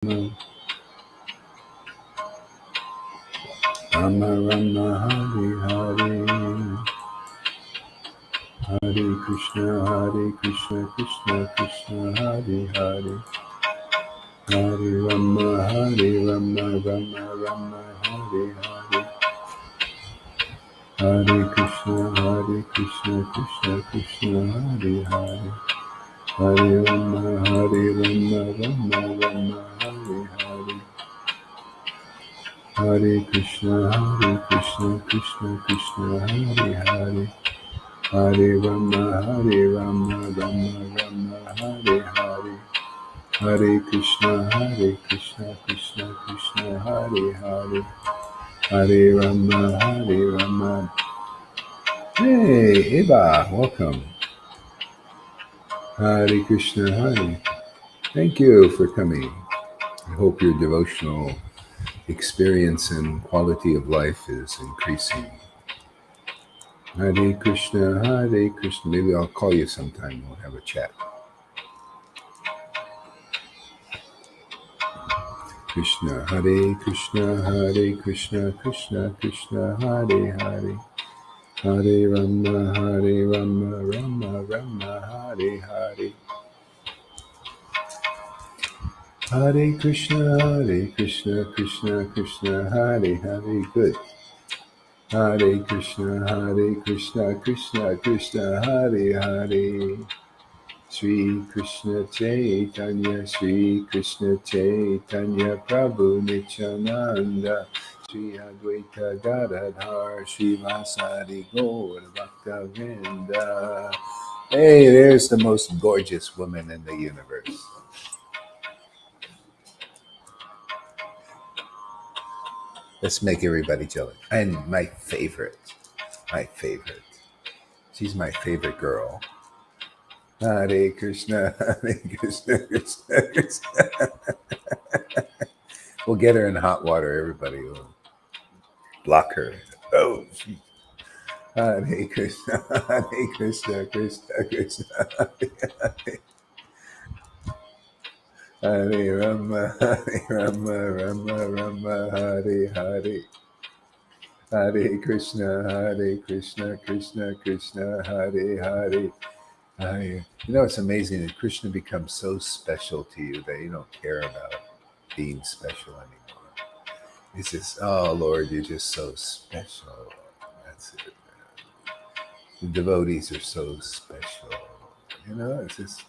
Rama Rama Hare Hare Hare Krishna Krishna Krishna Hare Hare Hare Rama Rama Rama Hare Hare Hare Krishna Krishna Krishna Hare Hare Hare Rama Rama Rama Hare Hare Hare Krishna Krishna Krishna Hare Hare Hare Rama Rama Rama Hare Hare Hare Krishna Krishna Krishna Hare Hare Hare Rama Rama. Hey, Eva, welcome. Hare Krishna Hare. Thank you for coming. I hope your devotional experience and quality of life is increasing. Hare Krishna. Maybe I'll call you sometime. We'll have a chat. Krishna Hare Krishna Krishna Hare Hare Hare Rama Rama Hare Hare Hare Krishna Krishna Hare Hare. Good. Hare Krishna Krishna Hare Hare. Sri Krishna Caitanya Prabhu Nityananda Sri Advaita Gadadhar Srivasadi Gaur Bhakta Vrinda. Hey, there's the most gorgeous woman in the universe. Let's make everybody jealous. And my favorite. She's my favorite girl. Hare Krishna Krishna. We'll get her in hot water. Everybody will block her. Oh, geez. Hare Krishna Krishna Hare Rama Rama Hare Hare Hare Krishna Krishna Hare Hare. You know, it's amazing that Krishna becomes so special to you that you don't care about being special anymore. It's just, oh Lord, you're just so special. That's it. The devotees are so special. You know, it's just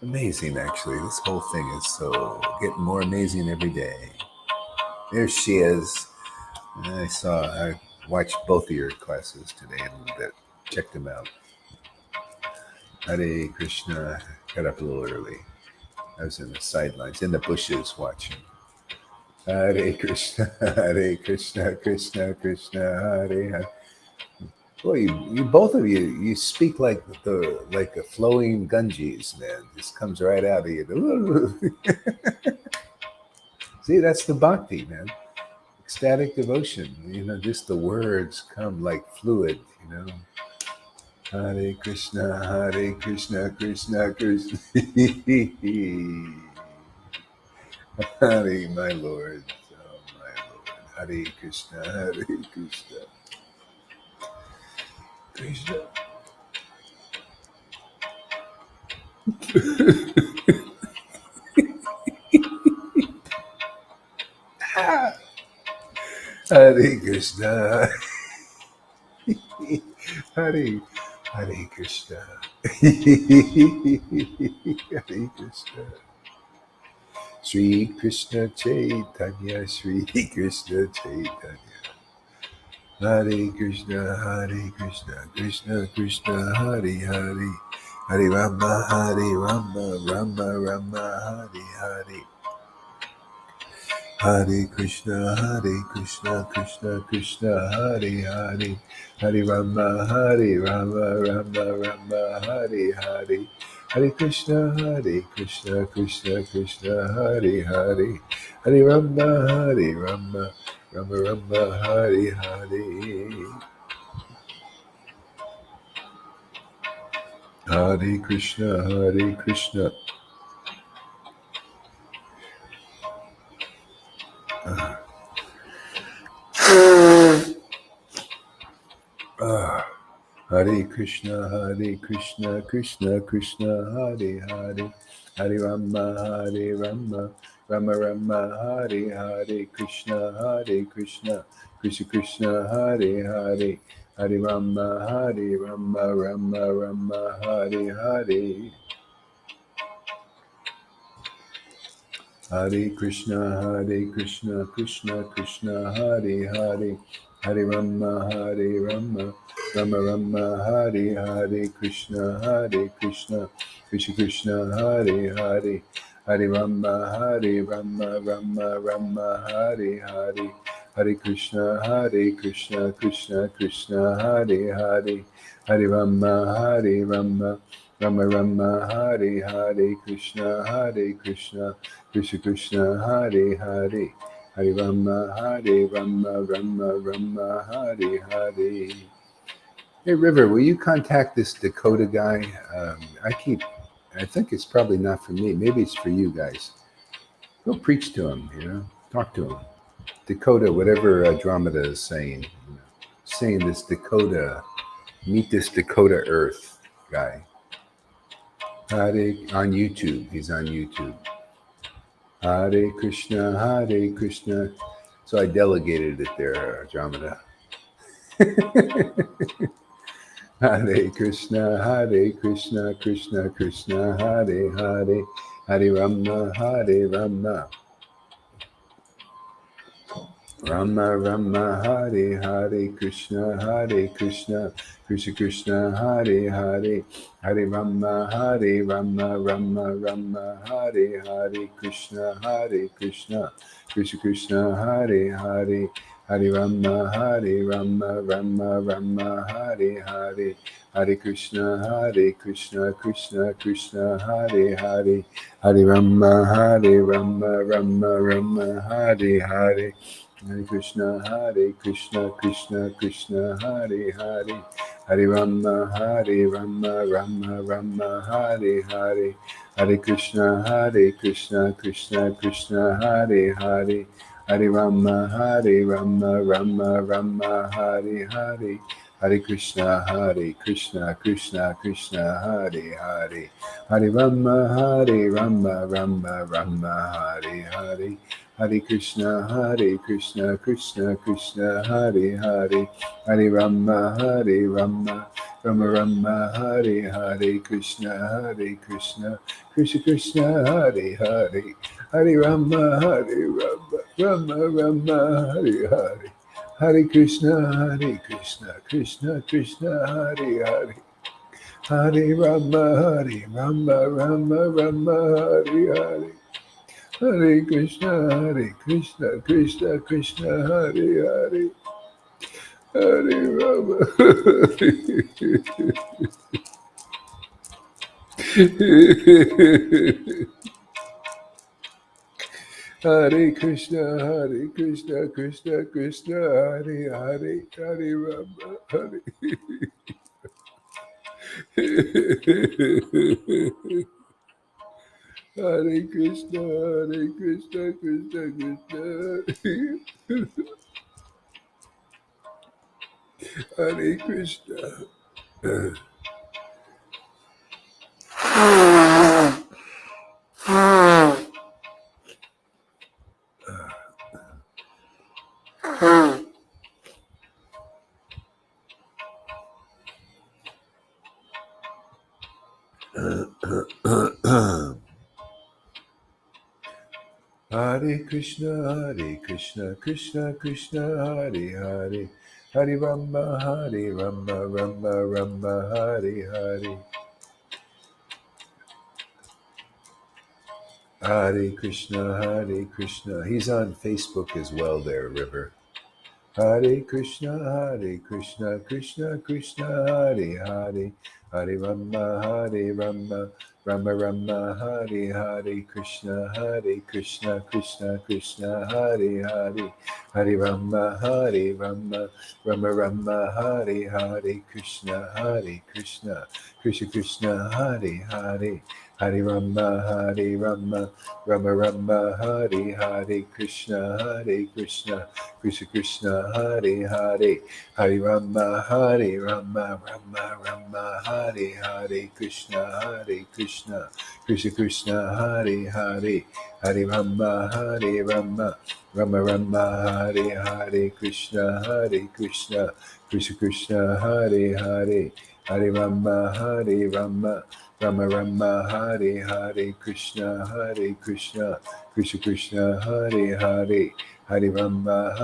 amazing, actually. This whole thing is so getting more amazing every day. There she is. I watched both of your classes today a little bit. Checked them out. Hare Krishna. Got up a little early. I was in the sidelines, in the bushes watching. Hare Krishna Krishna Hare Hare. Boy, you both of you speak like a flowing Ganges, man. This comes right out of you. See, that's the bhakti, man. Ecstatic devotion. You know, just the words come like fluid, you know. Hare Krishna Krishna Hare, my Lord. Oh, my Lord. Hare Krishna Krishna. Hare Krishna. Hare Krishna. Hare Krishna. Sri Krishna Caitanya Krishna Hare Krishna Hare Hare Hare Rama Rama Hare Hare Hare Krishna Krishna Hare Hare Hare Rama Rama Hare Hare Hare Krishna Krishna Hare Hare Hare Rama Rama Hare Hare Hare Krishna Hare Krishna, Krishna Krishna, Hare Hare, Hare Rama, Rama Rama, Hare Krishna, Krishna Krishna, Hare Hare, Hare Rama, Rama Rama, Hare Hare. Hare Krishna, Krishna Krishna, Hare Hare, Hare Rama, Rama Rama, Hare Hare, Krishna, Krishna Krishna, Hare Hare, Hare Rama, Rama, Hare Hare, Hare Krishna, Krishna, Hare Hare, Hare Rama, Rama, Hare Hare, Krishna, Krishna, Hare Hare, Hare Rama, Hare Hare. Hey, River, will you contact this Dakota guy? I think it's probably not for me. Maybe it's for you guys. Go preach to him, talk to him. Dakota, whatever Andromeda is saying, saying this Dakota, meet this Dakota Earth guy. Hare on YouTube. He's on YouTube. Hare Krishna. So I delegated it there, Andromeda. Hare Krishna, Krishna Krishna, Hare Hare, Hare Rama, Rama, Hare Krishna, Krishna Krishna, Hare Hare, Hare Rama, Rama, Hare Hare Krishna, Krishna Krishna, Hare Hare, Hare Rama, Rama, Hare Hare, Hare Krishna, Krishna, Hare Hare, Hare Rama, Rama, Hare Hare. Hare Krishna, Krishna, Hare Hare, Hare Rama, Rama, Hare Hare, Hare Krishna, Krishna, Hare Hare, Hare Rama, Rama, Hare Hare, Hare Krishna, Krishna, Hare Hare, Hare Rama, Rama, Hare Hare. Hare Krishna, Krishna, Hare Hare, Hare Rama, Rama, Hare Hare, Krishna, Krishna, Hare Hare, Hare Rama, Rama, Hare Hare, Hare Krishna, Krishna, Hare Hare, Hare Rama, Rama, Hare Hare. Hare Krishna, Krishna, Hare Hare, Hare Rama. Hare Krishna, Krishna, Hare Hare, Hare Rama, Hare. Hare Krishna, Krishna, Hare Krishna. Hare Krishna, Krishna, Hare Hare, Hare Rama, Rama, Hare Hare. Hare Krishna. He's on Facebook as well there, River. Hare Krishna, Krishna, Hare Hare, Hare Rama, Hare Rama, Rama Rama, Hare Hare, Krishna, Krishna Krishna, Hare Hare, Hare Rama, Rama Rama, Hare Hare, Krishna, Krishna Krishna, Hare Hare, Hare Rama, Rama Rama, Hare Hare, Krishna, Krishna, Hare Hare, Hare Rama, Rama Rama, Hare Hare, Krishna, Krishna, Hare Hare, Hare Rama, Rama Rama, Hare Hare, Krishna, Krishna, Hare Hare, Hare Rama, Rama Rama, Hare Hare, Krishna, Krishna, Hare Hare, Hare Rama,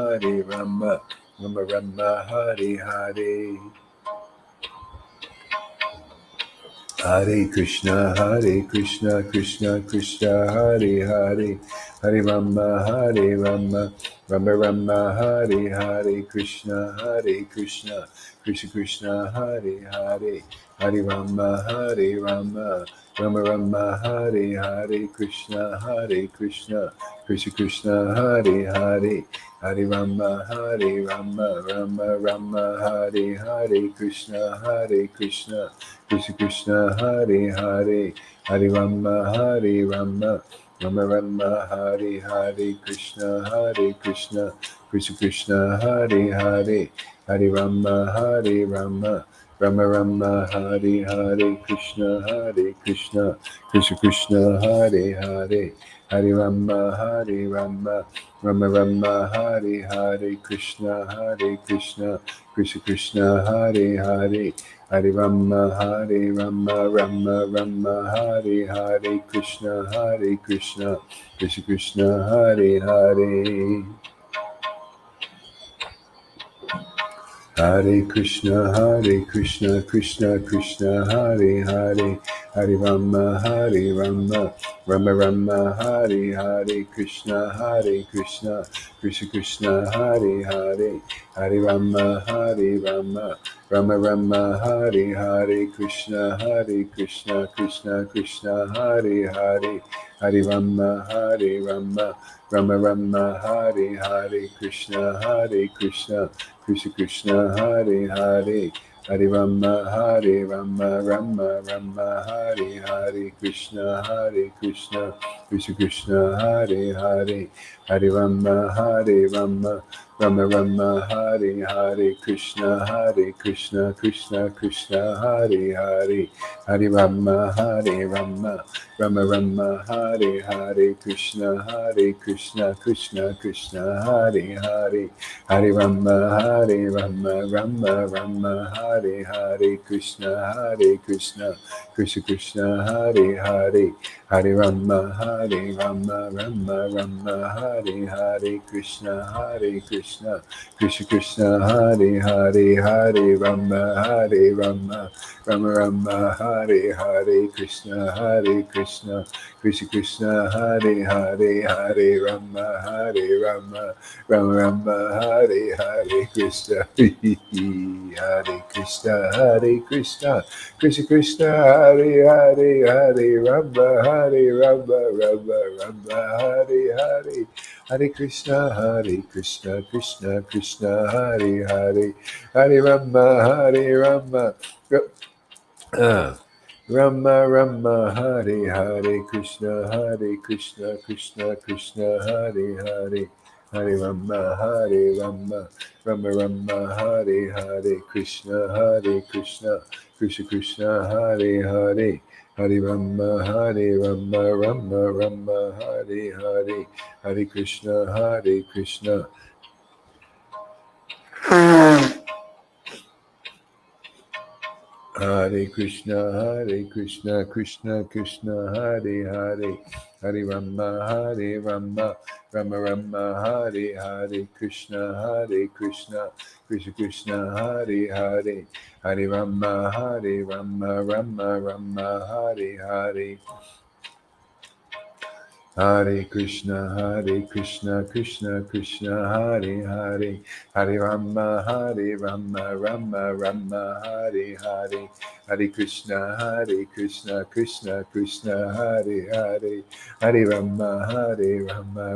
Rama Rama, Hare Hare. Hare Krishna, Krishna Krishna, Hare Hare, Hare Rama, Rama Rama, Hare Hare, Krishna, Krishna Krishna, Hare Hare, Hare Rama, Rama Rama, Hare Hare, Krishna, Krishna Krishna, Hare Hare, Hare Rama, Rama Rama, Hare Hare, Krishna, Krishna Krishna, Hare Hare, Hare Rama, Rama Rama, Hare Hare, Krishna, Krishna Krishna, Hare Hare, Hare Rama, Rama Rama, Hare Hare, Krishna, Krishna Krishna, Hare Hare, Hare Rama, Rama Rama, Hare Hare, Krishna, Krishna Krishna, Hare Hare, Hare Rama, Rama Rama, Hare Hare, Krishna, Krishna, Hare Hare. Hare Krishna, Krishna Krishna, Hare Hare, Hare Rama, Rama Rama, Hare Hare, Krishna, Krishna Krishna, Hare Hare, Hare Rama, Rama Rama, Hare Hare, Krishna, Krishna, Hare Hare, Hare Rama, Rama Rama, Hare Hare, Krishna, Krishna Krishna, Hare Hare, Hare Rama, Rama Rama, Hare Hare, Krishna, Krishna, Hare Hare, Hare Rama, Rama Rama, Hare Hare, Krishna, Krishna Krishna, Hare Hare, Hare Rama, Rama Rama, Hare Hare, Krishna, Krishna Krishna, Hare Hare, Hare Rama, Rama Rama, Hare Hare, Krishna, Krishna Hare Hare, Hare Rama, Rama Rama, Hare Hare, Krishna, Krishna Hare Hare, Hare Rama, Rama Rama, Hare Hare, Krishna, Krishna Hare Hare, Hare Rama, Rama Rama, Hare Hare, Krishna, Hare Krishna, Krishna Hare Hare, Hare Rama, Rama Hare Hare, Hare Krishna, Krishna Hare Hare, Hare Rama, Rama, Hare Hare, Krishna, Krishna Hare Hare, Hare Rama, Rama Hare Hare, Krishna, Krishna Hare Hare, Hare Rama, Rama Hare Hare, Hare Krishna, Hare Krishna, Krishna Hare Hare, Hare Rama, Rama Rama, Hare Hare, Krishna, Krishna Hare Hare, Hare Rama, Rama Rama, Hare Hare, Hare Krishna, Krishna Krishna, Hare Hare, Hare Rama, Rama, Hare Hare, Hare Krishna, Krishna Krishna, Hare Hare, Hare Rama,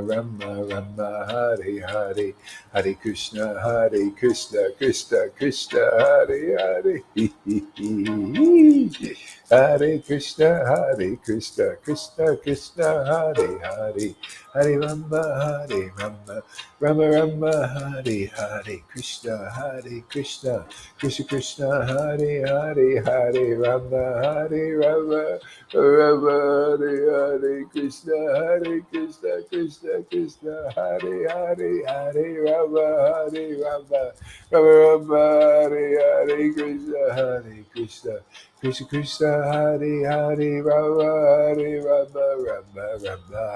Rama, Hare Hare, Hare Krishna, Krishna, Hare Hare. Hare Krishna, Krishna, Hare Hare, Hare Rama, Rama, Hare Hare, Krishna, Krishna, Hare Hare, Hare Rama, Rama, Hare Krishna, Hare Hare, Rama, Hare Krishna, Krishna, Hare Hare, Rama,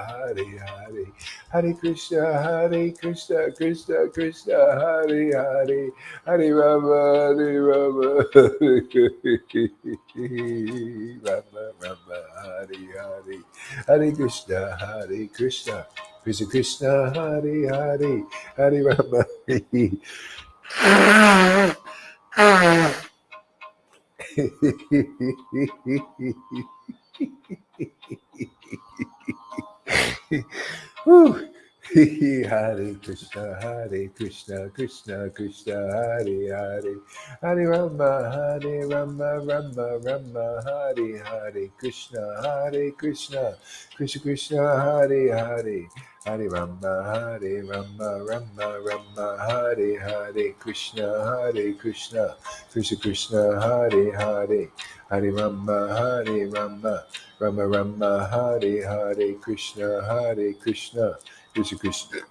Hare Hare, Hare Krishna, Krishna, Hare Hare, Hare Rama, Rama, Hare Hare, Hare Krishna, Krishna, Hare Hare, Hare Rama. Woo. Hare Krishna, Krishna, Hare Hare, Hare Rama, Hare Hare, Krishna, Krishna, Hare Hare, Hare Rama, Hare Hare, Krishna, Krishna, Hare Hare, Hare Rama, Rama, Hare Hare, Krishna, Krishna,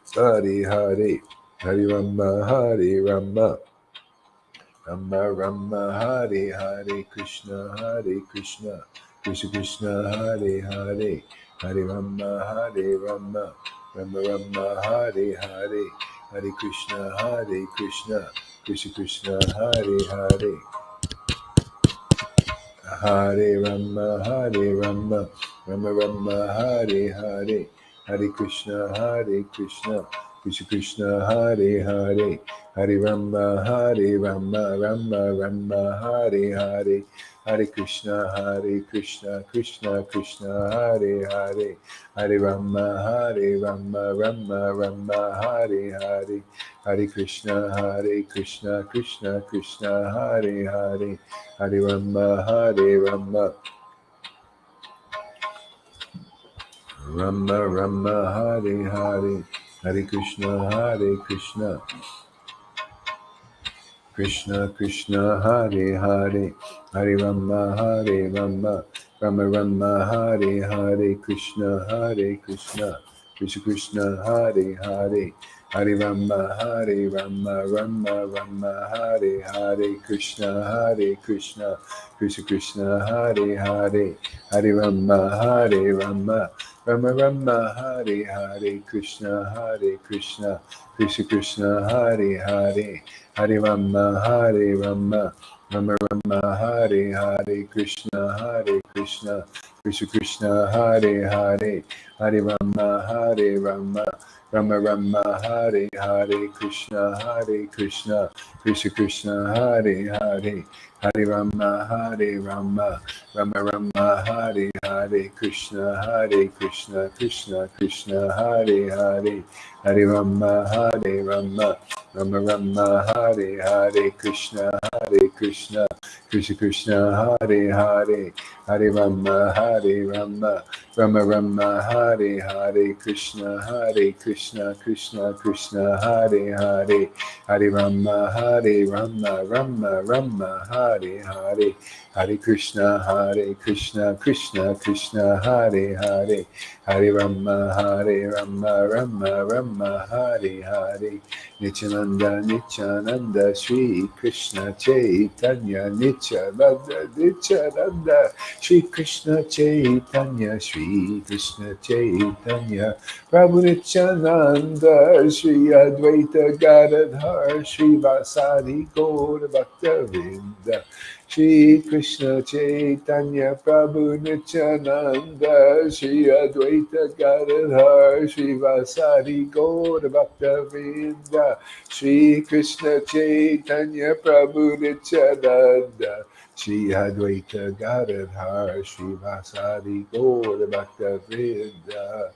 Hare Hare, Hare Rama, Hare Hare, Krishna, Krishna, Hare Hare, Hare Rama, Rama, Hare Hare, Hare Krishna, Krishna, Hare Hare. Hare Rama, Rama, Hare Hare, Hare Krishna, Krishna, Hare Hare, Hare Rama, Rama, Hare Hare, Hare Krishna, Krishna, Hare Hare, Hare Rama, Rama, Hare Hare, Hare Krishna, Krishna, Hare Hare, Hare Rama, Rama, Hare Hare, Hare Krishna, Krishna, Hare Hare, Hare Rama, Rama, Hare Hare, Krishna, Krishna, Hare Hare, Hare Rama, Rama, Hare Hare, Krishna, Krishna, Hare Hare, Hare Rama, Rama, Hare Hare, Krishna, Krishna, Hare Hare, Hare Rama, Rama, Hare Hare, Krishna, Krishna, Hare Hare, Hare Rama, Rama, Hare Hare, Krishna, Krishna, Hare Hare, Hare Rama, Rama, Hare Hare, Krishna, Krishna, Hare Hare, Hare Rama, Rama, Hare Hare, Krishna, Krishna, Hare Hare, Hare Rama, Rama, Hare Hare, Krishna, Krishna, Hare Hare, Hare Rama, Rama, Hare Hare, Hare Krishna, Krishna, Hare Hare, Hare Rama, Rama, Hare Hare, Nityananda, Shri Krishna Chaitanya, Nityananda, Shri Krishna Chaitanya, Shri Krishna Chaitanya, Prabhu Nityananda, Shri Advaita Gadadhar, Shri Vasadi Gaura Bhakta Vrinda, Shri Krishna Chaitanya Prabhu Nityananda, Shri Advaita Gadadhar, Shri Vasari Gaur Bhakta Vrinda, Shri Krishna Chaitanya Prabhu Nityananda, Shri Advaita Gadadhar, Shri Vasari Gaur Bhakta Vrinda.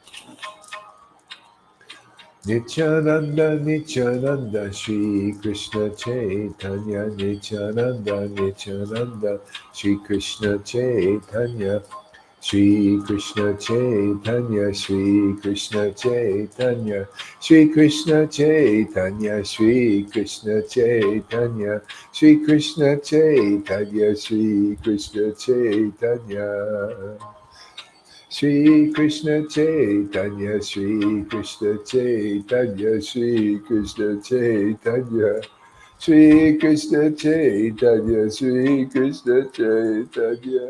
Nityananda, Nityananda, Shri Krishna Chaitanya, Nityananda, Nityananda, Shri Krishna Chaitanya, Shri Krishna Chaitanya, Shri Krishna Chaitanya, Shri Krishna Chaitanya, Shri Krishna Chaitanya, Shri Krishna Chaitanya, Shri Krishna Chaitanya. Shri Krishna Chaitanya, Shri Krishna Chaitanya, Shri Krishna Chaitanya, Shri Krishna Chaitanya, Shri Krishna Chaitanya.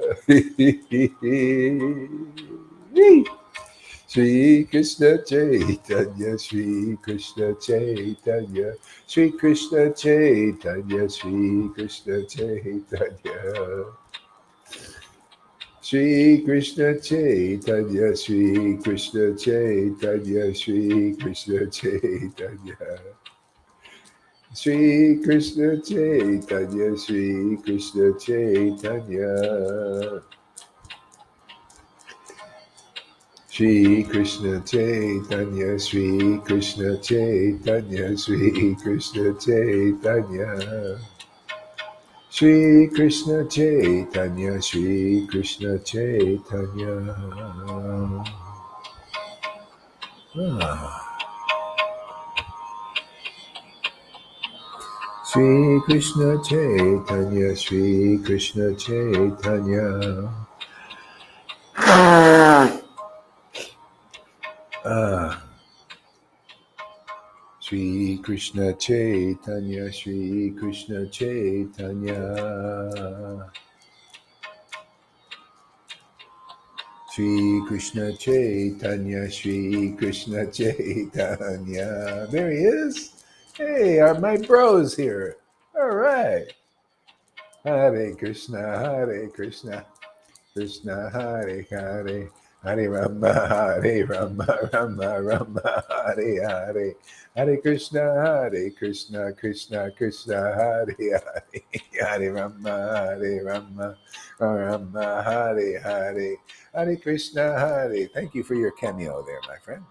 Shri Krishna Chaitanya, Shri Krishna Chaitanya, Shri Krishna Chaitanya, Shri Krishna Chaitanya. Shri Krishna Chaitanya, Shri Krishna Chaitanya, Shri Krishna Chaitanya. Shri Krishna Chaitanya, Shri Krishna Chaitanya. Shri Krishna Chaitanya, Shri Krishna Chaitanya, Shri Krishna Chaitanya. Shri Krishna Chaitanya, Shri Krishna Chaitanya. Shri Krishna Chaitanya, Shri Krishna Chaitanya. Shri Krishna Chaitanya, Shri Krishna Chaitanya. Shri Krishna Chaitanya, Shri Krishna Chaitanya. There he is. Hey, my bro's here. All right. Hare Krishna, Hare Krishna, Krishna Hare Hare, Hare Rama, Hare Rama, Rama Rama, Hare Hare, Hare Krishna, Krishna Krishna, Hare Hare, Hare Rama, Hare Rama, Rama Hare Hare, Hare Krishna, Hare. Thank you for your cameo there, my friend.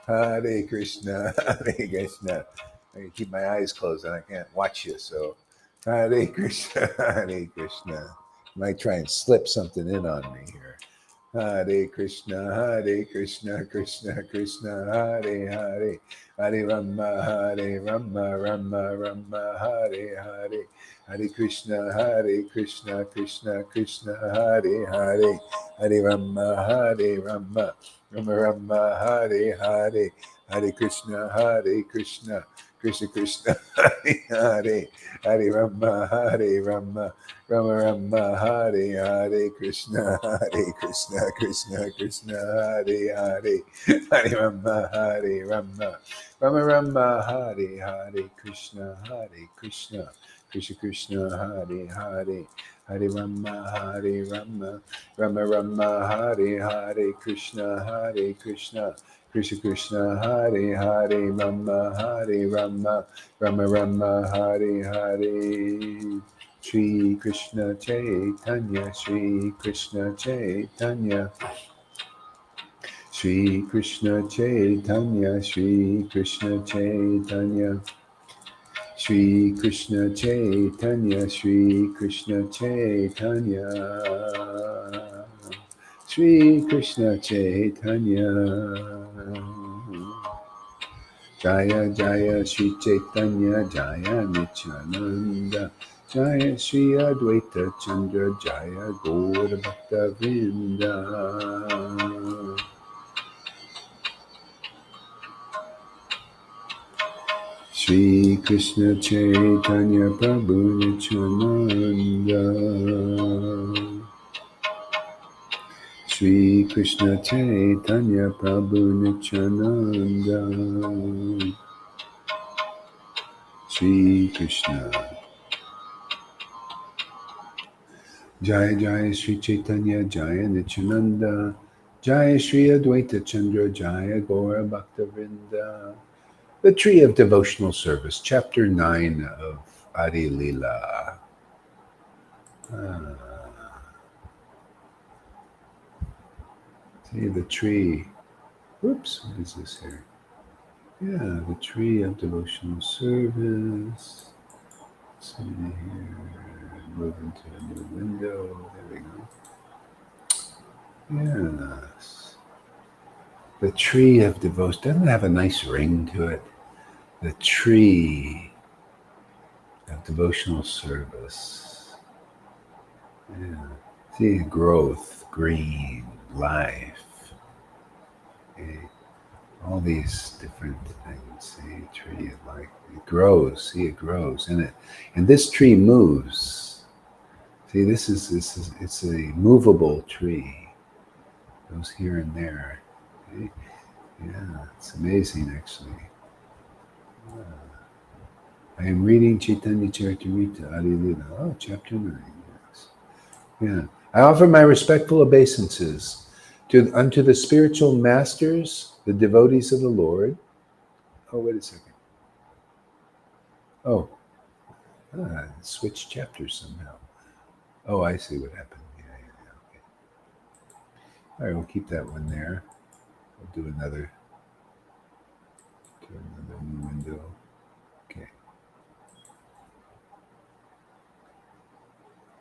Hare Krishna, Hare Krishna. I can keep my eyes closed and I can't watch you, so Hare Krishna, Hare Krishna. Might try and slip something in on me here. Hare Krishna, Krishna Krishna, Hare Hare, Hare Rama, Rama Rama, Hare Hare, Hare Krishna, Krishna Krishna, Hare Hare, Hare Rama, Rama Rama, Hare Hare, Hare Krishna, Krishna Krishna, Hare Hare, Hare Rama, Rama Rama, Hare Hare, Krishna, Krishna Krishna, Hare Hare, Hare Rama, Rama Rama, Hare Hare, Krishna, Krishna Krishna, Hare Hare, Hare Rama, Rama Rama, Hare Hare, Krishna, Krishna Krishna, Hare Hare, Rama Rama, Hare Hare. Shri Krishna Chaitanya, Shri Krishna Chaitanya, Shri Krishna Chaitanya, Shri Krishna Chaitanya, Shri Krishna Chaitanya, Shri Krishna Chaitanya, Shri Krishna Chaitanya. Jaya Jaya Shri Chaitanya, Jaya Nityananda, Jaya Shri Advaita Chandra, Jaya Gaura Bhakta Vrinda. Shri Krishna Chaitanya Prabhu Nityananda, Shri Krishna Chaitanya Prabhu Nityananda, Shri Krishna. Jaya Jaya Sri Chaitanya Jaya Nityananda Jaya Sri Advaita Chandra Jaya Gaura Bhakta Vrinda. The Tree of Devotional Service, Chapter 9 of Adi Lila. See the tree. Whoops, what is this here? Yeah, the Tree of Devotional Service. See here. Move into a new window. There we go. Yes. The Tree of Devotion. Doesn't it have a nice ring to it? The Tree of Devotional Service. Yeah. See, growth, green, life. Okay. All these different things. See, tree of life. It grows. See, it grows in it. And this tree moves. See, this is it's a movable tree. Goes here and there. Okay. Yeah, it's amazing actually. I am reading Chaitanya Charitamrita, Adi Lila. Oh, chapter 9. Yes. Yeah. I offer my respectful obeisances unto the spiritual masters, the devotees of the Lord. Oh, wait a second. Oh, switch chapters somehow. Oh, I see what happened. Yeah. Okay. All right, we'll keep that one there. We'll do another new window. Okay.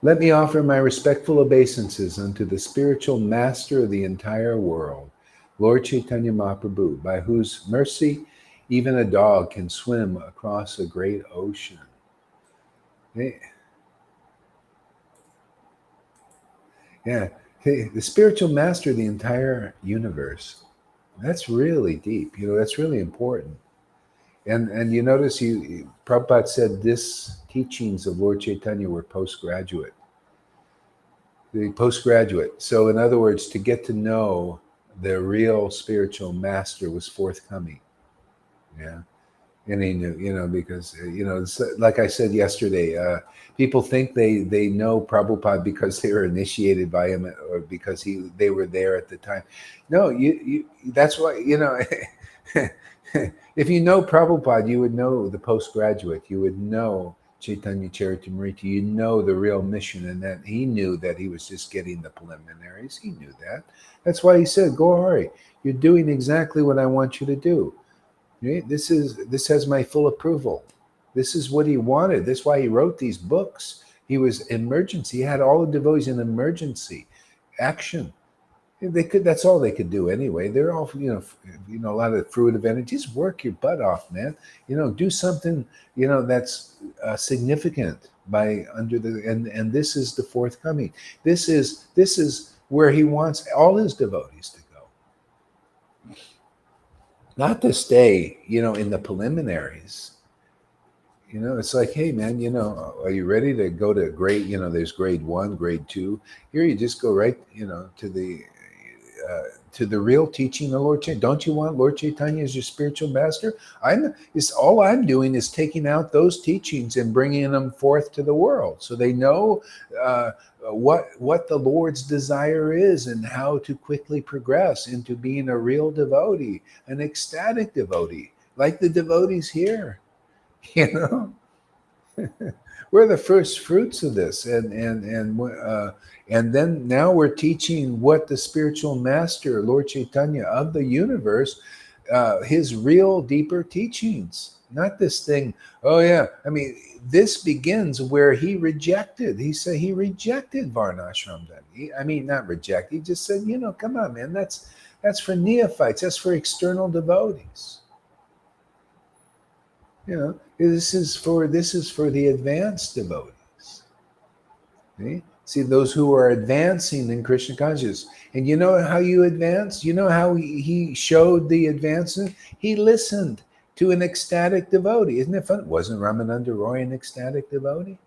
Let me offer my respectful obeisances unto the spiritual master of the entire world, Lord Caitanya Mahaprabhu, by whose mercy even a dog can swim across a great ocean. Yeah, the spiritual master of the entire universe. That's really deep. That's really important. And you notice Prabhupada said this teachings of Lord Chaitanya were postgraduate. The postgraduate. So in other words, to get to know the real spiritual master was forthcoming. Yeah. And he knew, because it's like I said yesterday, people think they know Prabhupada because they were initiated by him or because they were there at the time. No, you that's why if you know Prabhupada, you would know the postgraduate. You would know Chaitanya Charitamrita. You know the real mission, and that he knew that he was just getting the preliminaries. He knew that. That's why he said, "Go hurry. You're doing exactly what I want you to do. Right? This has my full approval. This is what he wanted. That's why he wrote these books. He was emergency. He had all the devotees in emergency action. They could. That's all they could do anyway. They're all a lot of fruitive energy. Just work your butt off, man. Do something. That's significant by under the and this is the forthcoming. This is where he wants all his devotees to go. Not to stay, in the preliminaries. It's like, hey, man, are you ready to go to grade? There's grade 1, grade 2. Here, you just go right, to the real teaching of Lord Chaitanya. Don't you want Lord Chaitanya as your spiritual master? All I'm doing is taking out those teachings and bringing them forth to the world, so they know what the Lord's desire is and how to quickly progress into being a real devotee, an ecstatic devotee, like the devotees here. You know, we're the first fruits of this, and then now we're teaching what the spiritual master, Lord Chaitanya of the universe, his real deeper teachings. Not this thing. Oh yeah, I mean, this begins where he rejected. He said he rejected Varnashram. Then not reject. He just said, come on, man. That's for neophytes. That's for external devotees. This is for the advanced devotees. See, those who are advancing in Krishna consciousness. And you know how you advance? You know how he showed the advancement? He listened to an ecstatic devotee. Isn't it fun? Wasn't Ramananda Roy an ecstatic devotee?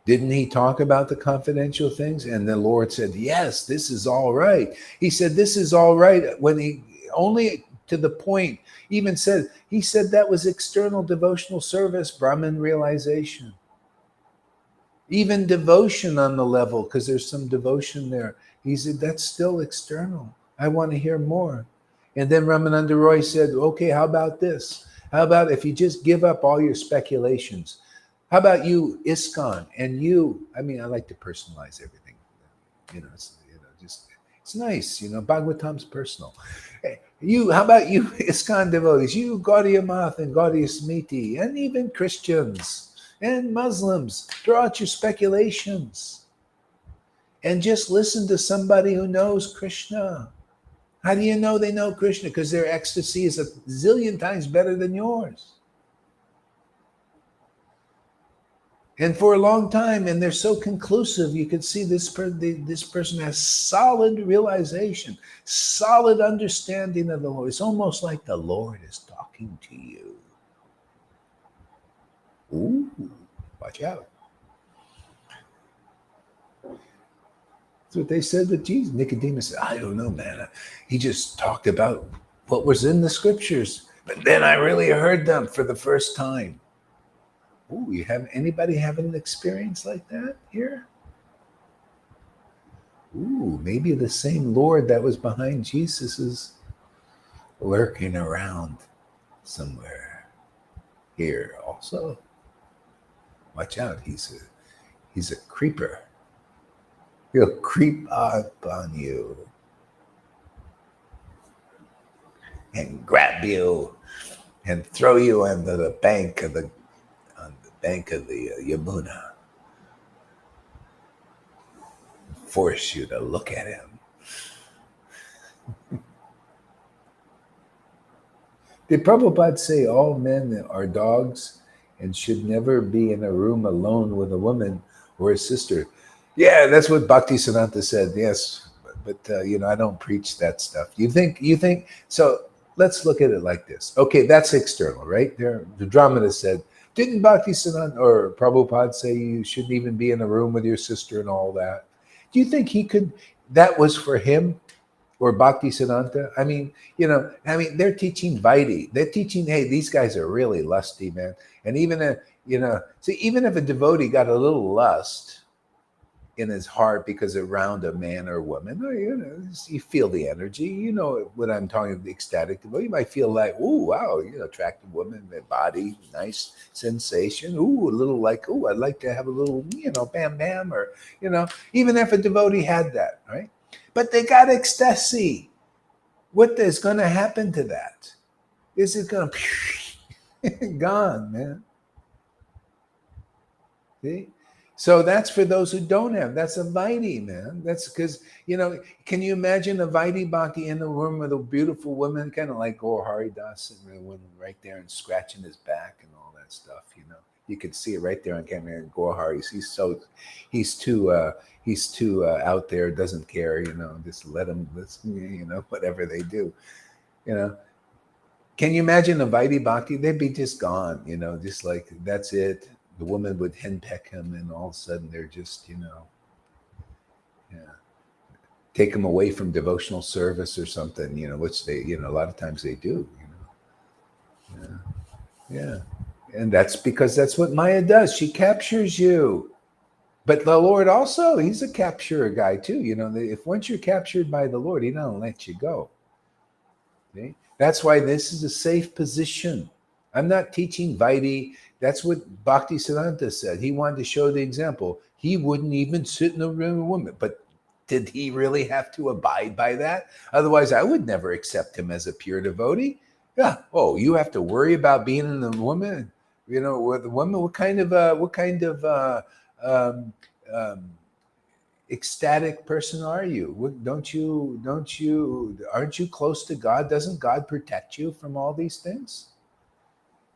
Didn't he talk about the confidential things? And the Lord said, yes, this is all right. He said, this is all right when he only to the point, even said, he said that was external devotional service, Brahman realization. Even devotion on the level, because there's some devotion there. He said, that's still external. I want to hear more. And then Ramananda Roy said, okay, how about this? How about if you just give up all your speculations? How about you, ISKCON, and you? I mean, I like to personalize everything. Just it's nice. Bhagavatam's personal. You, how about you, ISKCON devotees? You, Gaudiya Math and Gaudiya Smriti, and even Christians and Muslims, throw out your speculations and just listen to somebody who knows Krishna. How do you know they know Krishna? Because their ecstasy is a zillion times better than yours. And for a long time, and they're so conclusive, you can see this person has solid realization, solid understanding of the Lord. It's almost like the Lord is talking to you. Ooh, watch out. That's what they said with Jesus. Nicodemus said, I don't know, man. He just talked about what was in the scriptures. But then I really heard them for the first time. Ooh, anybody having an experience like that here? Ooh, maybe the same Lord that was behind Jesus is lurking around somewhere here also. Watch out, he's a creeper. He'll creep up on you and grab you and throw you onto the bank of the Yamuna. Force you to look at him. Did Prabhupada say all men are dogs and should never be in a room alone with a woman or a sister? Yeah, that's what Bhaktisiddhanta said. Yes, but I don't preach that stuff. You think so? Let's look at it like this. Okay, that's external, right? The Dramata said, didn't Bhaktisiddhanta or Prabhupada say you shouldn't even be in a room with your sister and all that? Do you think he could? That was for him or Bhaktisiddhanta? I mean, they're teaching Vaidhi. They're teaching, hey, these guys are really lusty, man. And even even if a devotee got a little lust in his heart because around a man or woman, or, you feel the energy. You know what I'm talking about, the ecstatic devotee. You might feel like, ooh, wow, attractive woman, their body, nice sensation. Ooh, a little like, ooh, I'd like to have a little, bam, bam, or, even if a devotee had that, right? But they got ecstasy. What is going to happen to that? Is it going to gone, man? See? So that's for those who don't have. That's a Vaidhi, man. That's because, can you imagine a Vaidhi Bhakti in the room with a beautiful woman, kind of like Gaur Haridas, and right there and scratching his back and all that stuff, You could see it right there on camera. Gaur Hari, he's too out there, doesn't care, just let him listen, whatever they do, Can you imagine a Vaidhi Bhakti? They'd be just gone, just like, that's it. The woman would henpeck him, and all of a sudden they're just, take him away from devotional service or something, which they, a lot of times they do, Yeah. And that's because that's what Maya does. She captures you. But the Lord also, he's a capturer guy too. If once you're captured by the Lord, he don't let you go. See? That's why this is a safe position. I'm not teaching Vaidhi. That's what Bhaktisiddhanta said. He wanted to show the example. He wouldn't even sit in a room with a woman. But did he really have to abide by that? Otherwise, I would never accept him as a pure devotee. Yeah. Oh, you have to worry about being in a woman. With a woman. What kind of ecstatic person are you? Aren't you close to God? Doesn't God protect you from all these things?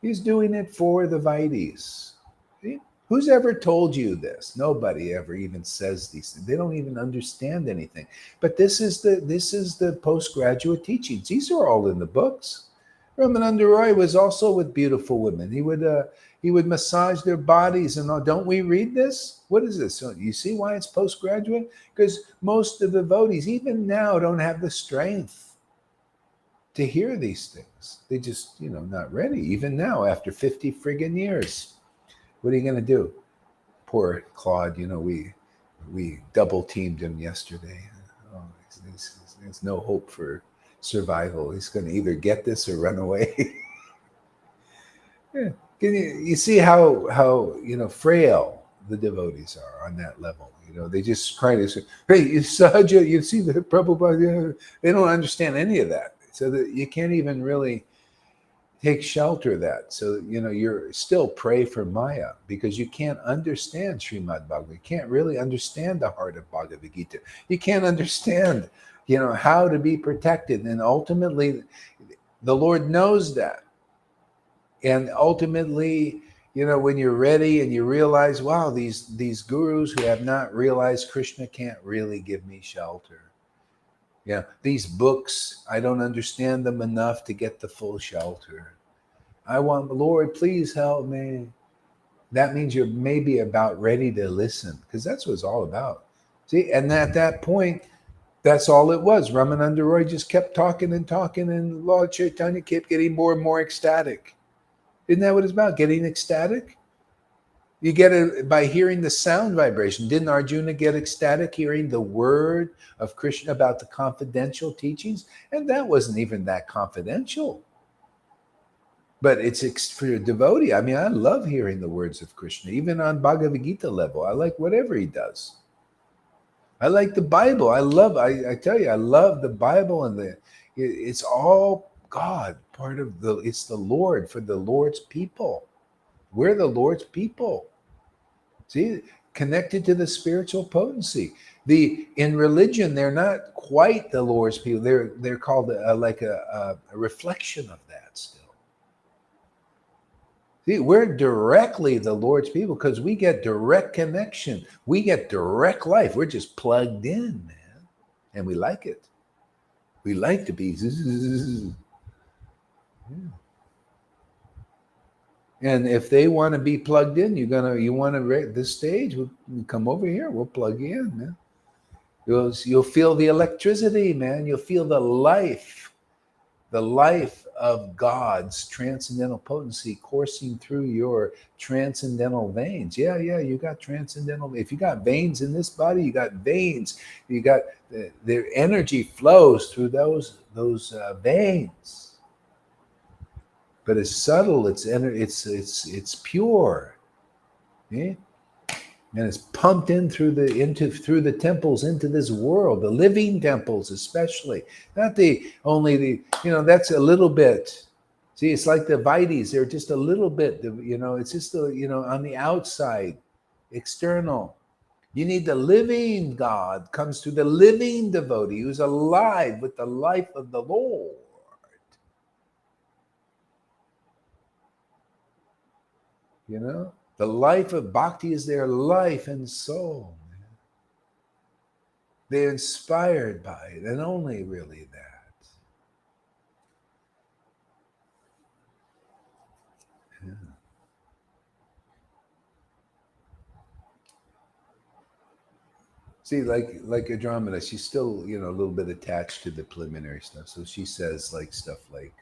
He's doing it for the Vaidhis. See? Who's ever told you this? Nobody ever even says these things. They don't even understand anything. But this is the postgraduate teachings. These are all in the books. Ramananda Roy was also with beautiful women. He would massage their bodies and all. Don't we read this? What is this? So you see why it's postgraduate? Because most of the devotees, even now, don't have the strength to hear these things. They just, not ready. Even now, after 50 friggin' years, what are you going to do? poor Claude, we double teamed him yesterday. Oh, there's no hope for survival. He's going to either get this or run away. Yeah. You see how frail the devotees are on that level. They just try to say, "Hey, you Sahaja, you see the Prabhupada." They don't understand any of that, so that you can't even really take shelter of that. So you're still prey for Maya because you can't understand Srimad Bhagavad. You can't really understand the heart of Bhagavad Gita. You can't understand, how to be protected, and ultimately, the Lord knows that. And ultimately, when you're ready and you realize, wow, these gurus who have not realized Krishna can't really give me shelter. Yeah, these books, I don't understand them enough to get the full shelter. I want, Lord, please help me. That means you're maybe about ready to listen, because that's what it's all about. See, and at that point, that's all it was. Ramananda Roy just kept talking and talking, and Lord Caitanya kept getting more and more ecstatic. Isn't that what it's about? Getting ecstatic? You get it by hearing the sound vibration. Didn't Arjuna get ecstatic hearing the word of Krishna about the confidential teachings? And that wasn't even that confidential. But it's for a devotee. I mean, I love hearing the words of Krishna, even on Bhagavad Gita level. I like whatever he does. I like the Bible. I tell you, I love the Bible, and it's all God, it's the Lord, for the Lord's people. We're the Lord's people. See, connected to the spiritual potency. In religion, they're not quite the Lord's people. They're called like a reflection of that still. See, we're directly the Lord's people because we get direct connection. We get direct life. We're just plugged in, man, and we like it. We like to be. Yeah. And if they want to be plugged in, you want to this stage, we'll come over here, we'll plug you in, man. You'll feel the electricity, man. You'll feel the life of God's transcendental potency coursing through your transcendental veins. Yeah, you got transcendental. If you got veins in this body, you got veins. You got the energy flows through those veins. But it's subtle. It's pure, yeah? And it's pumped in through the temples into this world, the living temples especially. Not that's a little bit. See, it's like the Vaides. They're just a little bit. It's just on the outside, external. You need the living God comes through the living devotee who's alive with the life of the Lord. The life of bhakti is their life and soul. They're inspired by it, and only really that. Yeah. See, like Andromeda, she's still a little bit attached to the preliminary stuff. So she says stuff like.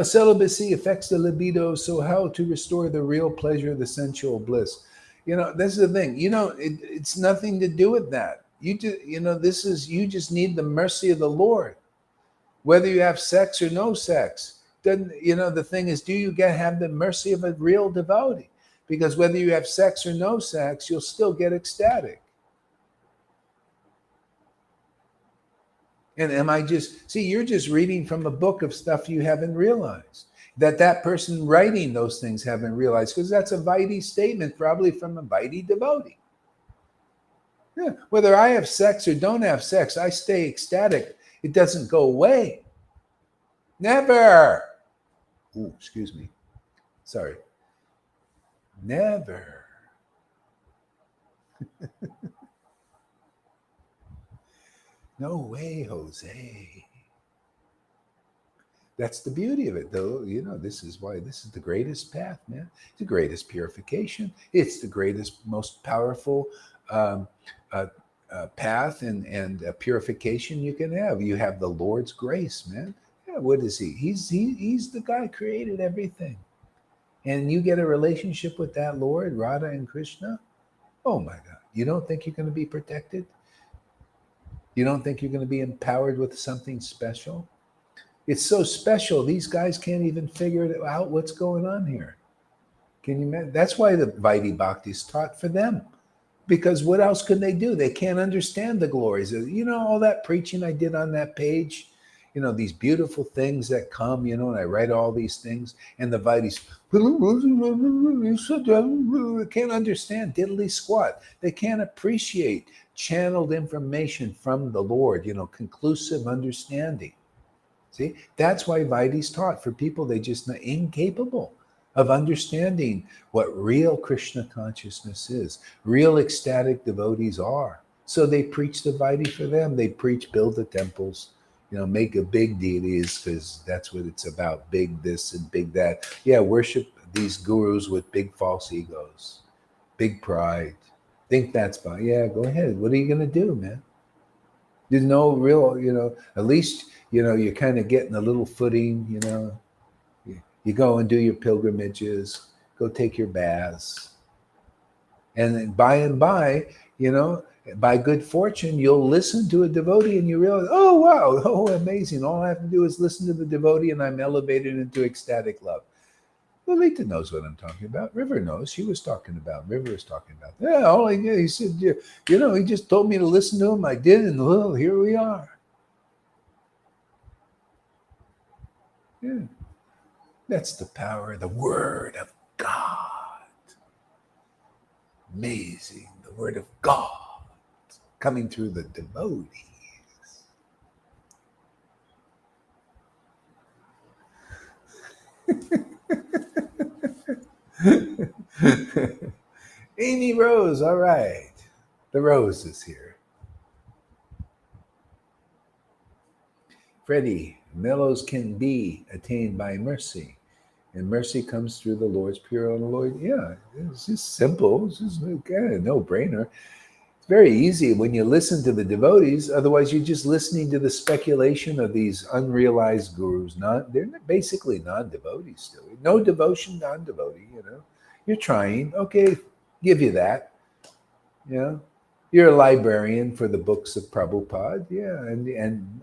Celibacy affects the libido, so how to restore the real pleasure, the sensual bliss? This is the thing. It's nothing to do with that. You just need the mercy of the Lord, whether you have sex or no sex. Doesn't the thing is, do you have the mercy of a real devotee? Because whether you have sex or no sex, you'll still get ecstatic. And you're just reading from a book of stuff you haven't realized, that person writing those things haven't realized, because that's a Vaidhi statement, probably from a Vaidhi devotee. Yeah. Whether I have sex or don't have sex, I stay ecstatic. It doesn't go away. Never. Ooh, excuse me. Sorry. Never. No way, Jose. That's the beauty of it, though. This is why this is the greatest path, man. It's the greatest purification. It's the greatest, most powerful path and purification you can have. You have the Lord's grace, man. Yeah, what is he? He's the guy who created everything. And you get a relationship with that Lord, Radha and Krishna. Oh my God. You don't think you're going to be protected? You don't think you're going to be empowered with something special? It's so special, these guys can't even figure it out what's going on here. Can you imagine? That's why the Vaidhi Bhakti is taught for them. Because what else can they do? They can't understand the glories. All that preaching I did on that page, these beautiful things that come, and I write all these things, and the Vaidis can't understand diddly squat. They can't appreciate channeled information from the Lord, conclusive understanding. See, that's why Vaidhi's taught for people they just not incapable of understanding what real Krishna consciousness is, real ecstatic devotees are. So they preach the Vaidhi for them. They preach build the temples, make a big deities because that's what it's about. Big this and big that. Yeah, worship these gurus with big false egos, big pride. Think that's fine. Yeah, go ahead. What are you going to do, man? There's no real, at least, you're kind of getting a little footing, You go and do your pilgrimages, go take your baths. And then by and by good fortune, you'll listen to a devotee and you realize, oh, wow, oh, amazing. All I have to do is listen to the devotee and I'm elevated into ecstatic love. Lolita knows what I'm talking about. River knows. River was talking about. Yeah, all I did, he said, he just told me to listen to him. I did, and well, here we are. Yeah. That's the power of the Word of God. Amazing. The Word of God coming through the devotees. Amy Rose, all right. The Rose is here. Freddie, mellows can be attained by mercy. And mercy comes through the Lord's pure own Lord. Yeah, it's just simple. It's just a no-brainer. It's very easy when you listen to the devotees. Otherwise, you're just listening to the speculation of these unrealized gurus. They're basically non-devotees still. No devotion, non-devotee. You're trying. Okay, give you that. You're a librarian for the books of Prabhupada. Yeah, and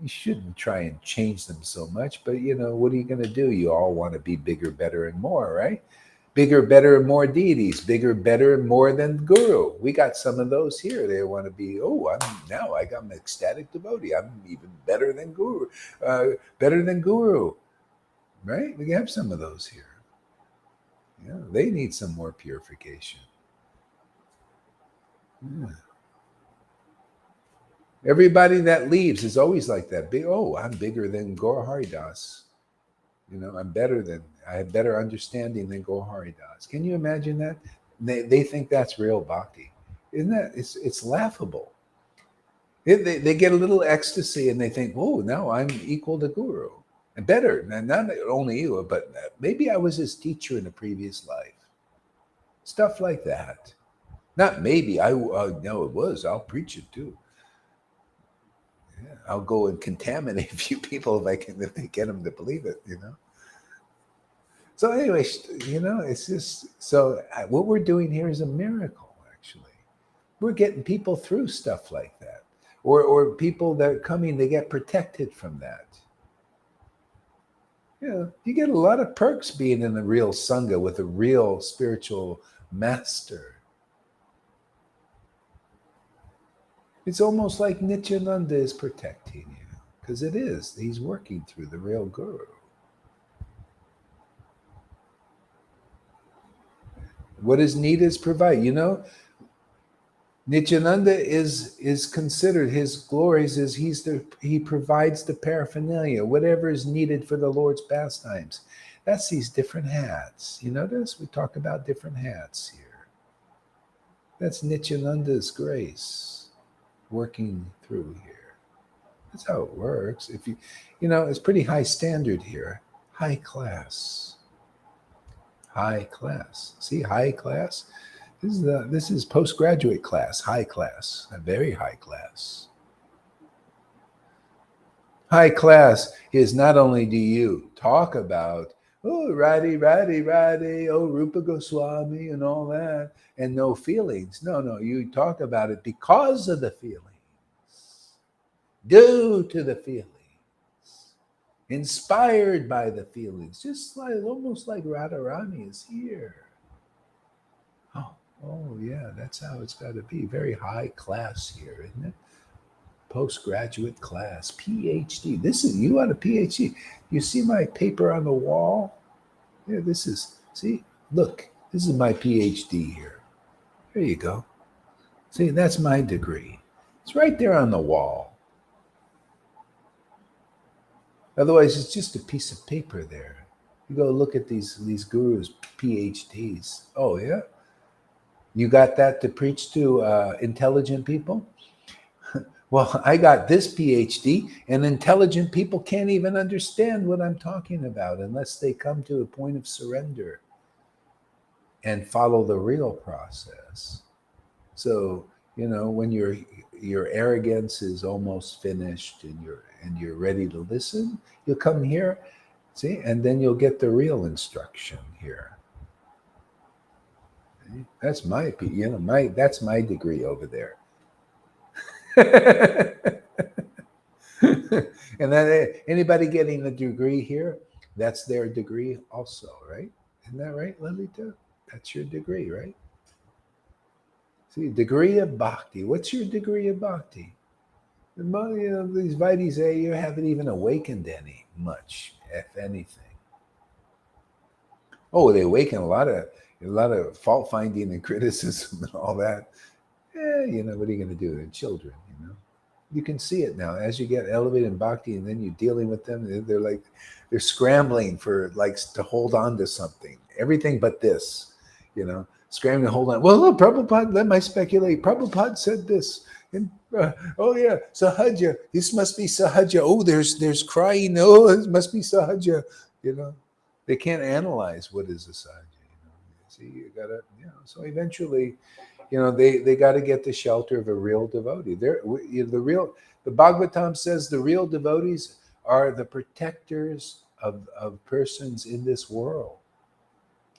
you shouldn't try and change them so much. But what are you going to do? You all want to be bigger, better, and more, right? Bigger, better, and more deities. Bigger, better, and more than Guru. We got some of those here. They want to be, I got an ecstatic devotee. I'm even better than Guru. Right? We have some of those here. Yeah, they need some more purification. Yeah. Everybody that leaves is always like that. I'm bigger than Gaur Haridas. I have better understanding than Gaur Haridas. Can you imagine that? They think that's real bhakti. Isn't that, it's laughable. They get a little ecstasy and they think, oh, now I'm equal to Guru. And better, not only you, but maybe I was his teacher in a previous life. Stuff like that. Not maybe, I know it was. I'll preach it too. Yeah, I'll go and contaminate a few people if they get them to believe it, So anyway, it's just so what we're doing here is a miracle. Actually, we're getting people through stuff like that, or people that are coming, they get protected from that. You get a lot of perks being in a real sangha with a real spiritual master. It's almost like Nityananda is protecting you, because it is. He's working through the real guru. What is needed is provide. Nityananda is considered, his glories is he provides the paraphernalia, whatever is needed for the Lord's pastimes. That's these different hats. You notice we talk about different hats here. That's Nityananda's grace working through here. That's how it works. If it's pretty high standard here. High class. High class. See, high class? This is postgraduate class, high class, a very high class. High class is not only do you talk about, Oh, Radhe, oh, Rupa Goswami and all that, and no feelings. No, you talk about it because of the feelings, due to the feelings, inspired by the feelings, just like almost like Radharani is here. Oh, yeah, that's how it's got to be. Very high class here, isn't it? Postgraduate class, PhD. This is you on a PhD. You see my paper on the wall? Yeah, this is, see, look, this is my PhD here. There you go. See, that's my degree. It's right there on the wall. Otherwise, it's just a piece of paper there. You go look at these gurus, PhDs. Oh, yeah? You got that to preach to intelligent people? Well, I got this PhD, and intelligent people can't even understand what I'm talking about unless they come to a point of surrender and follow the real process. So, when your arrogance is almost finished and you're ready to listen, you'll come here, see, and then you'll get the real instruction here. That's that's my degree over there. And then anybody getting a degree here, that's their degree also, right? Isn't that right, Lalita? That's your degree, right? See, degree of bhakti. What's your degree of bhakti? These Vaidis, you haven't even awakened any much, if anything. Oh, they awaken a lot of fault finding and criticism and all that. What are you going to do? They're children, You can see it now as you get elevated in bhakti, and then you're dealing with them. They're scrambling for to hold on to something, everything but this, scrambling to hold on. Well, look, Prabhupada, let me speculate. Prabhupada said this. And, oh yeah, sahaja. This must be sahaja. Oh, there's crying. Oh, it must be sahaja. They can't analyze what is a sahaja. See, you gotta. So eventually, they got to get the shelter of a real devotee. The Bhagavatam says the real devotees are the protectors of persons in this world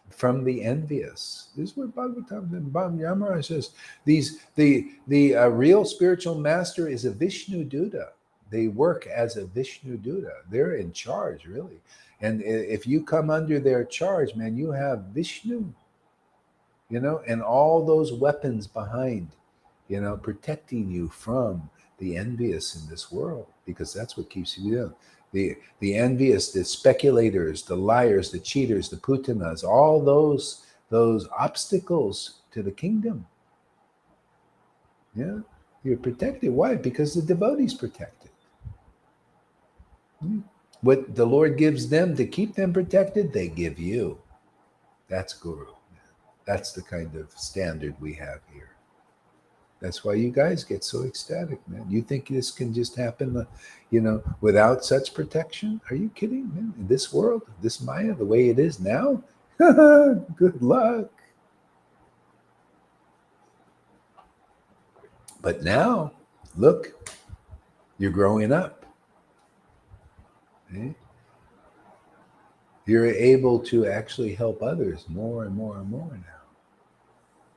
from the envious. This is what Bhagavatam and Yamaraj says. The real spiritual master is a Vishnu Duta. They work as a Vishnu Duta. They're in charge, really. And if you come under their charge, man, you have Vishnu. And all those weapons behind, protecting you from the envious in this world, because that's what keeps you down. The envious, the speculators, the liars, the cheaters, the putanas, all those obstacles to the kingdom. Yeah, you're protected. Why? Because the devotee's protected. What the Lord gives them to keep them protected, they give you. That's Guru. That's the kind of standard we have here. That's why you guys get so ecstatic, man. You think this can just happen, without such protection? Are you kidding, man? In this world, this Maya, the way it is now? Good luck. But now, look, you're growing up. Okay? You're able to actually help others more and more and more now,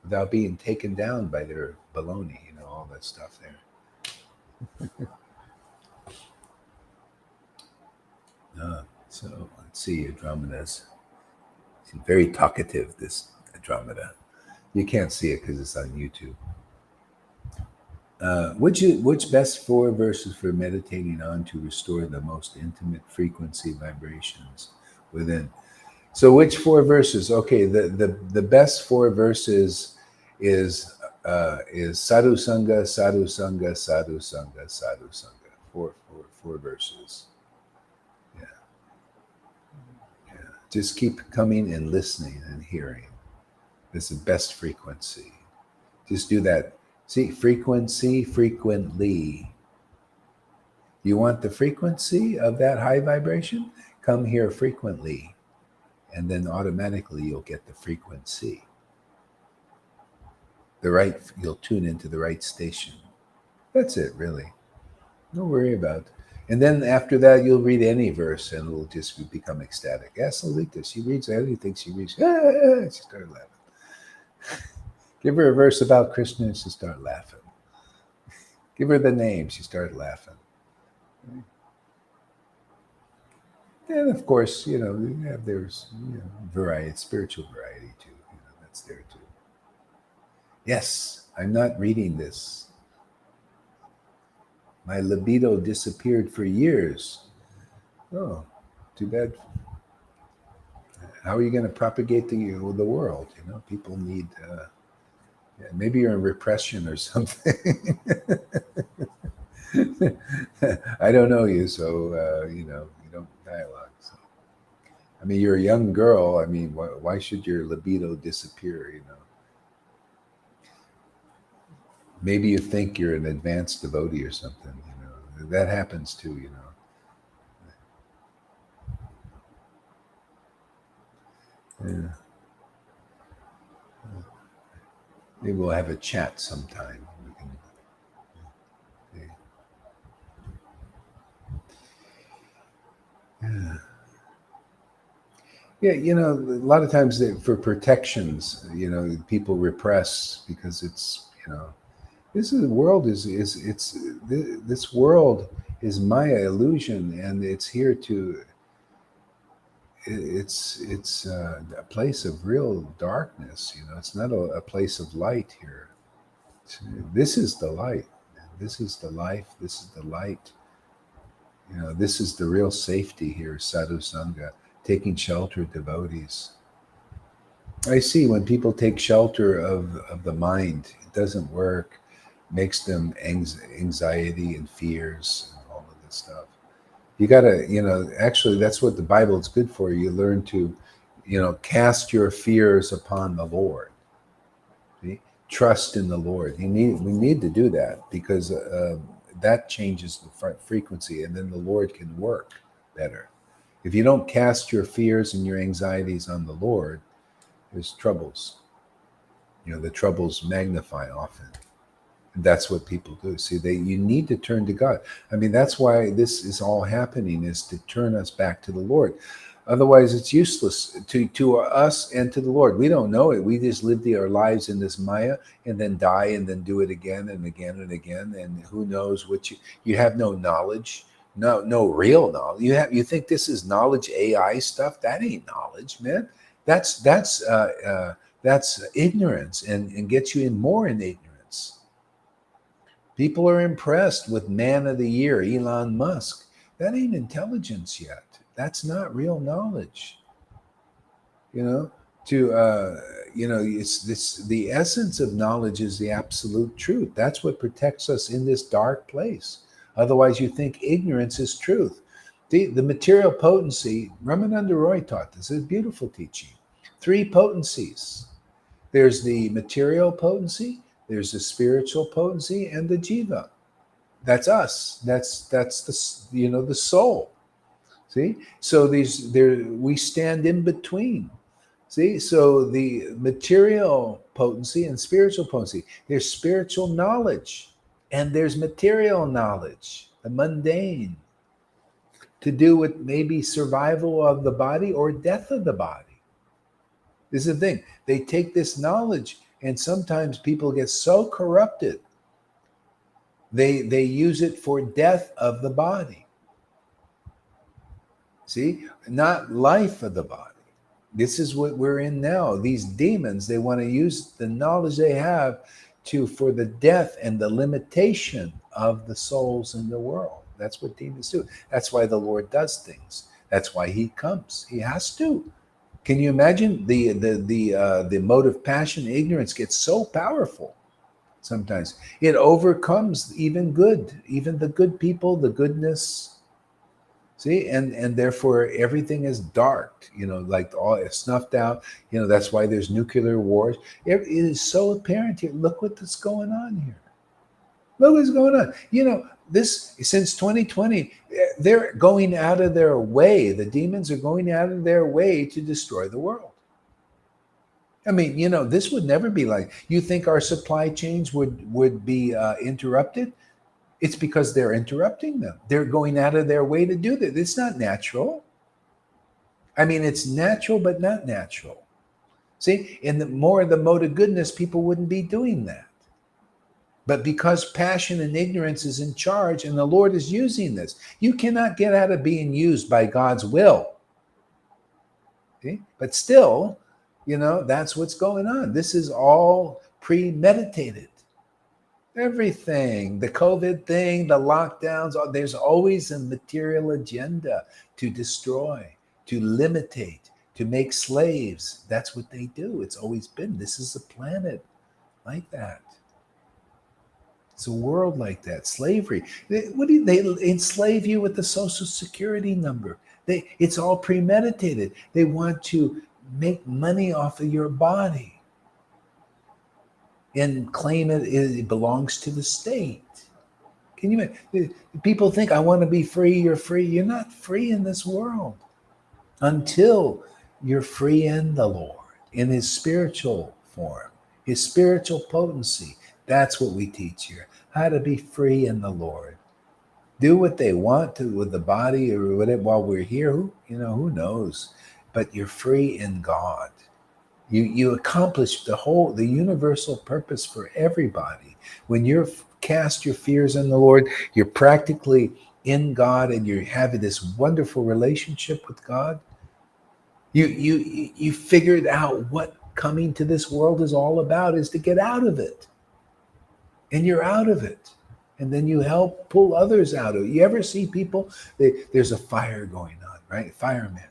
without being taken down by their baloney, all that stuff there. So let's see, Andromeda's very talkative, this Andromeda. You can't see it because it's on YouTube. Which best 4 verses for meditating on to restore the most intimate frequency vibrations within? So which 4 verses? Okay, the best 4 verses is sadhu sangha, sadhu sangha, sadhu sangha, sadhu sangha. Four verses. Yeah. Just keep coming and listening and hearing. It's the best frequency. Just do that. See, frequency, frequently. You want the frequency of that high vibration? Come here frequently. And then automatically you'll get the frequency. You'll tune into the right station. That's it, really. Don't worry about And then after that, you'll read any verse and it'll just become ecstatic. Ask Lolita. She reads anything she reads. She started laughing. Give her a verse about Krishna and she'll start laughing. Give her the name. She started laughing. And of course, there's variety, spiritual variety too. That's there too. Yes, I'm not reading this. My libido disappeared for years. Oh, too bad. How are you going to propagate the world? People need. Maybe you're in repression or something. I don't know you, so you don't dialogue. So, I mean, you're a young girl. I mean, why should your libido disappear? Maybe you think you're an advanced devotee or something. That happens too. Yeah. Maybe we'll have a chat sometime. We can, yeah. Yeah, a lot of times for protections, people repress because this is the world this world is Maya illusion, and it's here to it's a place of real darkness. It's not a place of light here. This is the light. This is the life. This is the light. This is the real safety here. Sadhu Sangha, taking shelter of devotees. I see when people take shelter of the mind, it doesn't work. Makes them anxiety and fears and all of this stuff. You gotta, actually, that's what the Bible is good for. You learn to, cast your fears upon the Lord. See? Trust in the Lord. We need to do that because that changes the frequency, and then the Lord can work better. If you don't cast your fears and your anxieties on the Lord, there's troubles. The troubles magnify often. And that's what people do. See, you need to turn to God. I mean, that's why this is all happening, is to turn us back to the Lord. Otherwise, it's useless to us and to the Lord. We don't know it. We just live our lives in this Maya and then die and then do it again and again and again. And who knows what you have no knowledge, no real knowledge. You think this is knowledge AI stuff? That ain't knowledge, man. That's ignorance and gets you in more in ignorance. People are impressed with Man of the Year, Elon Musk. That ain't intelligence yet. That's not real knowledge. It's this. The essence of knowledge is the absolute truth. That's what protects us in this dark place. Otherwise, you think ignorance is truth. The material potency, Ramananda Roy taught this. It's a beautiful teaching. 3 potencies. There's the material potency, there's the spiritual potency, and the jiva. That's us. That's the soul. See? So we stand in between. See? So the material potency and spiritual potency. There's spiritual knowledge and there's material knowledge, the mundane, to do with maybe survival of the body or death of the body. This is the thing. They take this knowledge, and sometimes people get so corrupted, they use it for death of the body. See? Not life of the body. This is what we're in now. These demons, they want to use the knowledge they have for the death and the limitation of the souls in the world. That's what demons do. That's why the Lord does things. That's why he comes. He has to. Can you imagine the motive, passion, ignorance gets so powerful sometimes. It overcomes even the good people, the goodness. See, and therefore everything is dark, like all it's snuffed out. That's why there's nuclear wars. It is so apparent here. Look what's going on here. Look what's going on. This since 2020, they're going out of their way. The demons are going out of their way to destroy the world. I mean, this would never be like. You think our supply chains would be interrupted? It's because they're interrupting them. They're going out of their way to do that. It's not natural. I mean, it's natural, but not natural. See, in the more the mode of goodness, people wouldn't be doing that. But because passion and ignorance is in charge and the Lord is using this, you cannot get out of being used by God's will. See? But still, that's what's going on. This is all premeditated. Everything, the COVID thing, the lockdowns, there's always a material agenda to destroy, to limitate, to make slaves. That's what they do. It's always been. This is a planet like that. It's a world like that. Slavery. They enslave you with the social security number. It's all premeditated. They want to make money off of your body and claim it belongs to the state. Can you imagine? People think, I want to be free. You're free. You're not free in this world until you're free in the Lord, in his spiritual form, his spiritual potency. That's what we teach here. How to be free in the Lord. Do what they want to with the body or whatever while we're here. Who knows? But you're free in God. You accomplish the universal purpose for everybody. When you're cast your fears on the Lord, you're practically in God and you're having this wonderful relationship with God. You figured out what coming to this world is all about, is to get out of it. And you're out of it. And then you help pull others out of it. You ever see people, there's a fire going on, right? Firemen.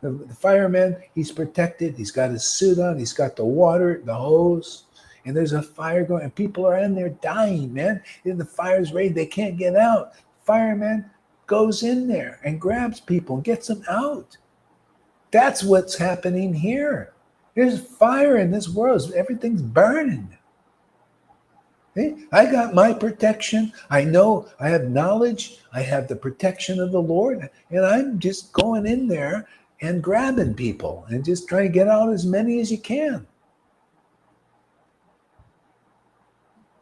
The fireman, he's protected. He's got his suit on. He's got the water, the hose, and there's a fire going. And people are in there dying, man. And the fire's raging. They can't get out. Fireman goes in there and grabs people and gets them out. That's what's happening here. There's fire in this world. Everything's burning. Hey, I got my protection. I know I have knowledge. I have the protection of the Lord. And I'm just going in there and grabbing people and just try to get out as many as you can.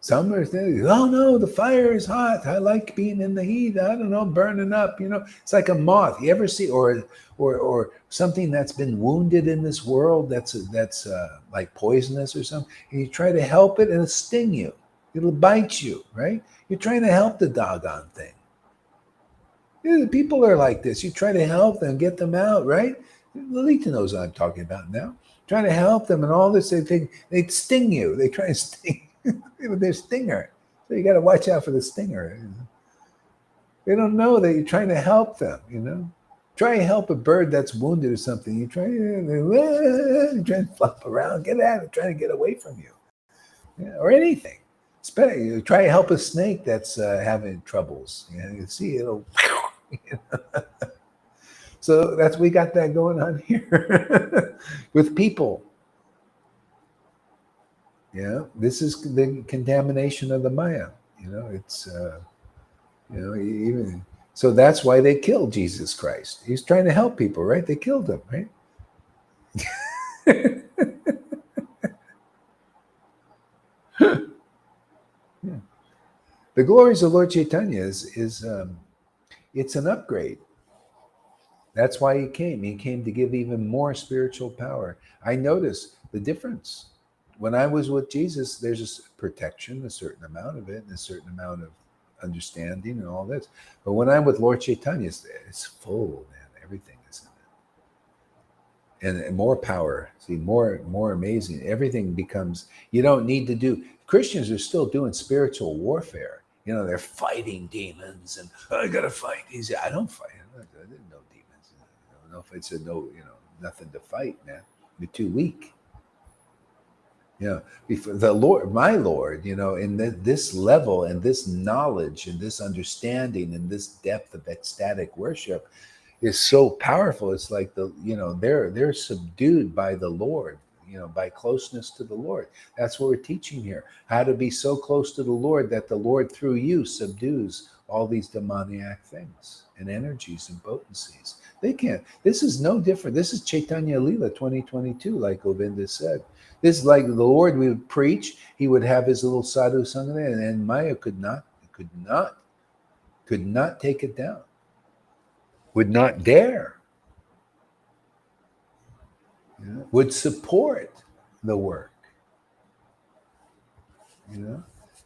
Some are thinking, oh no, the fire is hot. I like being in the heat. I don't know, burning up. It's like a moth. You ever see, or something that's been wounded in this world that's like poisonous or something. And you try to help it and it'll sting you. It'll bite you, right? You're trying to help the doggone thing. People are like this. You try to help them, get them out, right? Lolita knows what I'm talking about now. Trying to help them and all this, they sting you. They try to sting their stinger. So you got to watch out for the stinger. They don't know that you're trying to help them, Try to help a bird that's wounded or something. You try to flop around, get at it, trying to get away from you. Or anything. You try to help a snake that's having troubles. You see, it'll... So we got that going on here with people. This is the contamination of the Maya. It's even so. That's why they killed Jesus Christ. He's trying to help people, right? They killed him, right? The glories of Lord Caitanya is it's an upgrade. That's why he came. He came to give even more spiritual power. I noticed the difference. When I was with Jesus, there's a protection, a certain amount of it, and a certain amount of understanding and all this. But when I'm with Lord Caitanya, it's full, man. Everything is in it. And more power. See, more amazing. Everything becomes, you don't need to do. Christians are still doing spiritual warfare. They're fighting demons and I got to fight these. I don't fight. I didn't know demons. I don't know if it's nothing to fight, man. You're too weak. Before the Lord, my Lord, in this level and this knowledge and this understanding and this depth of ecstatic worship is so powerful. It's like they're subdued by the Lord. By closeness to the Lord. That's what we're teaching here. How to be so close to the Lord that the Lord through you subdues all these demoniac things and energies and potencies. They can't. This is no different. This is Chaitanya Lila 2022, like Govinda said. This is like the Lord we would preach. He would have his little sadhu sangha, and Maya could could not take it down, would not dare, would support the work.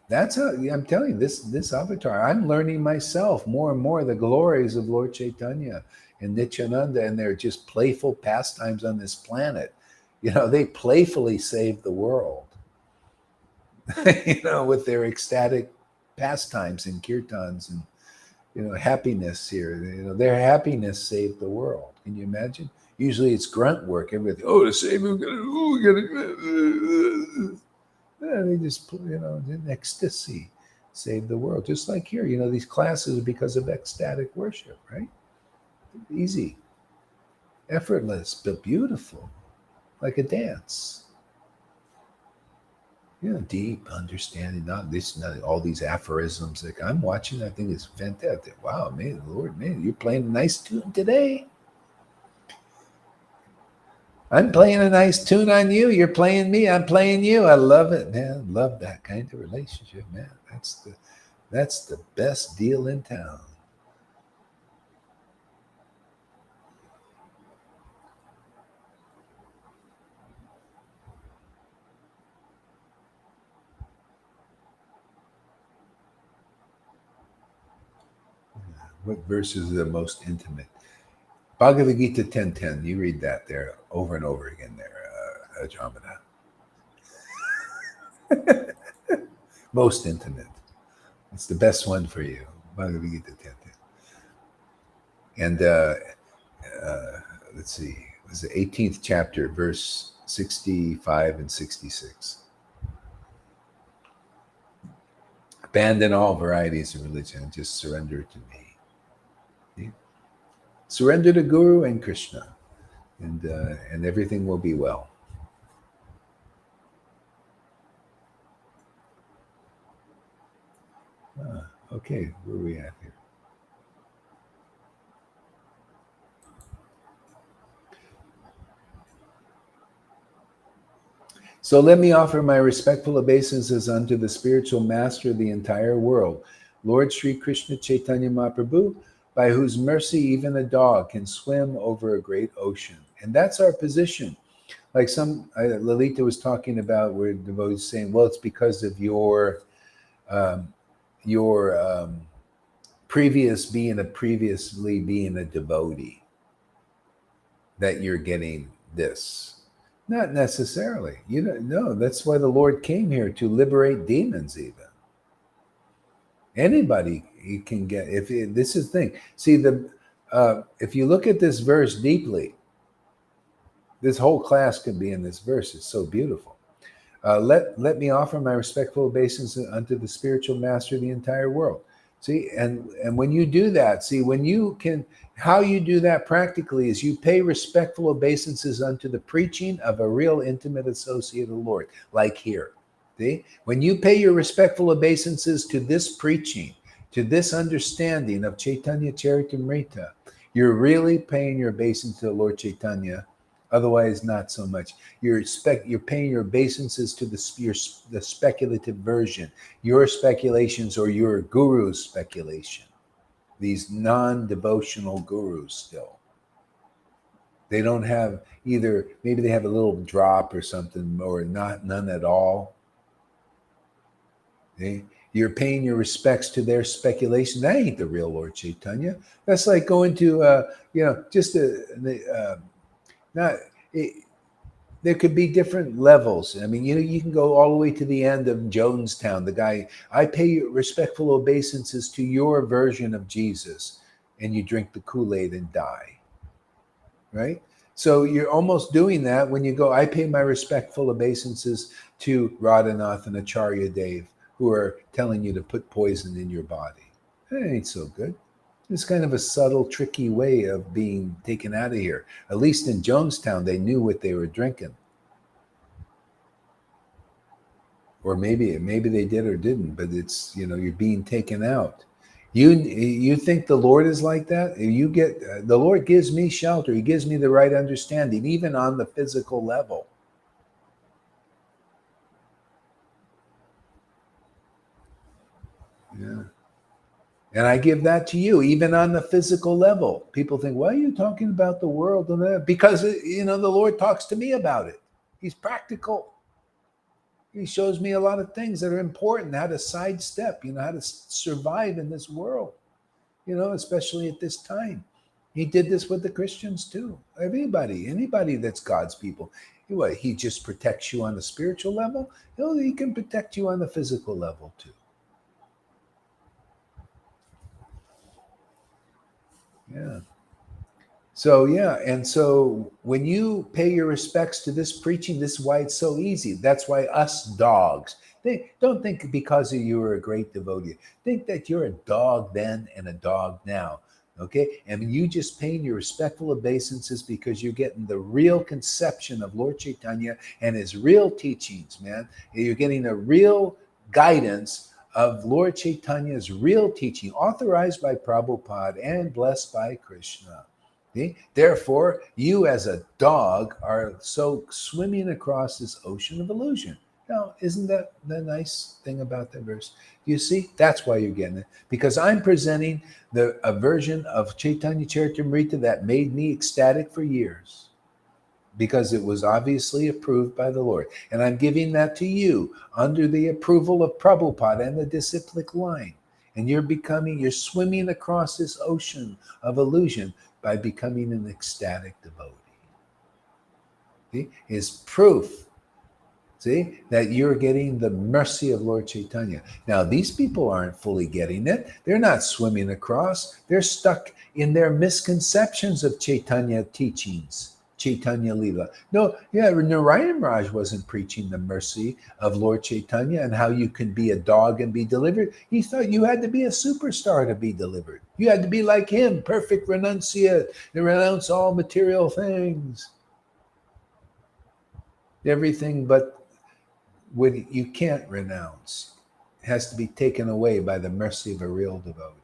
That's how I'm telling you, this avatar. I'm learning myself more and more the glories of Lord Caitanya and Nityananda and their just playful pastimes on this planet. They playfully saved the world. With their ecstatic pastimes and kirtans and happiness here. Their happiness saved the world. Can you imagine? Usually it's grunt work. Everybody, to save him, we gotta. They just, in ecstasy, save the world. Just like here, these classes are because of ecstatic worship, right? Easy, effortless, but beautiful, like a dance. Deep understanding, not all these aphorisms. Like I'm watching, I think it's fantastic. Wow, man, Lord, man, you're playing a nice tune today. I'm playing a nice tune on you. You're playing me. I'm playing you. I love it, man. Love that kind of relationship, man. That's the best deal in town. What verses are the most intimate? Bhagavad Gita 10:10. You read that there over and over again there, Ajamana. Most intimate. It's the best one for you. Bhagavad Gita 10:10. And let's see. It was the 18th chapter, verse 65 and 66. Abandon all varieties of religion and just surrender to me. See? Surrender to Guru and Krishna, and everything will be well. Okay, where are we at here? So let me offer my respectful obeisances unto the spiritual master of the entire world, Lord Sri Krishna Chaitanya Mahaprabhu, by whose mercy even a dog can swim over a great ocean. And that's our position. Like Lalita was talking about, where the devotees saying, well, it's because of your previously being a devotee that you're getting this. Not necessarily. No, that's why the Lord came here, to liberate demons even. Anybody can get, this is the thing. See, if you look at this verse deeply, this whole class can be in this verse. It's so beautiful. Let me offer my respectful obeisance unto the spiritual master of the entire world. See, and when you do that, how you do that practically is you pay respectful obeisances unto the preaching of a real intimate associate of the Lord, like here. See, when you pay your respectful obeisances to this preaching, to this understanding of Chaitanya Charitamrita, you're really paying your obeisance to the Lord Chaitanya. Otherwise, not so much. You're paying your obeisances to the speculative version, your speculations or your guru's speculation. These non-devotional gurus still. They don't have either, maybe they have a little drop or something, or none at all. You're paying your respects to their speculation. That ain't the real Lord Chaitanya. That's like going to, there could be different levels. I mean, you can go all the way to the end of Jonestown. The guy, I pay respectful obeisances to your version of Jesus, and you drink the Kool-Aid and die. Right? So you're almost doing that when you go, I pay my respectful obeisances to Radhanath and Acharya Dev, who are telling you to put poison in your body. That ain't so good. It's kind of a subtle, tricky way of being taken out of here. At least in Jonestown, they knew what they were drinking. Or maybe they did or didn't, but it's, you're being taken out. You think the Lord is like that? The Lord gives me shelter. He gives me the right understanding, even on the physical level. Yeah. And I give that to you, even on the physical level. People think, why are you talking about the world? Because, the Lord talks to me about it. He's practical. He shows me a lot of things that are important, how to sidestep, how to survive in this world, especially at this time. He did this with the Christians too. Anybody that's God's people. He just protects you on the spiritual level. He can protect you on the physical level too. Yeah. So, and so when you pay your respects to this preaching, this is why it's so easy. That's why us dogs, don't think because you were a great devotee. Think that you're a dog then and a dog now. Okay? And you just paying your respectful obeisances because you're getting the real conception of Lord Caitanya and his real teachings, man. You're getting a real guidance of Lord Chaitanya's real teaching, authorized by Prabhupada and blessed by Krishna. See? Therefore, you as a dog are so swimming across this ocean of illusion. Now, isn't that the nice thing about that verse? You see, that's why you're getting it. Because I'm presenting a version of Chaitanya Charitamrita that made me ecstatic for years. Because it was obviously approved by the Lord. And I'm giving that to you under the approval of Prabhupada and the disciplic line. And you're swimming across this ocean of illusion by becoming an ecstatic devotee. See? Is proof, that you're getting the mercy of Lord Caitanya. Now, these people aren't fully getting it. They're not swimming across. They're stuck in their misconceptions of Chaitanya teachings. Chaitanya Leela. No, Narayan Raj wasn't preaching the mercy of Lord Chaitanya and how you can be a dog and be delivered. He thought you had to be a superstar to be delivered. You had to be like him, perfect renunciate, and renounce all material things. Everything but what you can't renounce. It has to be taken away by the mercy of a real devotee.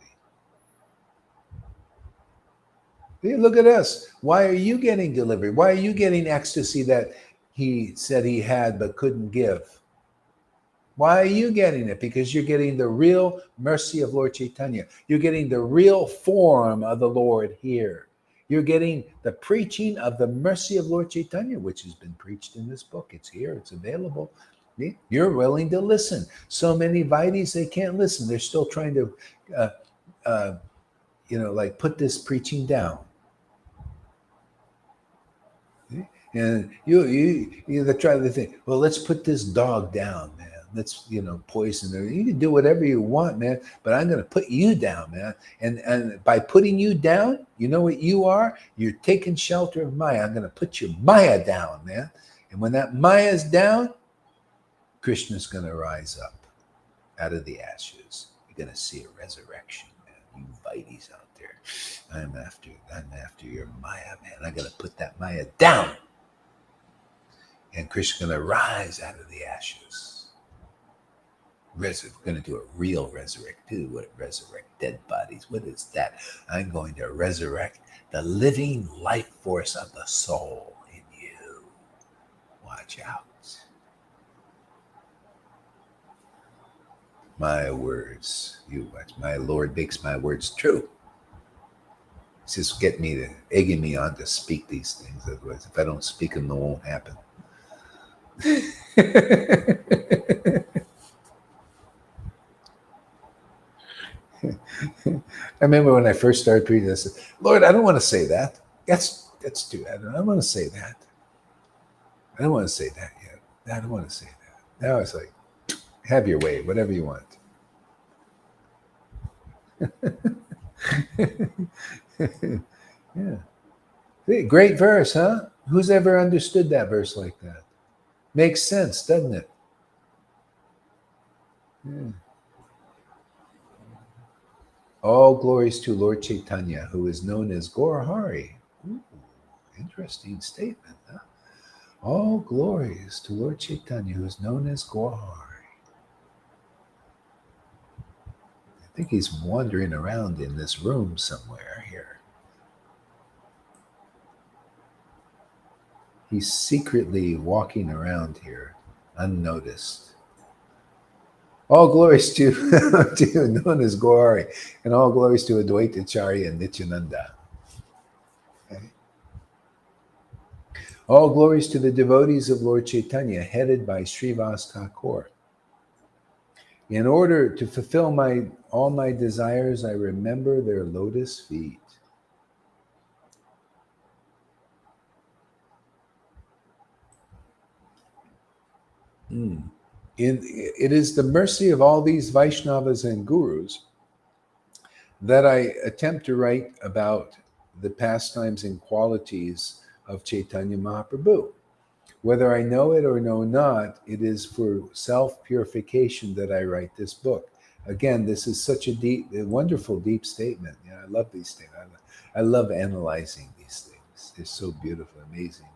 Look at us. Why are you getting delivered? Why are you getting ecstasy that he said he had but couldn't give? Why are you getting it? Because you're getting the real mercy of Lord Caitanya. You're getting the real form of the Lord here. You're getting the preaching of the mercy of Lord Caitanya, which has been preached in this book. It's here. It's available. You're willing to listen. So many Vaidis, they can't listen. They're still trying to, put this preaching down. And you try to think, well, let's put this dog down, man. Let's, poison her. You can do whatever you want, man, but I'm going to put you down, man. And by putting you down, you know what you are? You're taking shelter of Maya. I'm going to put your Maya down, man. And when that Maya is down, Krishna's going to rise up out of the ashes. You're going to see a resurrection, man. You Vaidis out there. I'm after your Maya, man. I'm going to put that Maya down. And Krishna's going to rise out of the ashes. We're going to do a real resurrect too. What resurrect dead bodies? What is that? I'm going to resurrect the living life force of the soul in you. Watch out. My words, you watch. My Lord makes my words true. It's just egging me on to speak these things. Otherwise, if I don't speak them, it won't happen. I remember when I first started preaching, I said, Lord, I don't want to say that. That's too bad. I don't want to say that. I don't want to say that yet. I don't want to say that. Now it's like, have your way, whatever you want. Yeah. Great verse, huh? Who's ever understood that verse like that? Makes sense, doesn't it? Yeah. All glories to Lord Caitanya, who is known as Gaurahari. Ooh, interesting statement, huh? All glories to Lord Caitanya, who is known as Gaurahari. I think he's wandering around in this room somewhere here. He's secretly walking around here, unnoticed. All glories to, to known as Gauri, and all glories to Advaita Acharya and Nityananda. Okay. All glories to the devotees of Lord Caitanya, headed by Srivas Thakur. In order to fulfill all my desires, I remember their lotus feet. It is the mercy of all these Vaishnavas and Gurus that I attempt to write about the pastimes and qualities of Chaitanya Mahaprabhu. Whether I know it or know not, it is for self-purification that I write this book. Again, this is such a wonderful, deep statement. Yeah, I love these things. I love analyzing these things. They're so beautiful, amazing.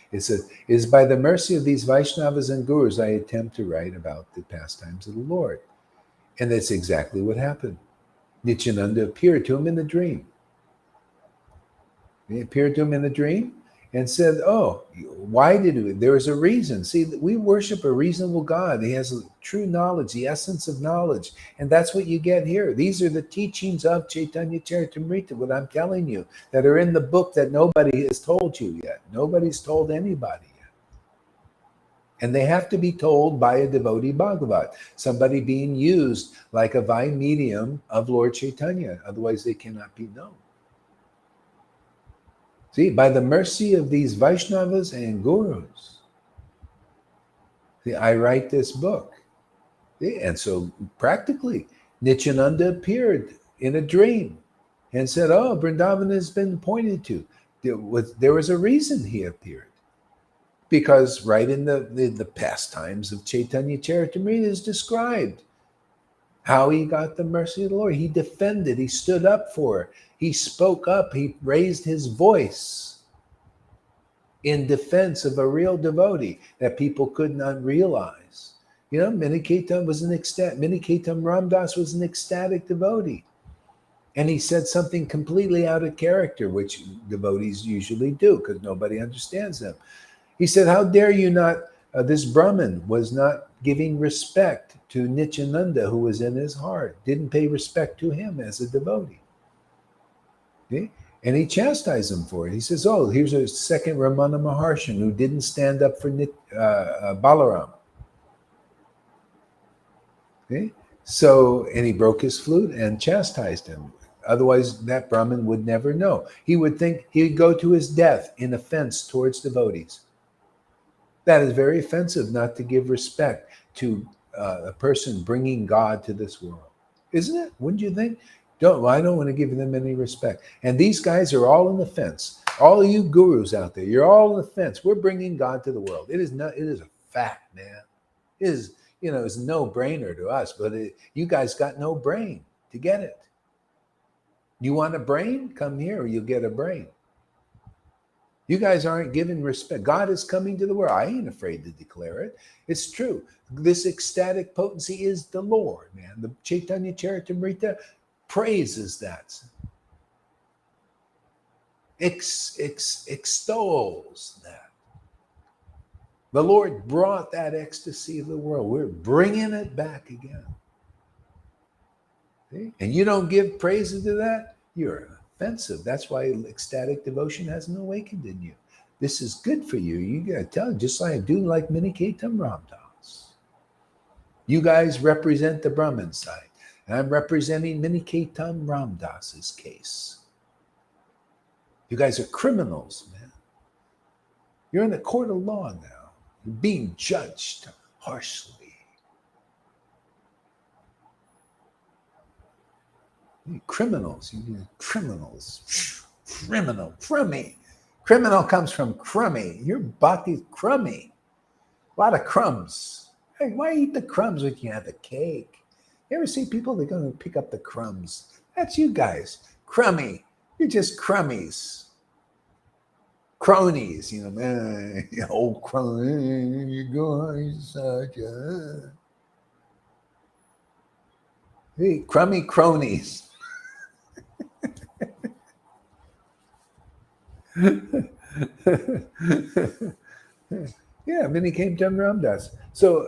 It is by the mercy of these Vaishnavas and Gurus I attempt to write about the pastimes of the Lord. And that's exactly what happened. Nityananda appeared to him in a dream. He appeared to him in a dream and said, "Oh, why did we? There is a reason. See, we worship a reasonable God. He has true knowledge, the essence of knowledge. And that's what you get here. These are the teachings of Chaitanya Charitamrita, what I'm telling you, that are in the book that nobody has told you yet. Nobody's told anybody yet. And they have to be told by a devotee Bhagavat, somebody being used like a divine medium of Lord Chaitanya. Otherwise, they cannot be known. See, by the mercy of these Vaishnavas and Gurus, see, I write this book. See, and so practically, Nityananda appeared in a dream and said, "Oh, Vrindavan has been pointed to." There was a reason he appeared. Because right in the pastimes of Chaitanya Charitamrita is described how he got the mercy of the Lord. He defended, he stood up for it. He spoke up, he raised his voice in defense of a real devotee that people could not realize. Minikaitam Ramdas was an ecstatic devotee. And he said something completely out of character, which devotees usually do because nobody understands them. He said, "How dare you not?" This Brahmin was not giving respect to Nityananda, who was in his heart, didn't pay respect to him as a devotee. Okay? And he chastised him for it. He says, "Oh, here's a second Ramana Maharshan who didn't stand up for Balaram." Okay? So, and he broke his flute and chastised him. Otherwise, that Brahmin would never know. He would think he would go to his death in offense towards devotees. That is very offensive not to give respect to a person bringing God to this world. Isn't it? Wouldn't you think? I don't want to give them any respect. And these guys are all on the fence. All of you gurus out there, you're all on the fence. We're bringing God to the world. It is a fact, man. It is, it's a no-brainer to us, but you guys got no brain to get it. You want a brain? Come here, you'll get a brain. You guys aren't giving respect. God is coming to the world. I ain't afraid to declare it. It's true. This ecstatic potency is the Lord, man. The Chaitanya Charitamrita praises that. Extols that. The Lord brought that ecstasy of the world. We're bringing it back again. See? And you don't give praises to that, you're offensive. That's why ecstatic devotion hasn't awakened in you. This is good for you. You got to tell, just like I do, like Minikaitam Ramdas. You guys represent the Brahmin side, and I'm representing Minikaitam Ramdas's case. You guys are criminals, man. You're in a court of law now. You're being judged harshly. Criminals, criminals, crummy. Criminal comes from crummy. Your bhakthi's crummy. A lot of crumbs. Hey, why eat the crumbs when you have the cake? You ever see people that are going to pick up the crumbs? That's you guys. Crummy. You're just crummies. Cronies, man. Old crony, you go such a... Hey, crummy cronies. Yeah, Minikaitam Ramdas. So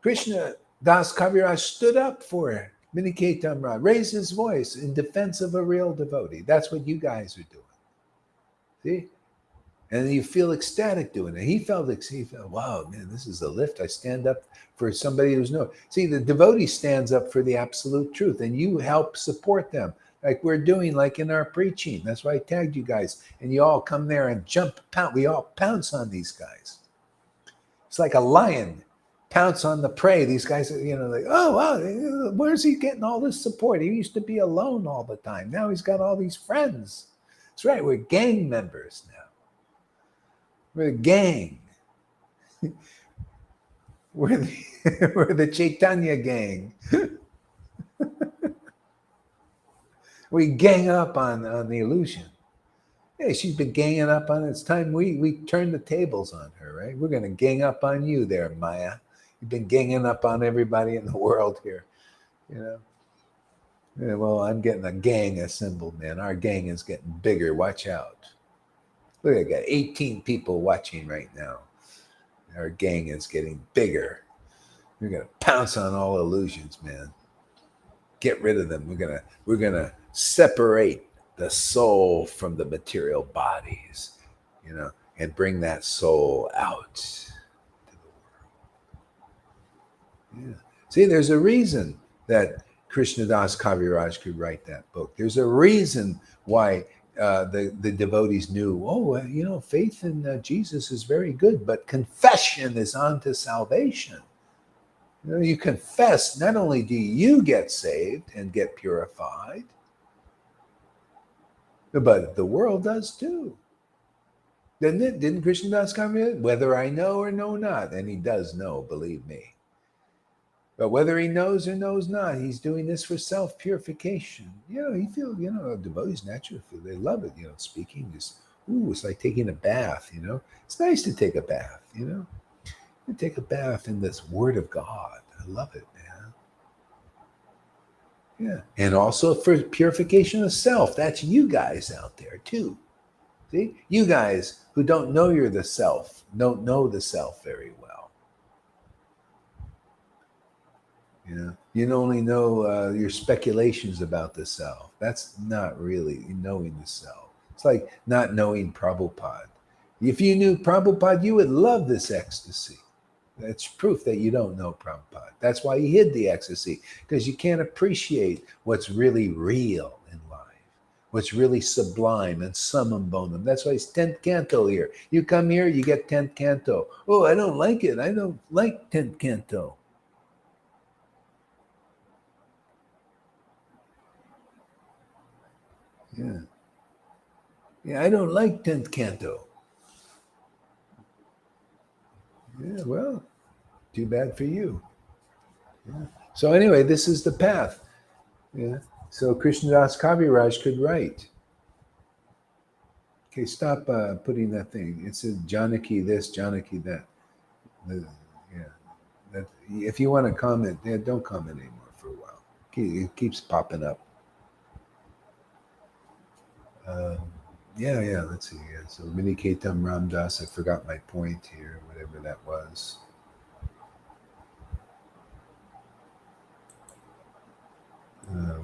Krishna Das Kaviraj stood up for Minikaitamra, raised his voice in defense of a real devotee. That's what you guys are doing. See? And you feel ecstatic doing it. He felt, wow, man, this is a lift. I stand up for somebody who's no. See, the devotee stands up for the absolute truth, and you help support them, like we're doing, like in our preaching. That's why I tagged you guys, and you all come there and jump, pounce. We all pounce on these guys. It's like a lion pounce on the prey. These guys are, like, oh, wow, where's he getting all this support? He used to be alone all the time. Now he's got all these friends. That's right. We're gang members now. We're a gang. We're the Caitanya gang. We gang up on the illusion. Hey, she's been ganging up on it. It's time we turn the tables on her, right? We're going to gang up on you there, Maya. You've been ganging up on everybody in the world here, Yeah, well, I'm getting a gang assembled, man. Our gang is getting bigger. Watch out. Look, I got 18 people watching right now. Our gang is getting bigger. We're gonna pounce on all illusions, man. Get rid of them. We're gonna separate the soul from the material bodies, and bring that soul out to the world. Yeah. See, there's a reason that Krishnadas Kaviraj could write that book. There's a reason why the devotees knew, faith in Jesus is very good, but confession is on to salvation. You confess, not only do you get saved and get purified, but the world does too. Didn't it? Didn't Krishnadas come in? Whether I know or know not, and he does know, believe me. But whether he knows or knows not, he's doing this for self-purification. He feels, devotees naturally feel, they love it, speaking is, it's like taking a bath, It's nice to take a bath, You take a bath in this word of God. I love it, man. Yeah. And also for purification of self. That's you guys out there too. See? You guys who don't know you're the self, don't know the self very well. You only know your speculations about the self. That's not really knowing the self. It's like not knowing Prabhupada. If you knew Prabhupada, you would love this ecstasy. That's proof that you don't know Prabhupada. That's why he hid the ecstasy, because you can't appreciate what's really real in life, what's really sublime and summum bonum. That's why it's 10th canto here. You come here, you get 10th canto. Oh, I don't like it. I don't like 10th canto. Yeah. Yeah, I don't like 10th canto. Yeah, well, too bad for you. Yeah. So anyway, this is the path. Yeah. So Krishnadas Kaviraj could write. Okay, stop putting that thing. It says Janaki this, Janaki that. That if you want to comment, don't comment anymore for a while. It keeps popping up. Yeah. Let's see. Yeah. So Minikaitam Ramdas. I forgot my point here. Whatever that was.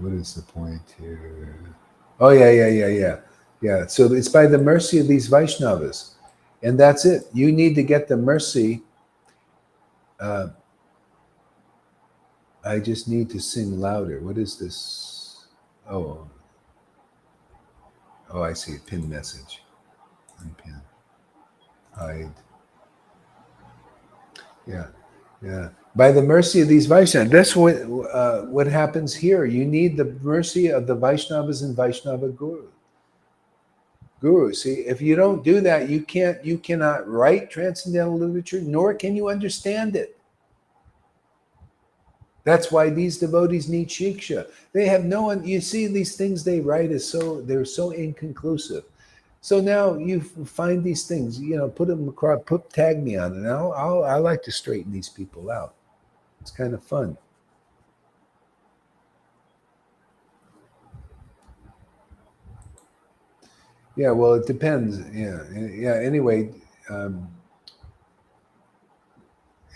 What is the point here? Oh yeah. So it's by the mercy of these Vaishnavas, and that's it. You need to get the mercy. I just need to sing louder. What is this? Oh, I see. Pin message. Unpin. Hide. Yeah. By the mercy of these Vaishnavas, that's what happens here. You need the mercy of the Vaishnavas and Vaishnava Guru. See, if you don't do that, you cannot write transcendental literature, nor can you understand it. That's why these devotees need shiksha. They have no one. You see, these things they write they're so inconclusive. So now you find these things, put them across, tag me on it. I like to straighten these people out. It's kind of fun. Yeah, well, it depends. Yeah. Anyway,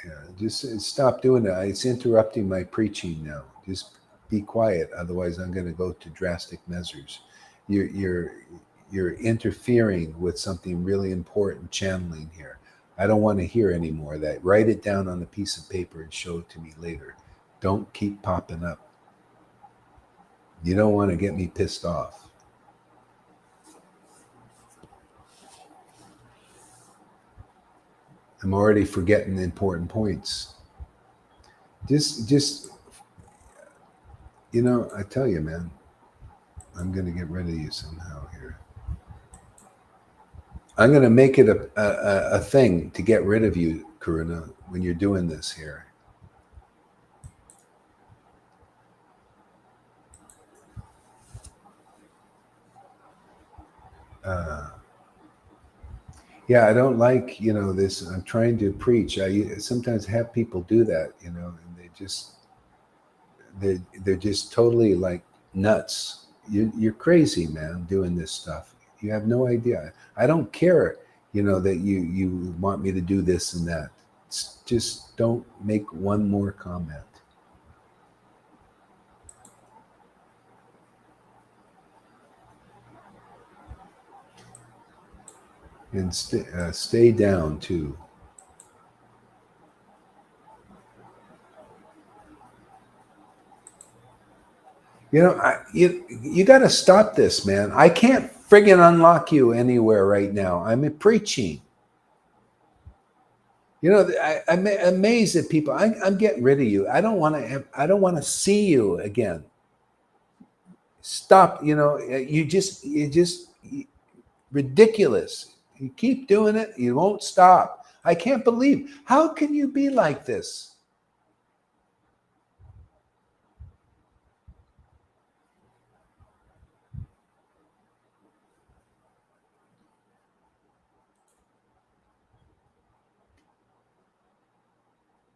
Yeah, just stop doing that. It's interrupting my preaching now. Just be quiet, otherwise I'm going to go to drastic measures. You're you're you're interfering with something really important channeling here. I don't want to hear any more of that. Write it down on a piece of paper and show it to me later. Don't keep popping up. You don't want to get me pissed off. I'm already forgetting important points. Just I tell you, man, I'm going to get rid of you somehow here. I'm going to make it a thing to get rid of you, Karuna, when you're doing this here. Yeah, I don't like, this. I'm trying to preach. I sometimes have people do that, and they're just totally like nuts. You're crazy, man, doing this stuff. You have no idea. I don't care, that you want me to do this and that. Just don't make one more comment. And stay down too. You got to stop this, man. I can't friggin' unlock you anywhere right now. I'm preaching. I'm amazed at people. I'm getting rid of you. I don't want to. I don't want to see you again. Stop. You just ridiculous. You keep doing it. You won't stop. I can't believe. How can you be like this?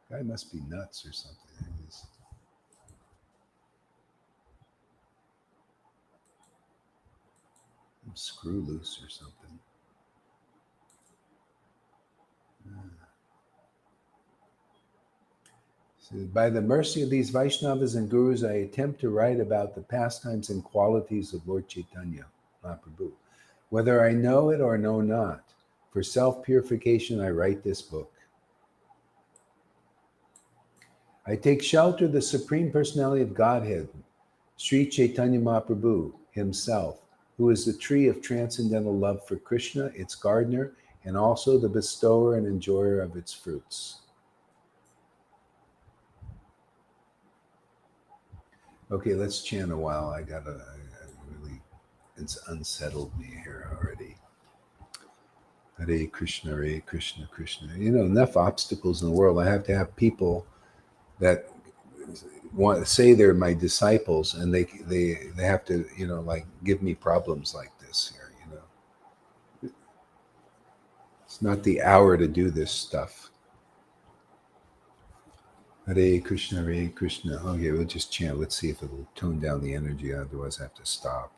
Guy must be nuts or something. Screw loose or something. So by the mercy of these Vaishnavas and Gurus, I attempt to write about the pastimes and qualities of Lord Caitanya, Mahaprabhu. Whether I know it or know not, for self-purification I write this book. I take shelter of the Supreme Personality of Godhead, Sri Chaitanya Mahaprabhu himself, who is the tree of transcendental love for Krishna, its gardener, and also the bestower and enjoyer of its fruits. Okay, let's chant a while. It's unsettled me here already. Hare Krishna, Hare Krishna, Krishna. Enough obstacles in the world. I have to have people that want to say they're my disciples, and they have to, give me problems like this here. It's not the hour to do this stuff. Hare Krishna, Hare Krishna. Okay, we'll just chant. Let's see if it'll tone down the energy. Otherwise, I have to stop.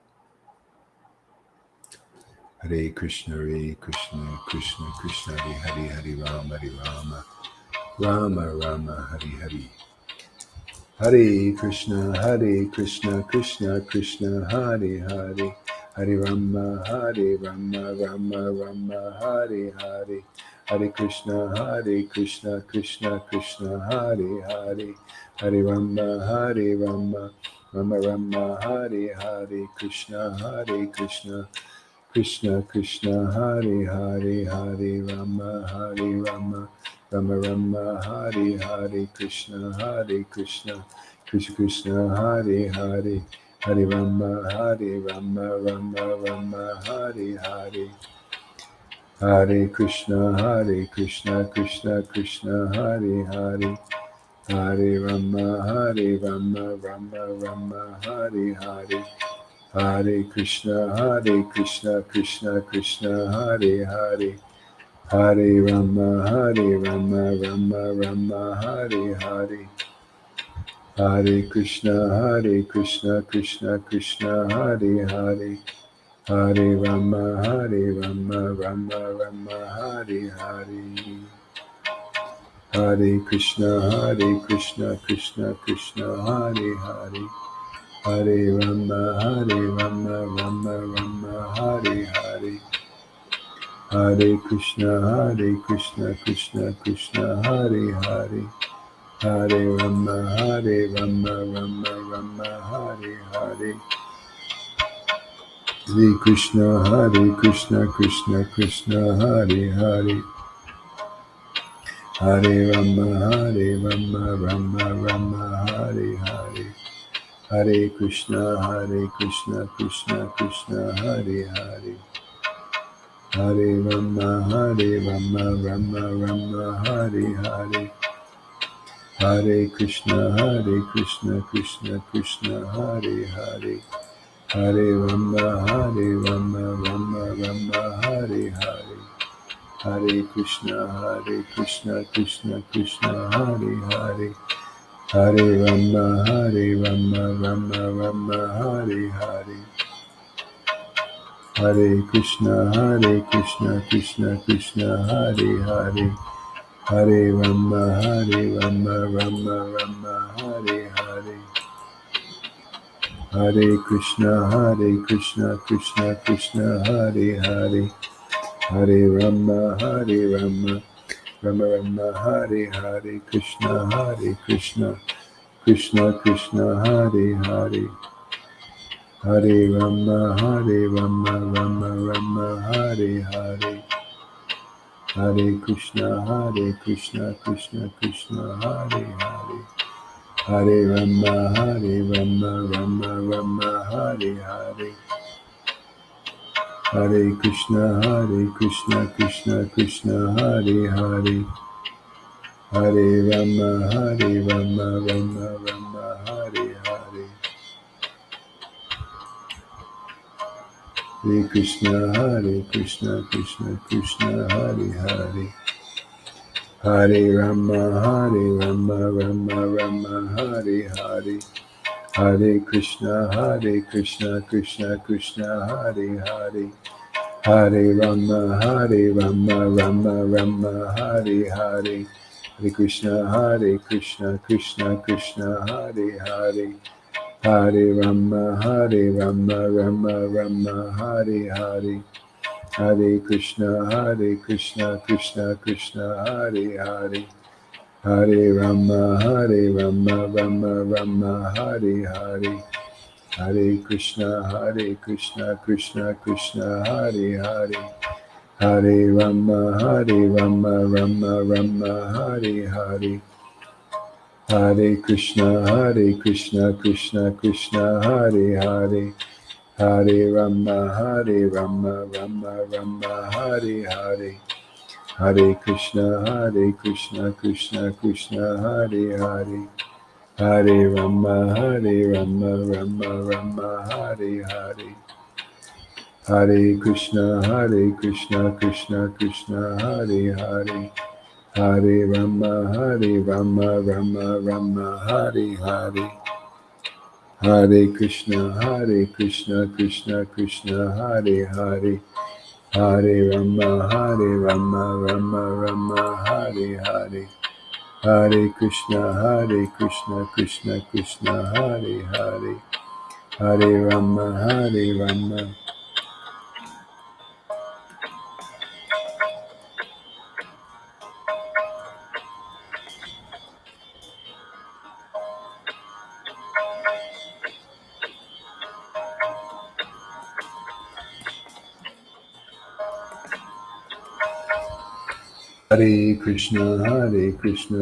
Hare Krishna, Hare Krishna, Krishna Krishna, Hare Hare, Hare Rama, Rama Rama, Hare Hare. Hare Krishna, Krishna Krishna, Hare Hare. Hare Rama, Rama Rama, Hare Hare. Hare Krishna, Krishna Krishna, Hare Hare. Hare Rama, Rama Rama, Hare Hare. Krishna, Krishna Krishna, Hare Hare. Hare Rama, Rama Rama, Hare Hare. Krishna, Krishna Krishna, Hare Hare. Hare Rama, Rama Rama, Hare Hare. Hare Krishna, Krishna Krishna, Hare Hare. Hare Rama, Rama Hare Hare. Hare Krishna, Krishna Hare Hare. Hare Rama, Rama Hare Hare. Hare Krishna, Krishna Krishna, Hare Hare. Hare Rama, Rama Hare Hare. Hare Krishna, Krishna Krishna, Hare Hare, Hare Rama, Rama Rama, Hare Hare, Hare Krishna, Krishna Krishna, Hare Hare, Hare Rama, Rama Hare Hare, Hare Krishna, Krishna Krishna, Hare Hare, Hare Rama, Rama Hare Hare, Hare Krishna, Krishna Krishna, Hare Hare, Hare Rama, Rama Hare Hare, Hare Krishna, Krishna Krishna, Hare Hare, Hare Rama, Rama Hare Hare, Hare Krishna, Krishna Krishna, Hare Hare, Hare Rama, Rama Hare Hare, Hare Krishna, Krishna Krishna, Hare Hare, Hare Rama, Rama Hare Hare, Hare Krishna, Krishna Krishna, Hare Hare, Hare Rama, Rama Hare Hare, Krishna, Krishna Krishna, Hare Hare, Hare Rama, Rama Hare Hare, Hare Krishna, Krishna Krishna, Hare Hare, Hare Rama, Rama Hare Hare, Hare Krishna, Krishna Hare Hare, Hare Rama, Rama Hare Hare, Hare Krishna, Krishna Hare Hare, Hare Rama, Rama Hare Hare, Hare Krishna, Krishna Hare Hare, Hare Rama, Rama Hare Hare, Hare Krishna, Krishna Hare Hare, Hare Rama, Rama Hare Hare, Hare Krishna, Krishna Hare Hare, Hare Rama, Rama Hare Hare, Hare Krishna, Krishna Hare Hare, Hare Rama, Rama Hare Hare, Hare Krishna, Krishna Hare Hare, Hare Rama, Rama Hare Hare, Hare Krishna, Krishna Hare Hare, Hare Rama, Rama Hare Hare, Hare Krishna, Krishna Hare Hare, Hare Rama, Rama Hare Hare, Hare Krishna, Krishna Hare Hare, Hare Rama, Rama Hare Hare, Hare Krishna, Krishna Hare Hare, Hare Rama, Hare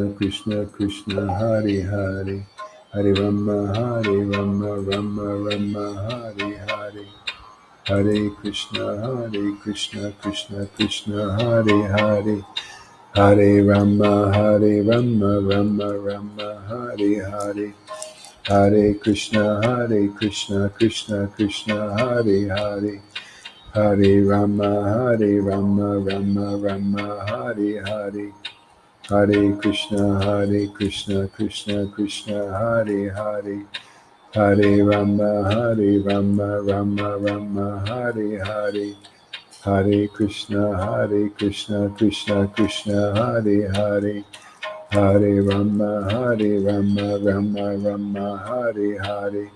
Krishna, Krishna Hare Hare, Hare Rama, Rama Hare Hare, Hare Krishna, Krishna Hare Hare, Hare Rama, Rama Hare Hare, Hare Krishna, Krishna Hare Hare, Hare Rama, Rama Hare Hare, Hare Krishna, Krishna Hare Hare, Hare Rama, Rama Hare Hare, Hare Krishna, Krishna Hare Hare, Hare Rama, Rama Rama, Hare Hare.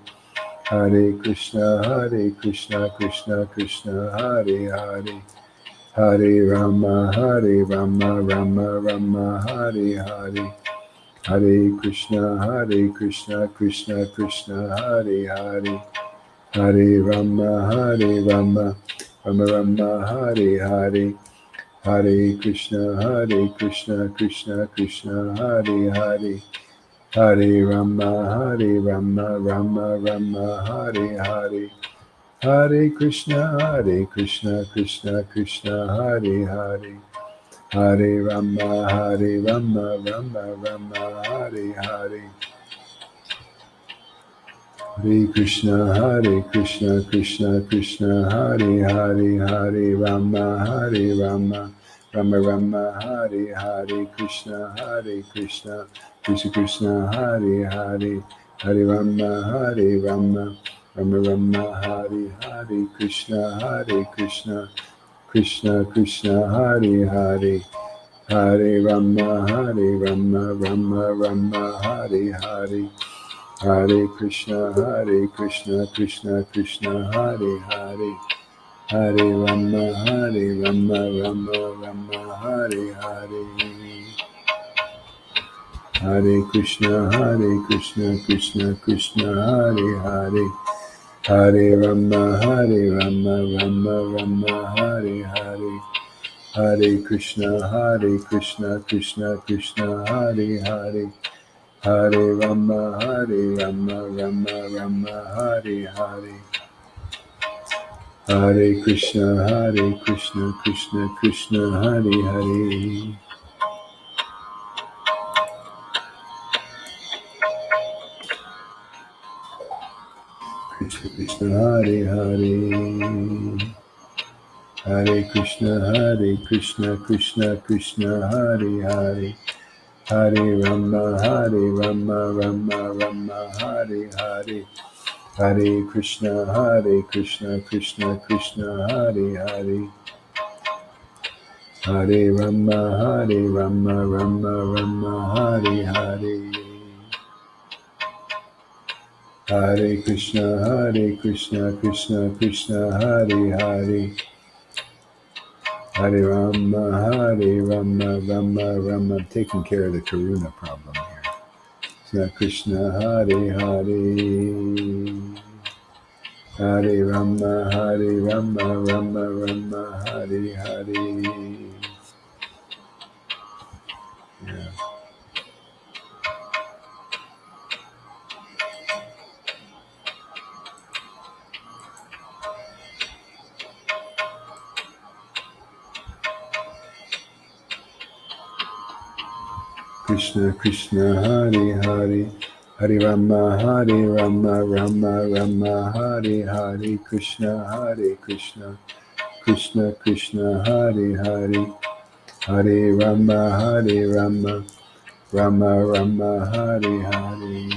Hare Krishna, Krishna Krishna, Hare Hare. Hare Rama, Rama Rama, Hare Hare. Hare Krishna, Krishna Krishna, Hare Hare. Hare Rama, Rama Rama, Hare Hare. Hare Krishna, Krishna Krishna, Hare Hare. Hare Rama, Rama Rama, Hare Hare. Hare Krishna, Krishna Krishna, Hare Hare. Hare Rama, Rama Rama, Hare Hare. Hare Krishna, Krishna Krishna, Hare Hare. Hare Rama, Rama Rama, Hare Hare. Krishna, Krishna Krishna, Hare Hare. Hare Rama, Rama Rama, Hare Hare. Krishna, Krishna Krishna, Hare Hare. Hare Rama, Rama Rama, Hare Hare. Hare Krishna, Krishna Krishna, Hare Hare. Hare Rama, Rama Rama, Hare Hare. Hare Krishna, Krishna Krishna, Hare Hare. Hare Rama, Rama Rama, Hare Hare. Hare Krishna, Krishna Krishna, Hare Hare. Hare Rama, Rama Rama, Hare Hare. Hare Krishna, Krishna Krishna, Hare Hare. Krishna Krishna, Hare Hare. Hare Krishna, Krishna Krishna, Hare Hare. Hare Rama, Rama Rama, Hare Hare. Hare Krishna, Krishna Krishna, Hare Hare. Hare Rama, Rama Rama, Hare Hare. Hare Krishna, Krishna Krishna, Hare Hare. Hare Rama, Rama Rama. I'm taking care of the Karuna problem here. Krishna, Hare Hare. Hare Rama, Rama Rama, Hare Hare. Yeah. Krishna Krishna, Hare Hare. Hare Rama, Rama Rama, Hare Hare. Krishna, Krishna Krishna, Hare Hare. Hare Rama, Rama Rama, Hare Hare.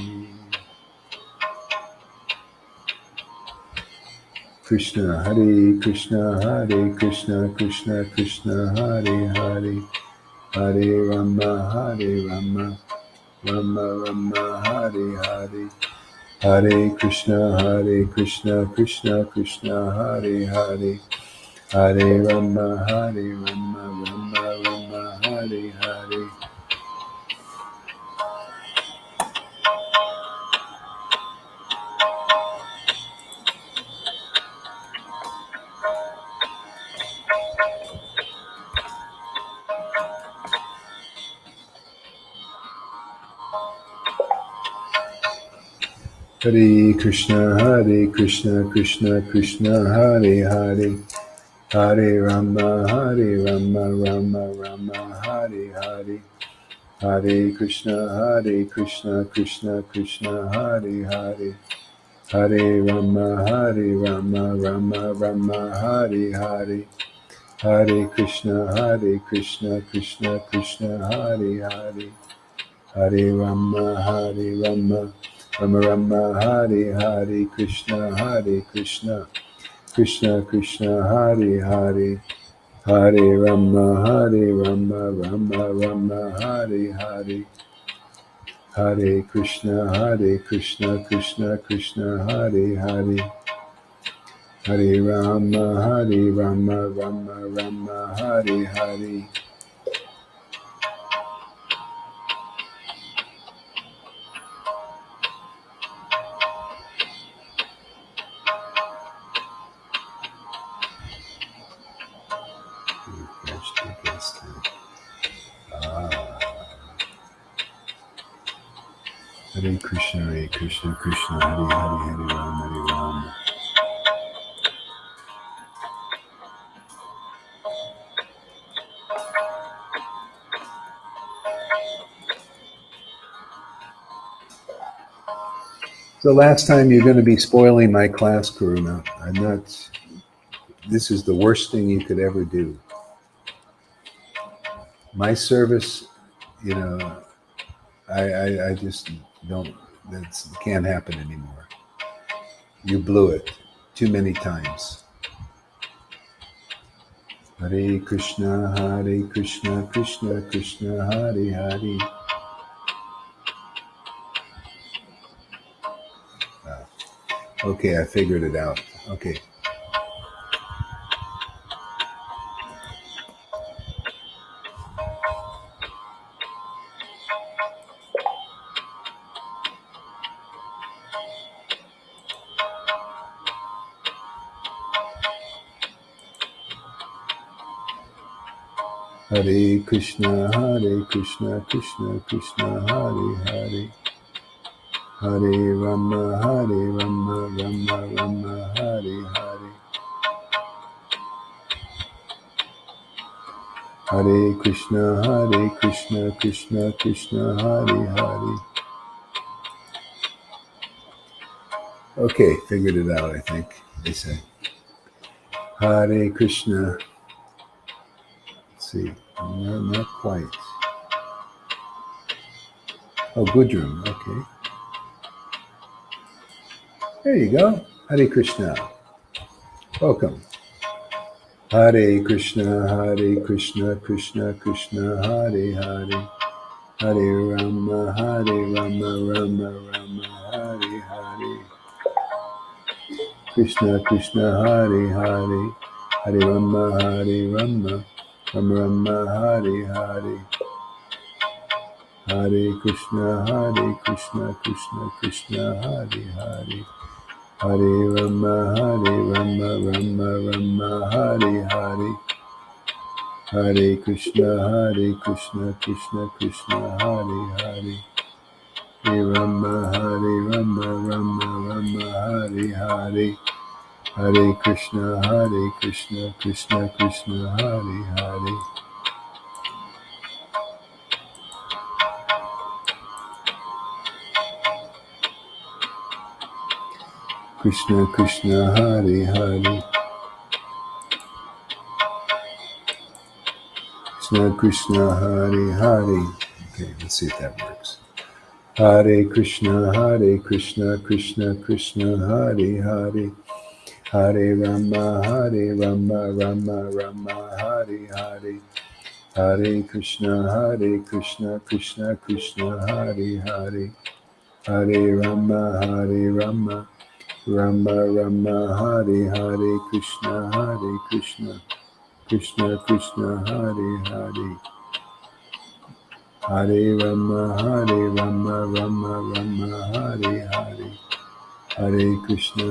Krishna, Hare Krishna Krishna, Hare Hare. Hare Rama, Rama Rama, Hare Hare. Hare Krishna, Krishna Krishna, Hare Hare. Hare Rama, Rama Rama, Hare Hare. Hare Krishna, Krishna Krishna, Hare Hare. Hare Rama, Rama Rama, Hare Hare. Hare Krishna, Krishna Krishna, Hare Hare. Hare Rama, Rama Rama, Hare Hare. Hare Krishna, Krishna Krishna, Hare Hare. Hare Rama, Rama Rama, Hare Hare. Krishna, Krishna Krishna, Hare Hare. Hare Rama, Rama Rama, Hare Hare. Hare Krishna, Krishna Krishna, Hare Hare. Hare Rama, Rama, Hare Hare. Hare Krishna, Krishna, Hare Hare, Hare Rama, Hare Rama. So last time you're going to be spoiling my class, Karuna. I'm not. This is the worst thing you could ever do. My service, I just don't. That can't happen anymore. You blew it too many times. Hare Krishna, Krishna Krishna, Hare Hare. Okay, I figured it out. Okay. Hare Krishna, Krishna Krishna, Hare Hare. Hare Rama, Rama, Hare Hare. Hare Krishna, Krishna Krishna, Hare Hare. Okay, figured it out, I think, they say. Hare Krishna. Let's see, no, not quite. Oh, Gudrun, okay. There you go. Hare Krishna. Welcome. Hare Krishna, Krishna Krishna, Hare Hare. Hare Rama, Rama, Hare Hare. Krishna Hare Hare. Hare Rama, Rama Hare Hare. Hare Krishna, Krishna Hare Hare. Hare Rama, Rama Hare Hare. Hare Krishna, Krishna Hare Hare. Hare Rama, Rama Hare Hare. Hare Krishna, Krishna Hare Hare. Krishna Hare Hare. Krishna Hare Hare. Okay, let's see if that works. Hare Krishna, Krishna Hare Hare. Hare Rama, Rama Hare Hare. Hare Krishna, Krishna Hare Hare. Hare Rama, Rama Hare Hare. Krishna, Krishna Hare Hare. Hare Rama, Rama Hare Hare. Hare Krishna,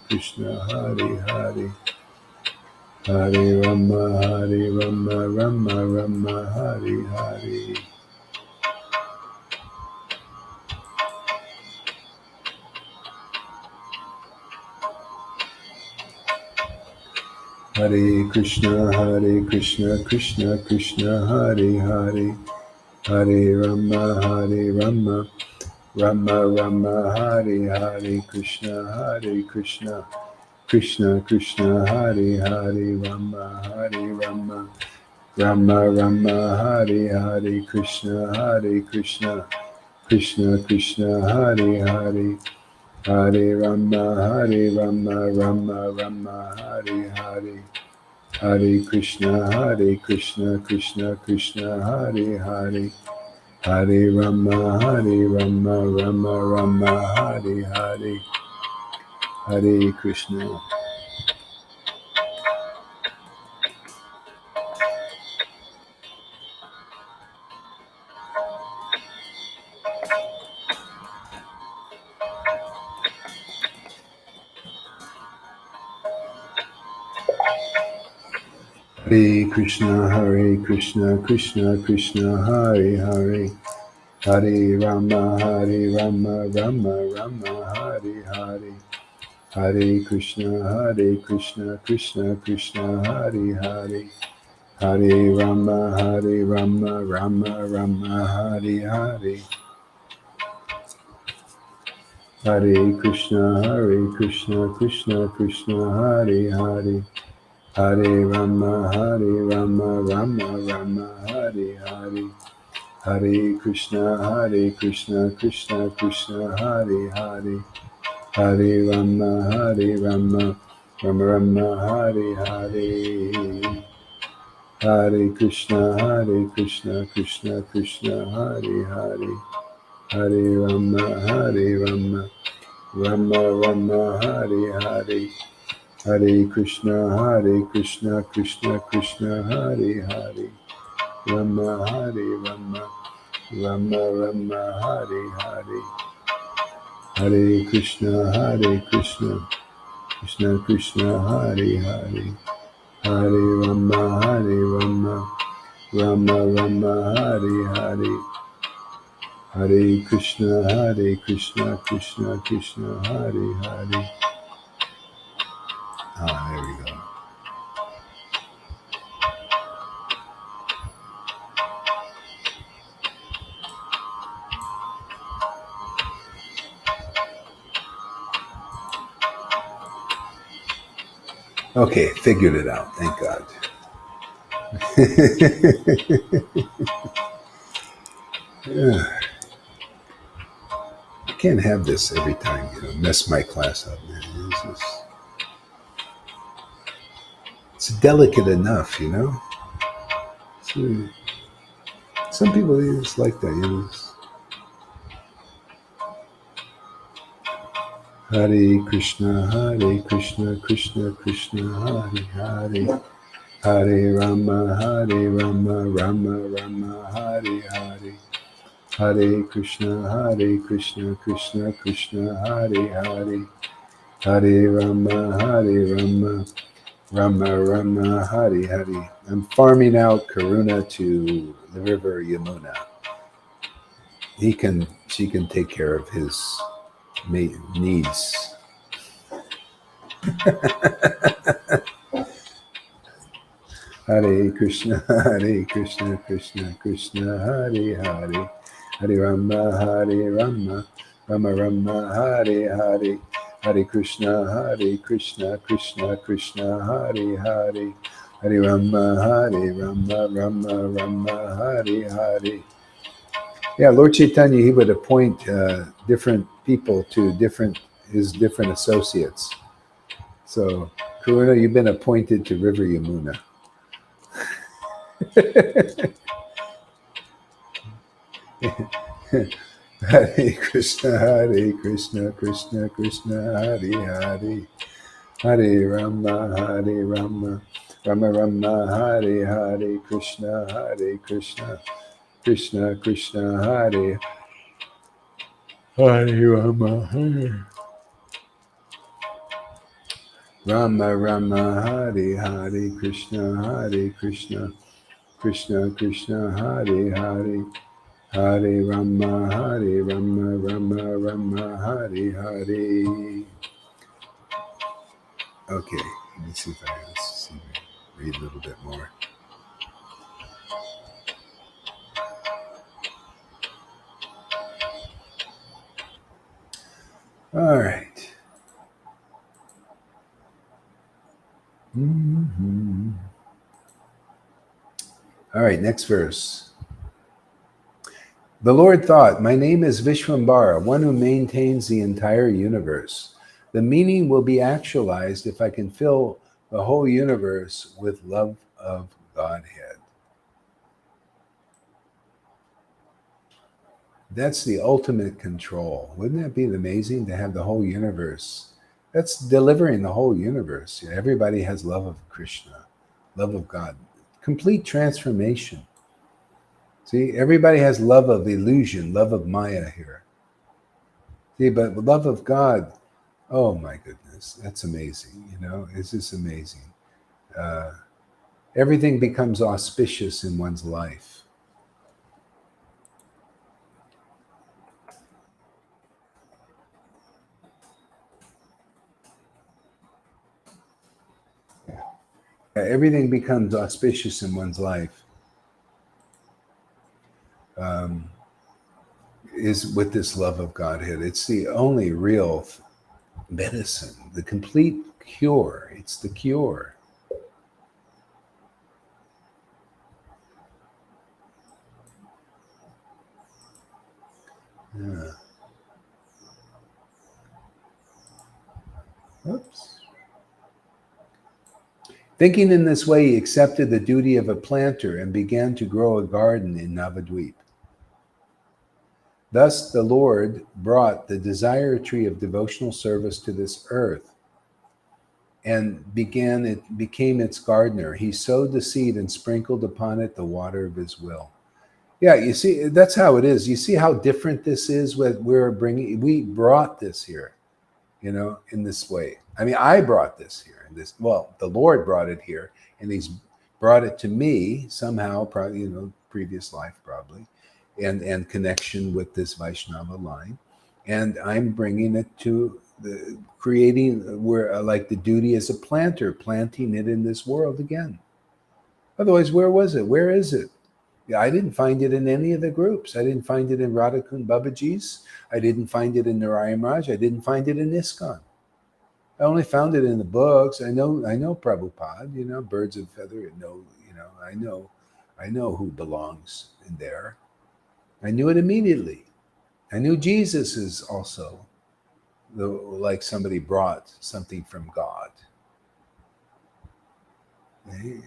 Krishna Hare Hare. Hare Rama, Rama Hare Hare. Hare Krishna, Krishna Hare Hare. Hare Rama, Rama Hare Hare. Krishna, Krishna Hare Hare. Rama, Rama Hare Hare. Krishna, Krishna Hare Hare. Hare Rama, Rama Hare Hare. Hare Krishna, Krishna Krishna, Hare Hare, Hare Rama, Rama Rama, Hare Hare, Hare Krishna. Hare Krishna, Krishna Krishna, Hare Hare, Hare Rama, Rama Rama, Hare Hare, Hare Krishna, Krishna Krishna, Hare Hare, Hare Rama, Rama Rama, Hare Hare, Hare Krishna, Krishna Krishna, Hare Hare, Hare Rama, Rama Rama, Hare Hare, Hare Krishna, Krishna Krishna, Hare Hare, Hare Rama, Rama Rama, Hare Hare, Hare Krishna, Krishna Krishna, Hare Hare, Hare Rama, Rama Rama, Hare Hare, Hare Krishna, Krishna Krishna, Hare Hare, Rama Hare Rama, Rama Rama, Hare Hare, Hare Krishna, Krishna Krishna, Hare Hare, Hare Rama, Rama Rama, Hare Hare, Hare Krishna, Krishna Krishna, Hare Hare. Ah, there we go. Okay, figured it out. Thank God. Yeah. I can't have this every time, mess my class up, man. It's delicate enough, So, some people just like that, Hare Krishna, Krishna Krishna, Hare Hare, Hare Rama, Rama Rama, Hare Hare, Hare Krishna, Krishna Krishna, Hare Hare, Hare Rama, Rama Rama, Hare Hare. I'm farming out Karuna to the river Yamuna. She can take care of his needs. Hare Krishna, Krishna Krishna, Hare Hare, Hare Rama, Rama Rama, Hare Hare, Hare Krishna, Krishna Krishna, Hare Hare, Hare Rama, Rama Rama, Hare Hare. Yeah, Lord Caitanya, he would appoint different people to his different associates. So, Karuna, you've been appointed to River Yamuna. Hare Krishna, Krishna Krishna, Hare Hare, Hare Rama, Rama Rama, Hare Hare, Krishna, Krishna Krishna, Hare Rama, Rama Rama, Hare Hare, Krishna, Krishna Krishna, Hare Hare, Hare Rama, Rama Rama, Hare Hare. Okay, let me see if I can read a little bit more. All right. Mm-hmm. All right, next verse. The Lord thought, my name is Vishwambara, one who maintains the entire universe. The meaning will be actualized if I can fill the whole universe with love of Godhead. That's the ultimate control. Wouldn't that be amazing to have the whole universe? That's delivering the whole universe. Everybody has love of Krishna, love of God, complete transformation. See, everybody has love of illusion, love of Maya here. See, but love of God, oh my goodness, that's amazing. It's just amazing. Uh, Everything becomes auspicious in one's life. Everything becomes auspicious in one's life. Um, is with this love of Godhead. It's the only real medicine, the complete cure. It's the cure. Yeah. Oops. Thinking in this way, he accepted the duty of a planter and began to grow a garden in Navadvip. Thus, the Lord brought the desire tree of devotional service to this earth and became its gardener. He sowed the seed and sprinkled upon it the water of his will. Yeah, you see, that's how it is. You see how different this is. We brought this here, in this way. I mean, I brought this here. The Lord brought it here, and he's brought it to me somehow, probably, previous life probably, and connection with this Vaishnava line. And I'm bringing it to creating where like the duty as a planter, planting it in this world again. Otherwise, where was it? Where is it? Yeah, I didn't find it in any of the groups. I didn't find it in Radhakund Babaji's. I didn't find it in Narayan Raj. I didn't find it in ISKCON. I only found it in the books. I know Prabhupada, birds of feather. I know who belongs in there. I knew it immediately. I knew Jesus is also like somebody brought something from God.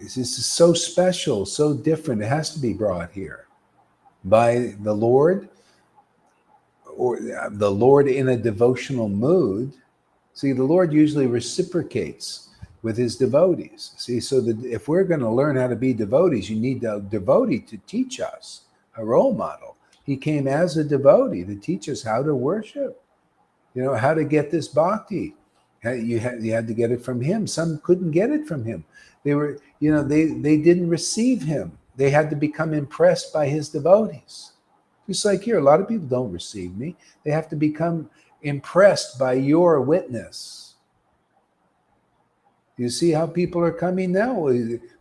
This is so special, so different. It has to be brought here by the Lord, or the Lord in a devotional mood. See, the Lord usually reciprocates with his devotees. See, so that if we're going to learn how to be devotees, you need a devotee to teach us, a role model. He came as a devotee to teach us how to worship, how to get this bhakti. You had to get it from him. Some couldn't get it from him. They didn't receive him. They had to become impressed by his devotees. Just like here, a lot of people don't receive me. They have to become impressed by your witness. You see how people are coming now?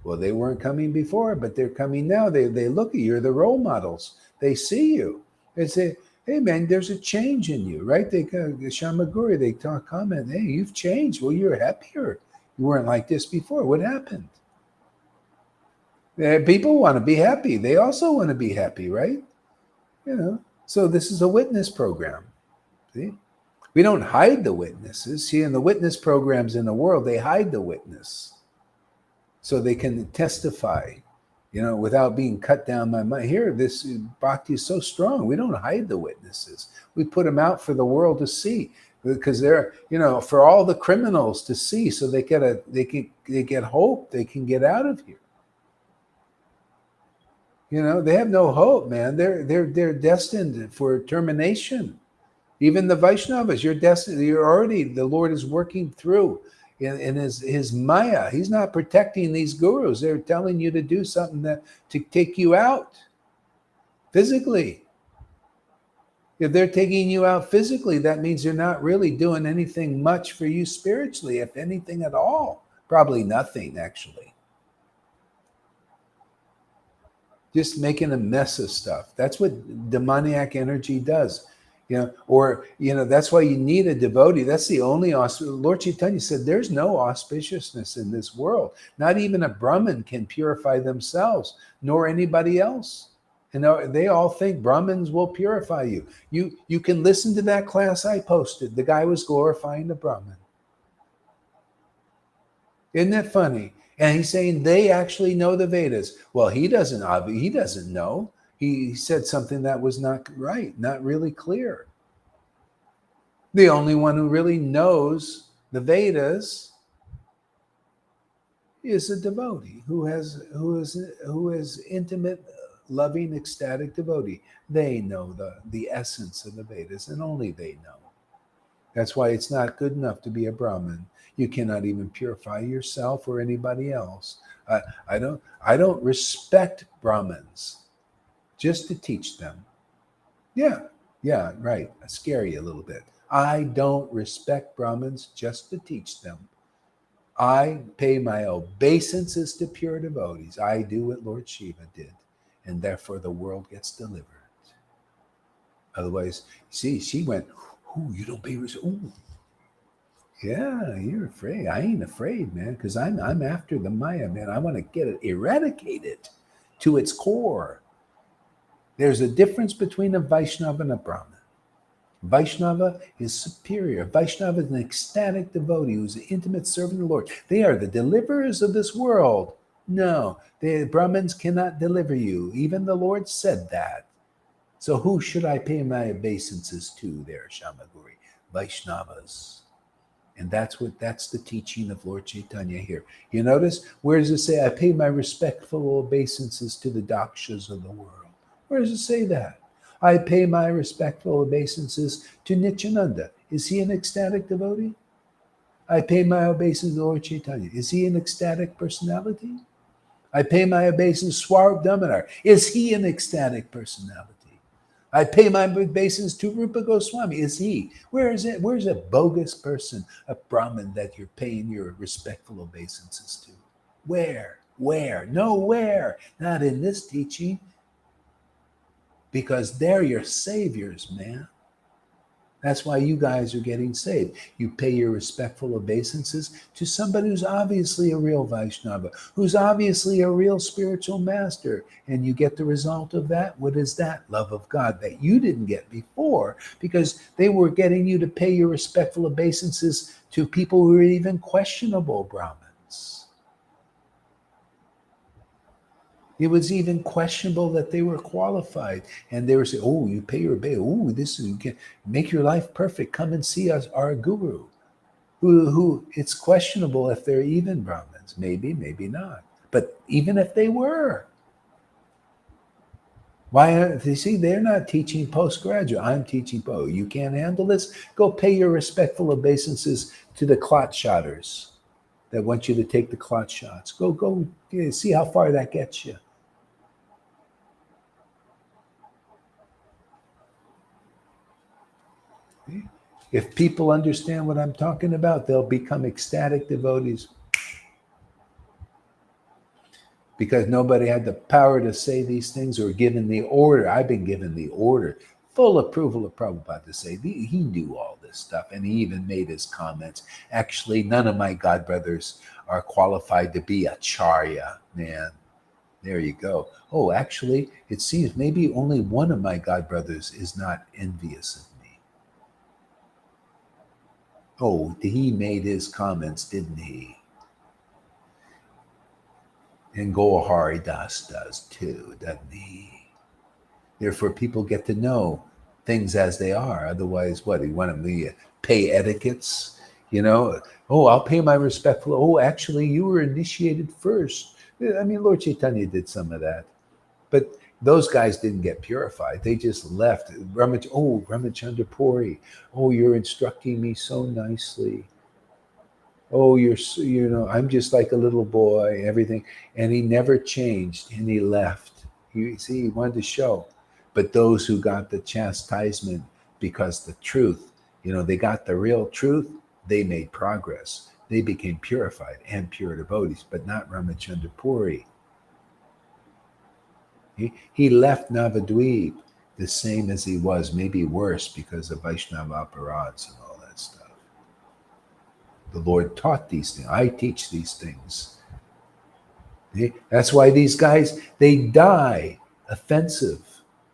Well, they weren't coming before, but they're coming now. They look at you. You're the role models. They see you. They say, hey, man, there's a change in you, right? They Shamaguri, they comment, hey, you've changed. Well, you're happier. You weren't like this before. What happened? People want to be happy. They also want to be happy, right? So this is a witness program. See? We don't hide the witnesses. See, in the witness programs in the world, they hide the witness so they can testify, without being cut down by money. Here, this bhakti is so strong. We don't hide the witnesses. We put them out for the world to see, because they're, for all the criminals to see, so they get hope. They can get out of here. They have no hope, man. They're destined for termination. Even the Vaishnavas, you're destined. You're already, the Lord is working through in his Maya. He's not protecting these gurus. They're telling you to do something to take you out physically. If they're taking you out physically, that means they're not really doing anything much for you spiritually, if anything at all. Probably nothing, actually. Just making a mess of stuff. That's what demoniac energy does. That's why you need a devotee. That's the only Lord Caitanya said there's no auspiciousness in this world. Not even a Brahmin can purify themselves, nor anybody else. They all think Brahmins will purify you. You can listen to that class I posted. The guy was glorifying the Brahmin. Isn't that funny? And he's saying they actually know the Vedas. Well, he doesn't know. He said something that was not right, not really clear. The only one who really knows the Vedas is a devotee who is intimate, loving, ecstatic devotee. They know the essence of the Vedas, and only they know. That's why it's not good enough to be a Brahmin. You cannot even purify yourself or anybody else. I don't respect Brahmins just to teach them. Yeah, right. I scare you a little bit. I don't respect Brahmins just to teach them. I pay my obeisances to pure devotees. I do what Lord Shiva did, and therefore the world gets delivered. Otherwise, see, she went, "Ooh, you don't pay respect." Ooh, yeah, you're afraid. I ain't afraid, man, because I'm after the Maya, man. I want to get it eradicated to its core. There's a difference between a Vaishnava and a Brahmin. Vaishnava is superior. Vaishnava is an ecstatic devotee who's an intimate servant of the Lord. They are the deliverers of this world. No, the Brahmins cannot deliver you. Even the Lord said that. So who should I pay my obeisances to there, Shamaguri? Vaishnavas. And that's the teaching of Lord Caitanya here. You notice, where does it say, I pay my respectful obeisances to the dakshas of the world? Where does it say that? I pay my respectful obeisances to Nityananda. Is he an ecstatic devotee? I pay my obeisances to Lord Caitanya. Is he an ecstatic personality? I pay my obeisance to Swarup Damodar. Is he an ecstatic personality? I pay my obeisance to Rupa Goswami. Is he? Where is it? Where's a bogus person, a Brahmin, that you're paying your respectful obeisances to? Where? Where? Nowhere. Not in this teaching. Because they're your saviors, man. That's why you guys are getting saved. You pay your respectful obeisances to somebody who's obviously a real Vaishnava, who's obviously a real spiritual master. And you get the result of that. What is that? Love of God that you didn't get before, because they were getting you to pay your respectful obeisances to people who were even questionable Brahmins. It was even questionable that they were qualified. And they were saying, oh, you pay your obey. Oh, you can make your life perfect. Come and see us, our guru. Who it's questionable if they're even Brahmins. Maybe, maybe not. But even if they were, why? You see, they're not teaching postgraduate. I'm teaching post. You can't handle this? Go pay your respectful obeisances to the clot shotters that want you to take the clot shots. Go see how far that gets you. If people understand what I'm talking about, they'll become ecstatic devotees. Because nobody had the power to say these things or given the order. I've been given the order. Full approval of Prabhupada to say he knew all this stuff, and he even made his comments. Actually, none of my godbrothers are qualified to be acharya, man. There you go. Oh, actually, it seems maybe only one of my godbrothers is not envious of me. Oh, he made his comments, didn't he? And Gohari Das does too, doesn't he? Therefore, people get to know things as they are. Otherwise, what? You want to pay etiquettes? Oh, I'll pay my respectful. Oh, actually, you were initiated first. I mean, Lord Caitanya did some of that. But those guys didn't get purified. They just left. Ramachandra Puri. Oh, you're instructing me so nicely. Oh, I'm just like a little boy, everything. And he never changed, and he left. He wanted to show. But those who got the chastisement because the truth, they got the real truth, they made progress. They became purified and pure devotees, but not Ramachandra Puri. He left Navadvip the same as he was, maybe worse because of Vaishnava aparads and all that stuff. The Lord taught these things. I teach these things. That's why these guys, they die offensive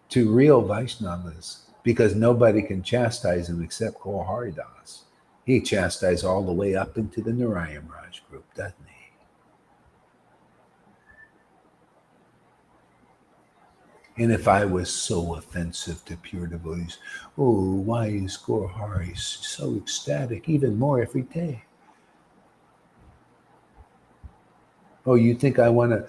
to real Vaishnavas, because nobody can chastise him except Gaur Haridas. He chastised all the way up into the Narayan Raj group, doesn't he? And if I was so offensive to pure devotees, oh, why is Gorhari so ecstatic, even more every day? Oh, you think I want to,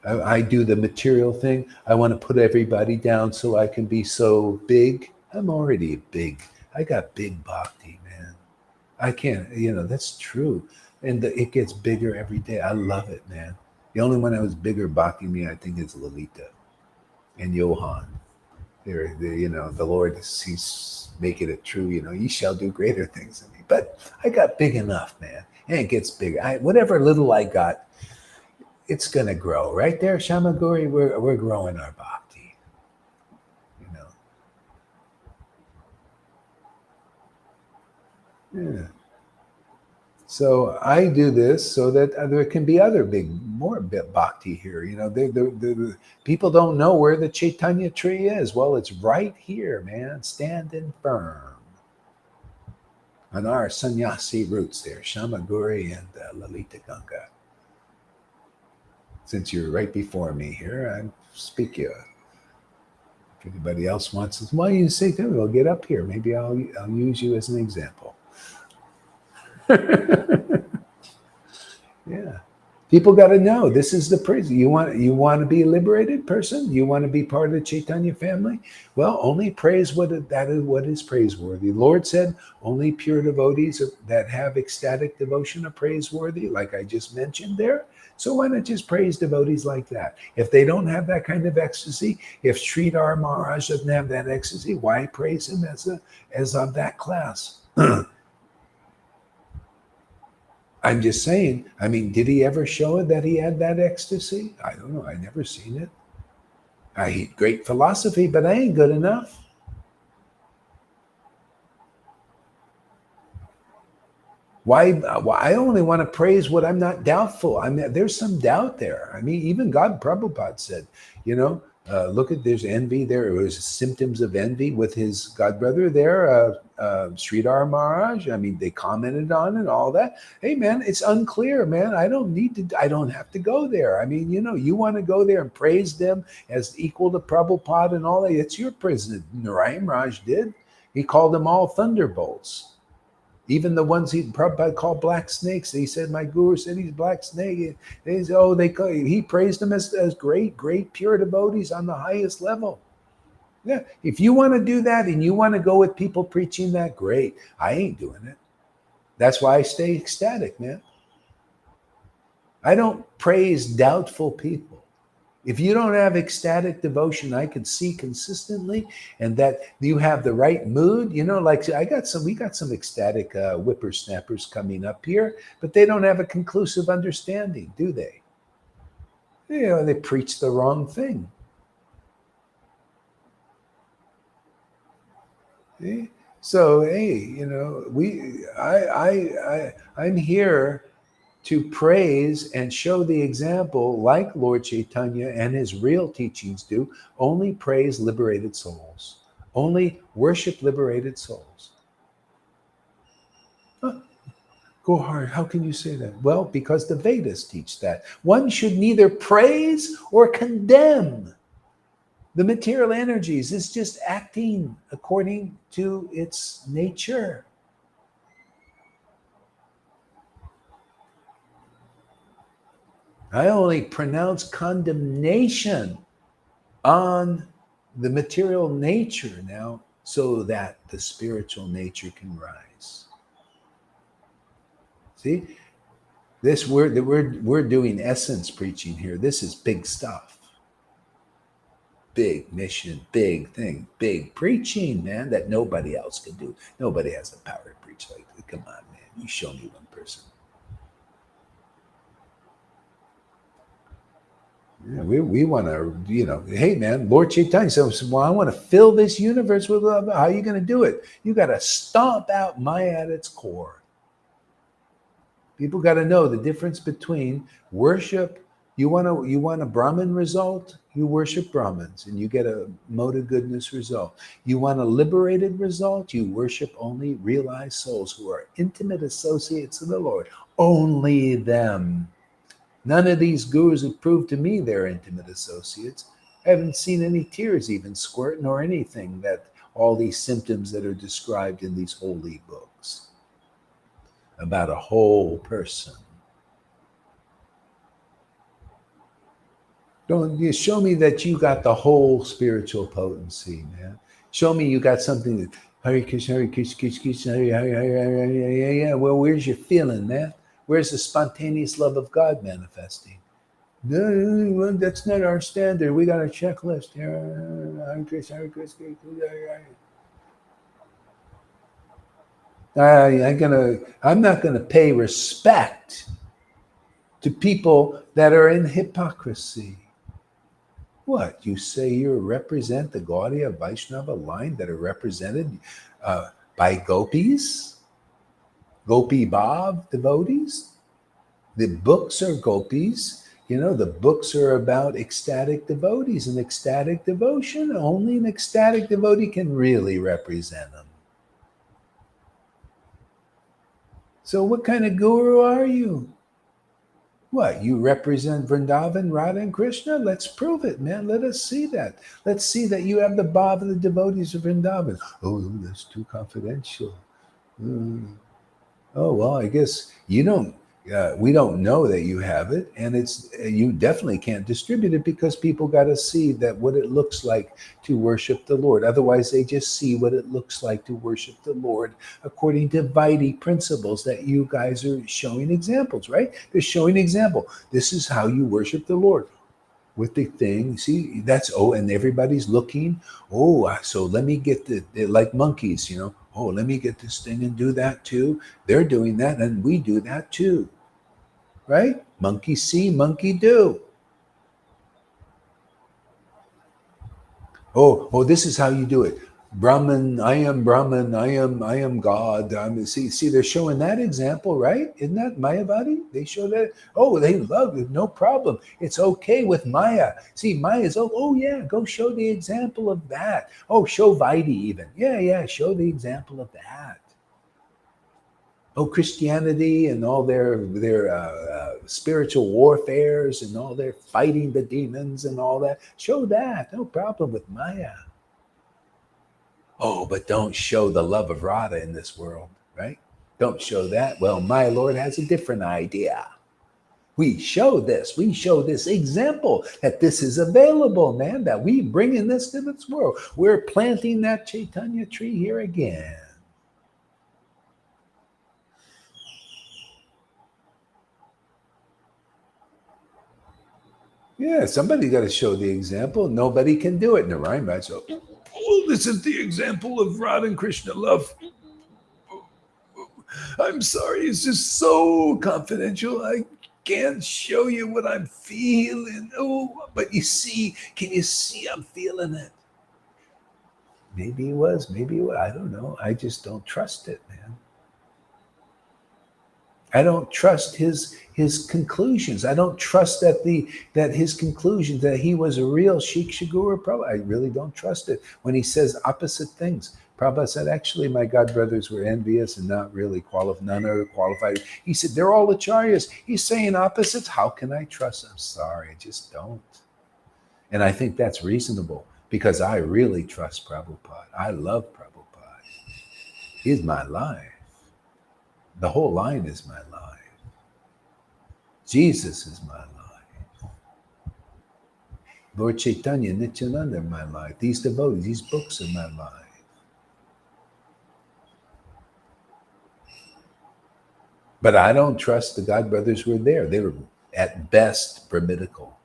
I do the material thing. I want to put everybody down so I can be so big. I'm already big. I got big bhakti, man. I can't, that's true. And it gets bigger every day. I love it, man. The only one that was bigger bhakti me, I think, is Lalita and Johan. The Lord, he's making it true. You shall do greater things than me. But I got big enough, man. And it gets bigger. Whatever little I got, it's going to grow. Right there, Shamaguri, we're growing our bhakti. Yeah. So I do this so that there can be other more bhakti here. The people don't know where the Caitanya tree is. Well, it's right here, man, standing firm on our sannyasi roots there, Shamaguri and Lalita Ganga. Since you're right before me here, I speak you. If anybody else wants to, well, you say to me, well, get up here. Maybe I'll use you as an example. Yeah. People got to know this is the praise. You want to be a liberated person? You want to be part of the Caitanya family? Well, only praise what is praiseworthy. The Lord said only pure devotees that have ecstatic devotion are praiseworthy, like I just mentioned there. So why not just praise devotees like that? If they don't have that kind of ecstasy, if Sridhar Maharaj doesn't have that ecstasy, why praise him as of that class? I'm just saying, did he ever show it that he had that ecstasy? I don't know. I never seen it. I eat great philosophy, but I ain't good enough. Why I only want to praise what I'm not doubtful. There's some doubt there. Even God Prabhupada said, look at, there's envy there. It was symptoms of envy with his godbrother there, Sridhar Maharaj. They commented on it, all that. Hey, man, it's unclear, man. I don't have to go there. You want to go there and praise them as equal to Prabhupada and all that. It's your prison. Narayan Raj did. He called them all thunderbolts. Even the ones he Prabhupada called black snakes. He said, my guru said he's black snake. He praised them as great, great pure devotees on the highest level. Yeah. If you want to do that and you want to go with people preaching that, great. I ain't doing it. That's why I stay ecstatic, man. I don't praise doubtful people. If you don't have ecstatic devotion, I can see consistently, and that you have the right mood, like we got some ecstatic whippersnappers coming up here, but they don't have a conclusive understanding, do they? They preach the wrong thing. See? So, hey, I'm here to praise and show the example, like Lord Caitanya and his real teachings do. Only praise liberated souls. Only worship liberated souls. Gohar, how can you say that? Well, because the Vedas teach that. One should neither praise or condemn the material energies. It's just acting according to its nature. I only pronounce condemnation on the material nature now so that the spiritual nature can rise. See? We're doing essence preaching here. This is big stuff. Big mission, big thing, big preaching, man, that nobody else can do. Nobody has the power to preach like that. Come on, man. You show me one person. Yeah, we want to, hey, man, Lord Caitanya says, well, I want to fill this universe with love. How are you going to do it? You got to stomp out Maya at its core. People got to know the difference between worship. You want a Brahmin result, you worship Brahmins and you get a mode of goodness result. You want a liberated result, you worship only realized souls who are intimate associates of the Lord. Only them. None of these gurus have proved to me they're intimate associates. I haven't seen any tears even squirt nor anything, that all these symptoms that are described in these holy books about a whole person. Don't you show me that you got the whole spiritual potency, man. Show me you got something that Hare Krishna, Hare Krishna, Krishna Krishna, Hare Hare, Hare Hare, yeah. Well, where's your feeling, man? Where's the spontaneous love of God manifesting? No, that's not our standard. We got a checklist here. Hare Krishna, Hare Krishna, Hare Hare. I'm not gonna pay respect to people that are in hypocrisy. What, you say you represent the Gaudiya Vaishnava line that are represented by gopis, Gopi Bhav devotees? The books are gopis. The books are about ecstatic devotees and ecstatic devotion. Only an ecstatic devotee can really represent them. So what kind of guru are you? What, you represent Vrindavan, Radha, and Krishna? Let's prove it, man. Let us see that. Let's see that you have the bhav of the devotees of Vrindavan. Oh, that's too confidential. Oh, well, I guess you don't. We don't know that you have it, and you definitely can't distribute it because people got to see that what it looks like to worship the Lord. Otherwise, they just see what it looks like to worship the Lord according to Devotee principles that you guys are showing examples, right? They're showing example. This is how you worship the Lord. With the thing, see, and everybody's looking. So let me get they're like monkeys, let me get this thing and do that too. They're doing that, and we do that too, right? Monkey see, monkey do. This is how you do it. Brahman, I am God. See, they're showing that example, right? Isn't that Mayavadi? They show that. They love it. No problem. It's okay with Maya. See, Maya is, yeah, go show the example of that. Show Vaidhi even. Yeah, show the example of that. Christianity and all their spiritual warfares and all their fighting the demons and all that. Show that. No problem with Maya. But don't show the love of Radha in this world, right? Don't show that. Well, my Lord has a different idea. We show this example that this is available, man, that we bring in this to this world. We're planting that Caitanya tree here again. Yeah, somebody got to show the example. Nobody can do it. Narayan so, this is the example of Radha and Krishna love. I'm sorry, it's just so confidential. I can't show you what I'm feeling. But can you see I'm feeling it? Maybe it was. I don't know. I just don't trust it, man. I don't trust his conclusions. I don't trust that his conclusions that he was a real Shiksha Guru Prabhupada. I really don't trust it when he says opposite things. Prabhupada said, actually, my godbrothers were envious and not really qualified, none are qualified. He said, they're all acharyas. He's saying opposites. How can I trust? I'm sorry, I just don't. And I think that's reasonable because I really trust Prabhupada. I love Prabhupada. He's my life. The whole line is my life. Jesus is my life. Lord Caitanya, Nityananda are my life. These devotees, these books are my life. But I don't trust the godbrothers were there. They were at best Brahminical.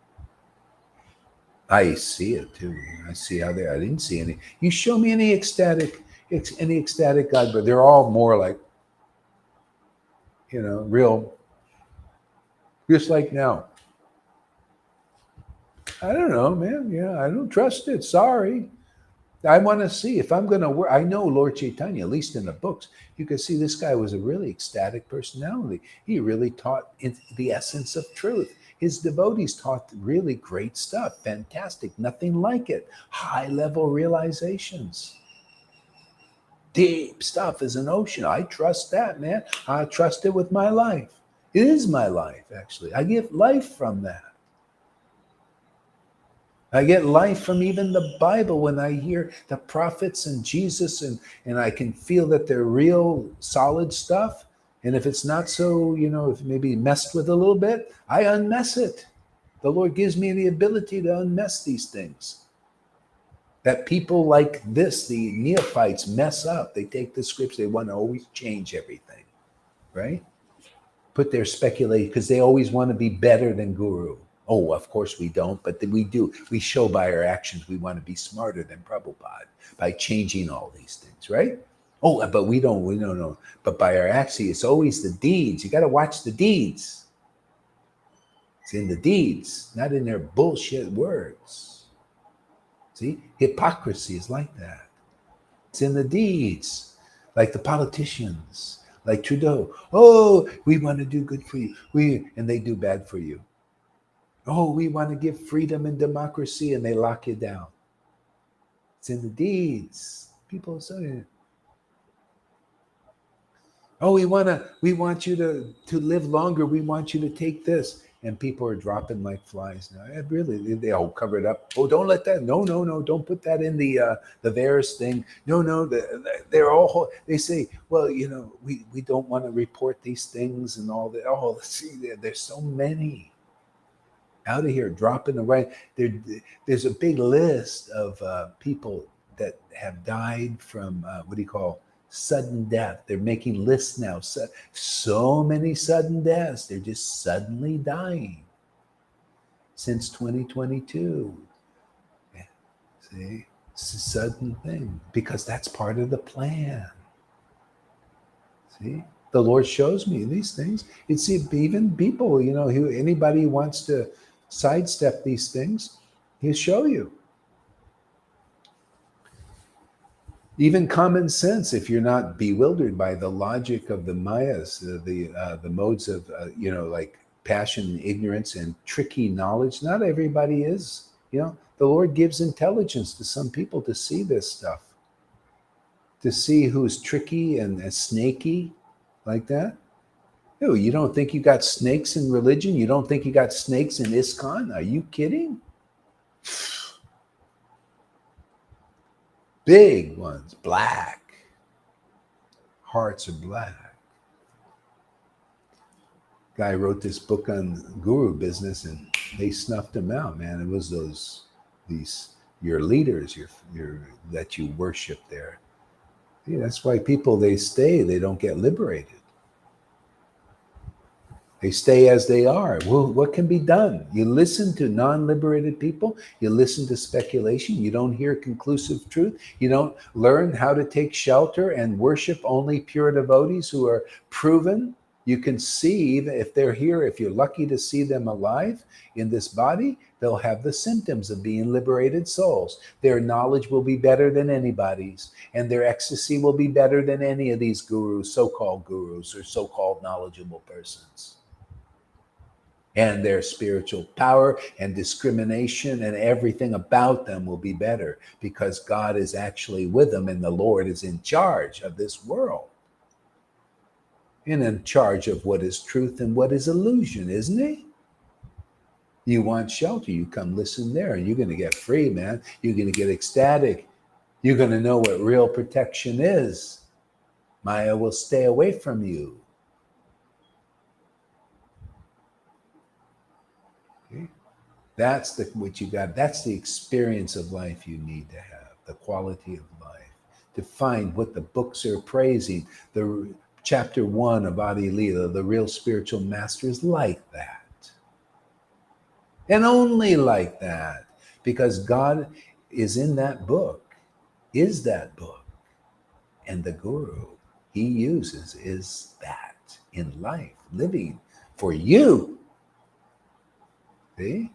I see it too. I see how I didn't see any. You show me any ecstatic godbrother. They're all more like, real, just like now. I don't know, man. Yeah, I don't trust it. Sorry. I want to see if I'm going to work. I know Lord Caitanya, at least in the books, you can see this guy was a really ecstatic personality. He really taught the essence of truth. His devotees taught really great stuff. Fantastic. Nothing like it. High-level realizations. Deep stuff is an ocean. I trust that, man. I trust it with my life. It is my life, actually. I get life from that. I get life from even the Bible when I hear the prophets and Jesus, and I can feel that they're real solid stuff. And if it's not so, if maybe messed with a little bit, I unmess it. The Lord gives me the ability to unmess these things. That people like this, the neophytes, mess up. They take the scripts, they want to always change everything, right? Put their speculation, because they always want to be better than Guru. Oh, of course we don't, but we do. We show by our actions we want to be smarter than Prabhupada by changing all these things, right? Oh, but we don't know. But by our actions, it's always the deeds. You got to watch the deeds. It's in the deeds, not in their bullshit words. See, hypocrisy is like that. It's in the deeds, like the politicians, like Trudeau. Oh, we want to do good for you. And they do bad for you. Oh, we want to give freedom and democracy, and they lock you down. It's in the deeds. People are saying, oh, we want you to live longer. We want you to take this. And people are dropping like flies now. Really, they all cover it up. Oh, don't let that. No. Don't put that in the VAERS thing. No. They're all. They say, well, we don't want to report these things and all that. Oh, see, there's so many out of here dropping the right. There's a big list of people that have died from what do you call sudden death. They're making lists now. So many sudden deaths. They're just suddenly dying since 2022. Yeah. See, it's a sudden thing because that's part of the plan. See, the Lord shows me these things. It's even people, who anybody who wants to sidestep these things, He'll show you. Even common sense, if you're not bewildered by the logic of the Mayas, the modes of like passion, ignorance, and tricky knowledge. Not everybody is. The Lord gives intelligence to some people to see this stuff, to see who's tricky and snaky, like that. Oh, you don't think you got snakes in religion? You don't think you got snakes in ISKCON? Are you kidding? Big ones, black. Hearts are black. Guy wrote this book on guru business, and they snuffed him out, man. It was your leaders, your that you worship there. Yeah, that's why people, they stay. They don't get liberated. They stay as they are. Well, what can be done? You listen to non-liberated people. You listen to speculation. You don't hear conclusive truth. You don't learn how to take shelter and worship only pure devotees who are proven. You can see, even if they're here, if you're lucky to see them alive in this body, they'll have the symptoms of being liberated souls. Their knowledge will be better than anybody's, and their ecstasy will be better than any of these gurus, so-called gurus, or so-called knowledgeable persons. And their spiritual power and discrimination and everything about them will be better because God is actually with them and the Lord is in charge of this world. And in charge of what is truth and what is illusion, isn't he? You want shelter, you come listen there and you're going to get free, man. You're going to get ecstatic. You're going to know what real protection is. Maya will stay away from you. Okay? That's what you got. That's the experience of life you need to have, the quality of life, to find what the books are praising. The chapter 1 of Adi Lila, the real spiritual master, is like that. And only like that, because God is in that book, is that book. And the guru he uses is that in life, living for you. See?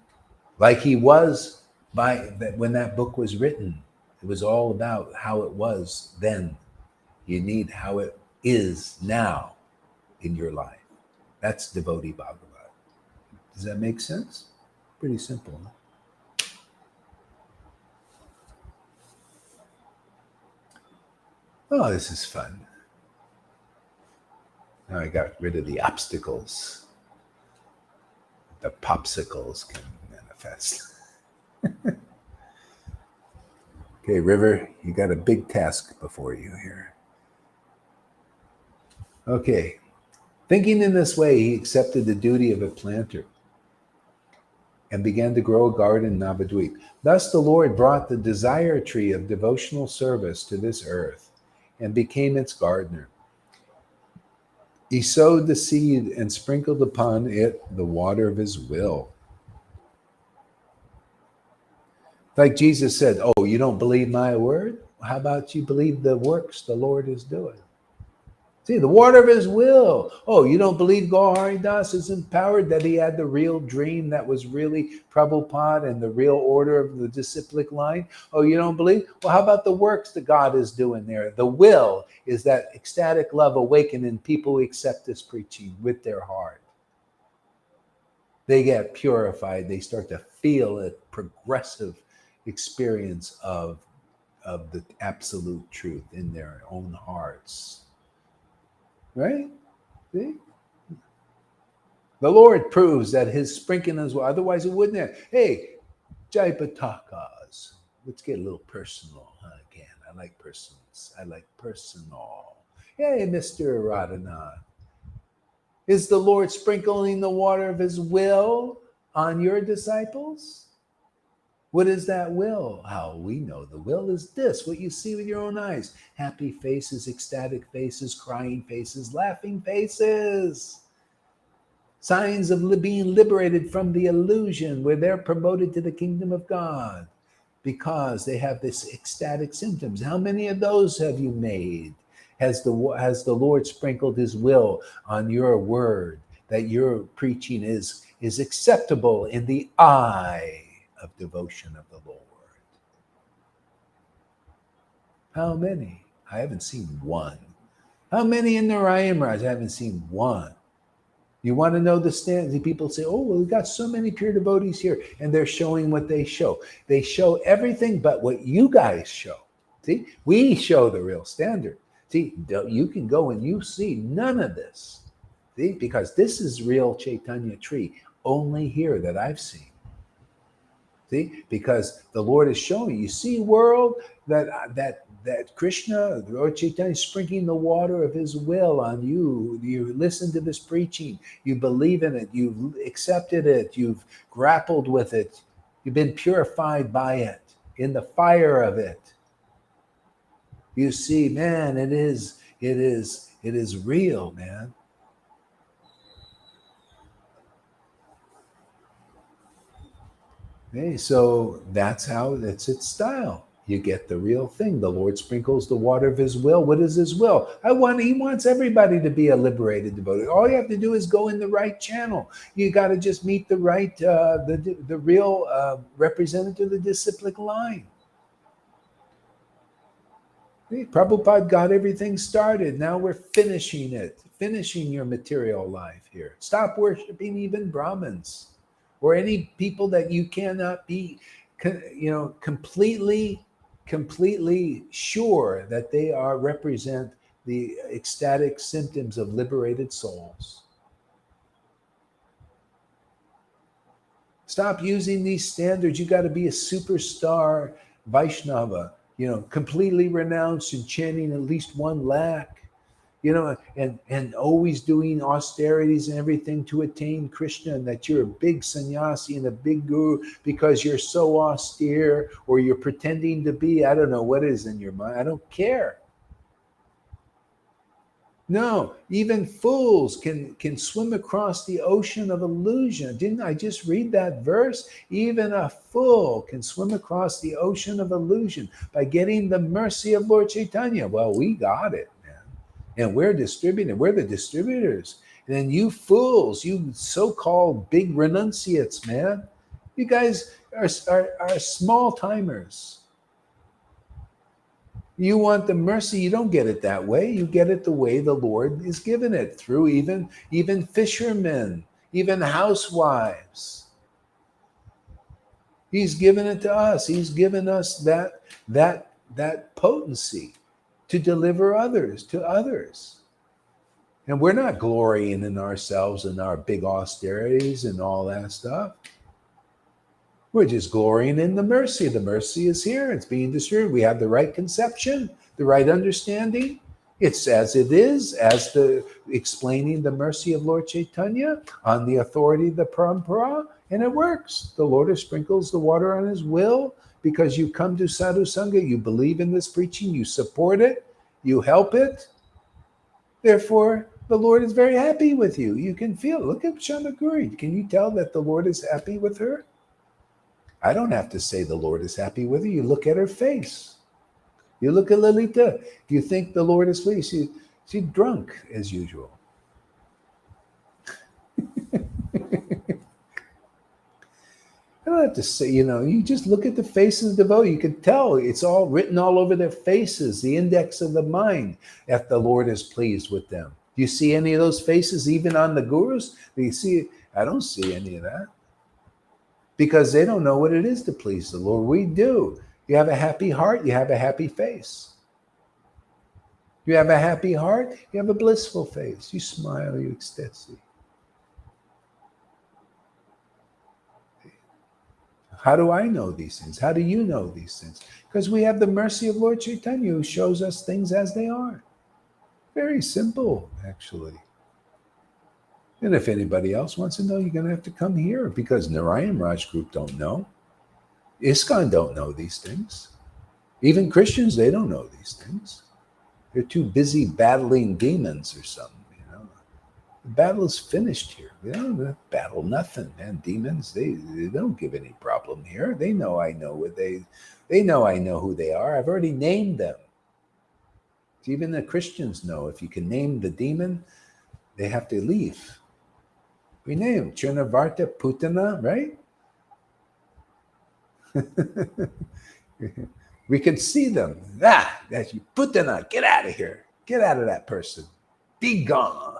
Like he was when that book was written. It was all about how it was then. You need how it is now in your life. That's Devotee Bhagavad. Does that make sense? Pretty simple, huh? Oh, this is fun. Now I got rid of the obstacles. The popsicles can manifest. Okay, River, you got a big task before you here. Okay. Thinking in this way, he accepted the duty of a planter and began to grow a garden in Navadvip. Thus the Lord brought the desire tree of devotional service to this earth and became its gardener. He sowed the seed and sprinkled upon it the water of his will. Like Jesus said, oh, you don't believe my word? How about you believe the works the Lord is doing? See, the water of his will. Oh, you don't believe Gauri Das is empowered, that he had the real dream that was really Prabhupada and the real order of the disciplic line? Oh, you don't believe? Well, how about the works that God is doing there? The will is that ecstatic love awakened in people who accept this preaching with their heart. They get purified. They start to feel a progressive experience of the absolute truth in their own hearts. Right? See? The Lord proves that his sprinkling is well. Otherwise, he wouldn't have. Hey, Jai Patakas. Let's get a little personal again. I like persons. I like personal. Hey, Mr. Radhanath. Is the Lord sprinkling the water of his will on your disciples? What is that will? How we know the will is this, what you see with your own eyes. Happy faces, ecstatic faces, crying faces, laughing faces. Signs of being liberated from the illusion where they're promoted to the kingdom of God because they have this ecstatic symptoms. How many of those have you made? Has the Lord sprinkled his will on your word that your preaching is acceptable in the eye of devotion of the Lord? How many? I haven't seen one. How many in Narayan Raj? I haven't seen one. You want to know the stands? People say, oh, well, we've got so many pure devotees here, and they're showing what they show. They show everything but what you guys show. See, we show the real standard. See, you can go and you see none of this. See, because this is real Caitanya tree, only here that I've seen. See, because the Lord is showing you see, world, that Krishna, the Lord Chaitanya, is sprinkling the water of his will on you. You listen to this preaching, you believe in it, you've accepted it, you've grappled with it, you've been purified by it, in the fire of it. You see, man, it is real, man. Okay, so that's its style. You get the real thing. The Lord sprinkles the water of his will. What is his will? He wants everybody to be a liberated devotee. All you have to do is go in the right channel. You got to just meet the right, the real representative of the disciplic line. See, Prabhupada got everything started. Now we're finishing it. Finishing your material life here. Stop worshiping even Brahmins or any people that you cannot be, completely sure that they represent the ecstatic symptoms of liberated souls. Stop using these standards. You got to be a superstar Vaishnava, completely renounced and chanting at least 1 lakh. And always doing austerities and everything to attain Krishna, and that you're a big sannyasi and a big guru because you're so austere, or you're pretending to be. I don't know what is in your mind. I don't care. No, even fools can swim across the ocean of illusion. Didn't I just read that verse? Even a fool can swim across the ocean of illusion by getting the mercy of Lord Caitanya. Well, we got it. And we're distributing. We're the distributors. And then you fools, you so-called big renunciates, man, you guys are small timers. You want the mercy, you don't get it that way. You get it the way the Lord is giving it, through even fishermen, even housewives. He's given it to us. He's given us that potency to deliver others to others. And we're not glorying in ourselves and our big austerities and all that stuff. We're just glorying in the mercy. The mercy is here. It's being distributed. We have the right conception, the right understanding. It's as it is, as the explaining the mercy of Lord Caitanya on the authority of the parampara, and it works. The Lord sprinkles the water on his will because you come to Sadhu Sangha, you believe in this preaching, you support it, you help it. Therefore, the Lord is very happy with you. You can feel, look at Shamaguri. Can you tell that the Lord is happy with her? I don't have to say the Lord is happy with her. You look at her face. You look at Lalita. You think the Lord is pleased. She's drunk as usual. I don't have to say, you just look at the faces of the devotee. You can tell it's all written all over their faces, the index of the mind, if the Lord is pleased with them. Do you see any of those faces even on the gurus? Do you see? I don't see any of that. Because they don't know what it is to please the Lord. We do. You have a happy heart, you have a happy face. You have a happy heart, you have a blissful face. You smile, you ecstasy. How do I know these things? How do you know these things? Because we have the mercy of Lord Caitanya who shows us things as they are. Very simple, actually. And if anybody else wants to know, you're going to have to come here because Narayan Raj group don't know. ISKCON don't know these things. Even Christians, they don't know these things. They're too busy battling demons or something, The battle is finished here. They don't battle nothing, man. Demons, they don't give any problem here. They know I know what they know I know who they are. I've already named them. Even the Christians know if you can name the demon, they have to leave. We name Churnavarta Putana, right? We could see them. That's you. Putana, get out of here. Get out of that person. Be gone.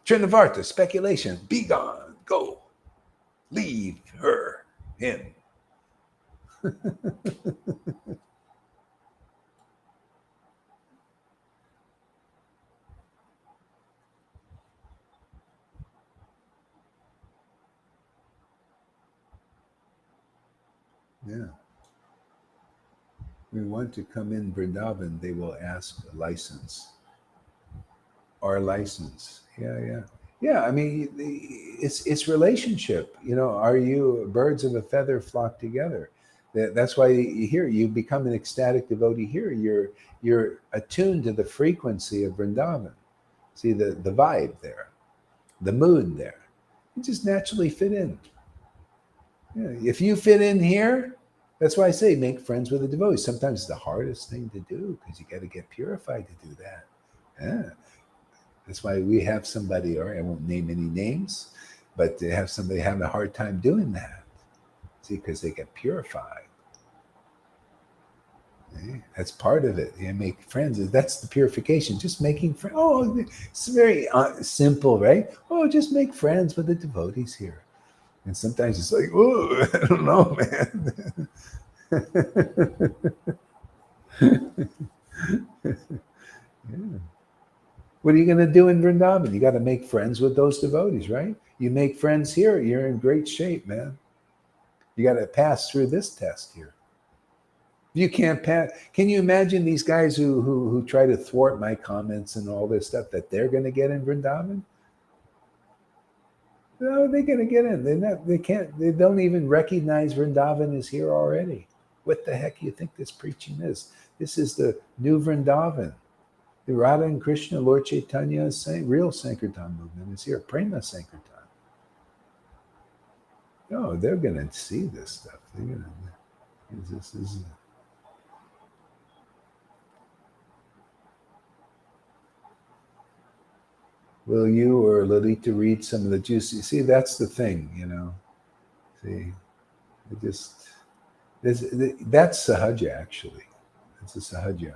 Churnavarta, speculation. Be gone. Go. Leave her. Him. Yeah. We want to come in Vrindavan, they will ask a license. Our license. Yeah. I mean, it's relationship. Are you birds of a feather flock together? That's why you become an ecstatic devotee here. You're attuned to the frequency of Vrindavan. See the vibe there, the mood there. You just naturally fit in. Yeah. If you fit in here, that's why I say make friends with the devotees. Sometimes it's the hardest thing to do because you got to get purified to do that. Yeah. That's why we have somebody, or I won't name any names, but they have somebody having a hard time doing that. See, because they get purified. Okay? That's part of it. You make friends. That's the purification. Just making friends. Oh, it's very simple, right? Oh, just make friends with the devotees here. And sometimes it's like, oh, I don't know, man. Yeah. What are you going to do in Vrindavan? You got to make friends with those devotees, right? You make friends here, you're in great shape, man. You got to pass through this test here. You can't pass. Can you imagine these guys who try to thwart my comments and all this stuff that they're going to get in Vrindavan? No, they're going to get in. They can't. They don't even recognize Vrindavan is here already. What the heck do you think this preaching is? This is the new Vrindavan. The Radha and Krishna, Lord Caitanya is saying, real Sankirtan movement is here. Prema Sankirtan. No, they're going to see this stuff. They're going to. This is. Will you or Lalita read some of the juicy? See, that's the thing, See, it just. That's Sahaja, actually. It's a Sahaja.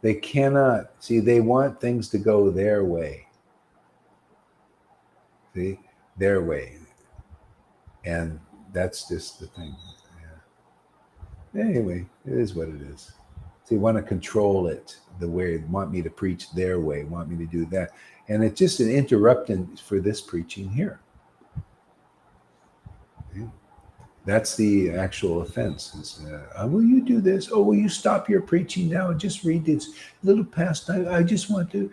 They cannot, see, they want things to go their way. See, their way. And that's just the thing. Yeah. Anyway, it is what it is. They want to control it the way, want me to preach their way, want me to do that. And it's just an interruption for this preaching here. That's the actual offense. Is, will you do this? Oh, will you stop your preaching now and just read this little pastime? I just want to,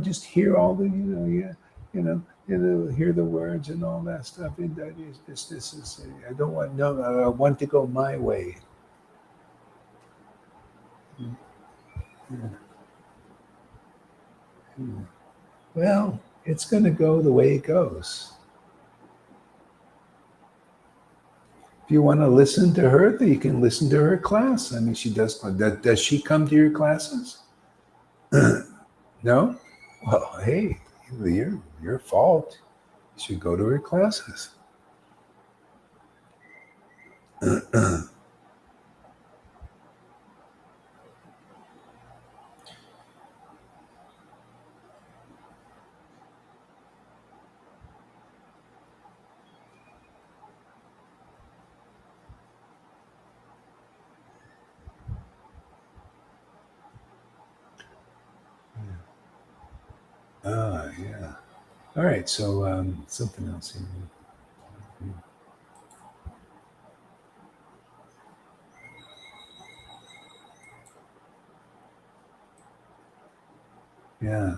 just hear all the, hear the words and all that stuff. And that is this is. I don't want no. I want to go my way. Well, it's going to go the way it goes. If you want to listen to her, then you can listen to her class. I mean, she does. Does she come to your classes? No? Well, hey, your fault. You should go to her classes. Yeah. All right. So something else here. Yeah.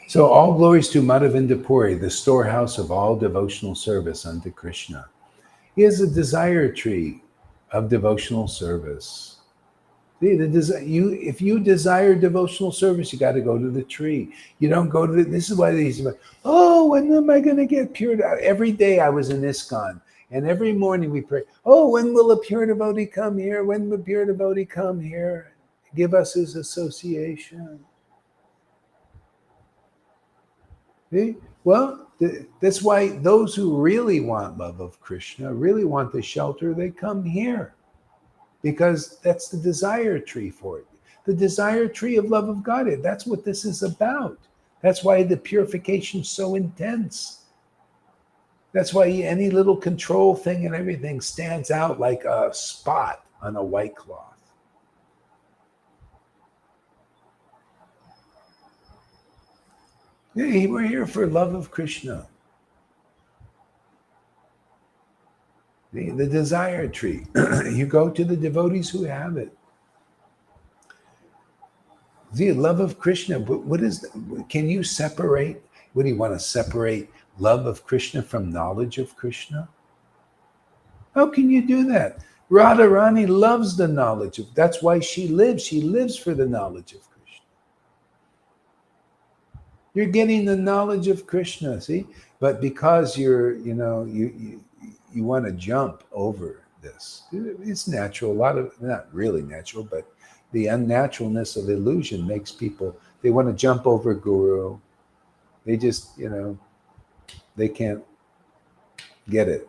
So all glories to Madhavinda Puri, the storehouse of all devotional service unto Krishna. He is a desire tree of devotional service. See, if you desire devotional service, you got to go to the tree. You don't go to this is why these. Oh, when am I going to get pure? Every day I was in ISKCON, and every morning we pray. Oh, when will a pure devotee come here? When will a pure devotee come here? Give us his association. See? Well, that's why those who really want love of Krishna, really want the shelter, they come here. Because that's the desire tree for it. The desire tree of love of Godhead. That's what this is about. That's why the purification is so intense. That's why any little control thing and everything stands out like a spot on a white cloth. Yeah, we're here for love of Krishna. The desire tree. You go to the devotees who have it. The love of Krishna. What is? Can you separate? What do you want to separate love of Krishna from knowledge of Krishna? How can you do that? Radharani loves the knowledge of. That's why she lives. She lives for the knowledge of Krishna. You're getting the knowledge of Krishna, see? But because you want to jump over this. It's natural. A lot of not really natural, but the unnaturalness of illusion makes people, they want to jump over guru. They just, they can't get it,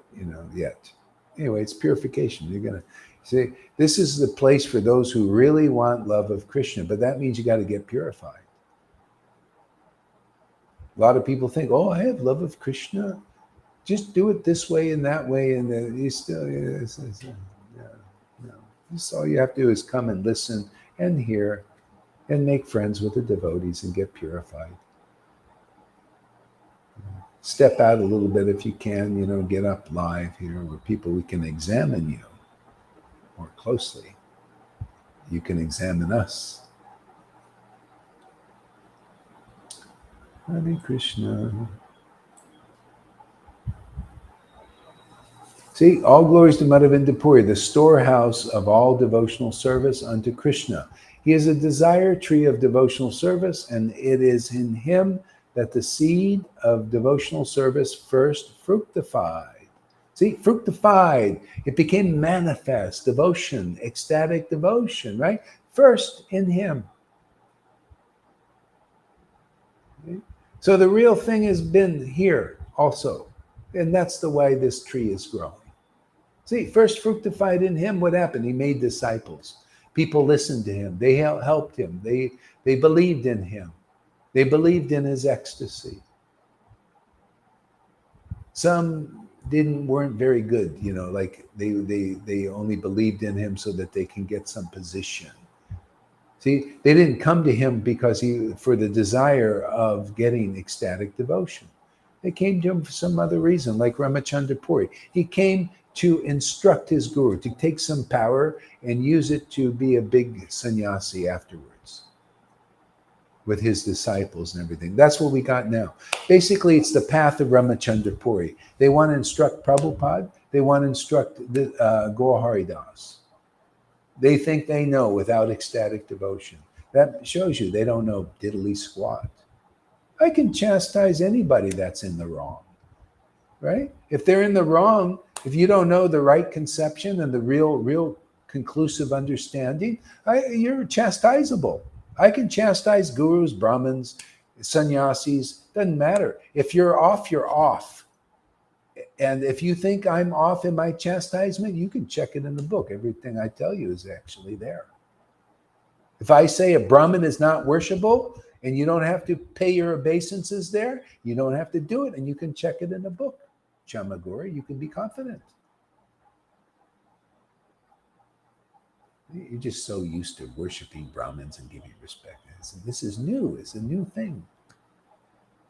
yet. Anyway, it's purification. You're going to see, this is the place for those who really want love of Krishna, but that means you got to get purified. A lot of people think, oh, I have love of Krishna. Just do it this way and that way. And then you still, no. Just all you have to do is come and listen and hear and make friends with the devotees and get purified. Step out a little bit if you can, get up live here where we can examine you more closely. You can examine us. Hare Krishna. See, all glories to Madhavinda Puri, the storehouse of all devotional service unto Krishna. He is a desire tree of devotional service, and it is in him that the seed of devotional service first fructified. See, fructified. It became manifest, devotion, ecstatic devotion, right? First in him. Okay? So the real thing has been here also. And that's the way this tree is growing. See, first fructified in him, what happened? He made disciples. People listened to him. They helped him. They believed in him. They believed in his ecstasy. Some weren't very good, like they only believed in him so that they can get some position. See, they didn't come to him because for the desire of getting ecstatic devotion. They came to him for some other reason, like Ramachandra Puri. He came to instruct his guru, to take some power and use it to be a big sannyasi afterwards with his disciples and everything. That's what we got now. Basically, it's the path of Ramachandra Puri. They want to instruct Prabhupada. They want to instruct Gaur Hari Das. They think they know without ecstatic devotion. That shows you they don't know diddly squat. I can chastise anybody that's in the wrong, right? If they're in the wrong, if you don't know the right conception and the real conclusive understanding, you're chastisable. I can chastise gurus, Brahmins, sannyasis, doesn't matter. If you're off, you're off. And if you think I'm off in my chastisement, you can check it in the book. Everything I tell you is actually there. If I say a Brahmin is not worshipable and you don't have to pay your obeisances there, you don't have to do it, and you can check it in the book. Chamaguri, you can be confident. You're just so used to worshiping Brahmins and giving respect. This is new. It's a new thing.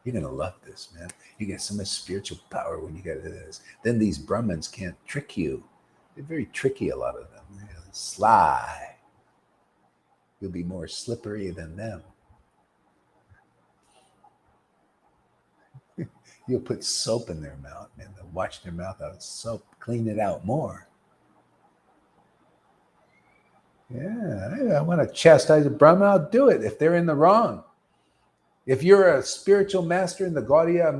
You're going to love this, man. You get so much spiritual power when you get this. Then these Brahmins can't trick you. They're very tricky, a lot of them. They're sly. You'll be more slippery than them. You'll put soap in their mouth, man. They'll wash their mouth out with soap, clean it out more. Yeah, I want to chastise a Brahmin, I'll do it if they're in the wrong. If you're a spiritual master in the Gaudiya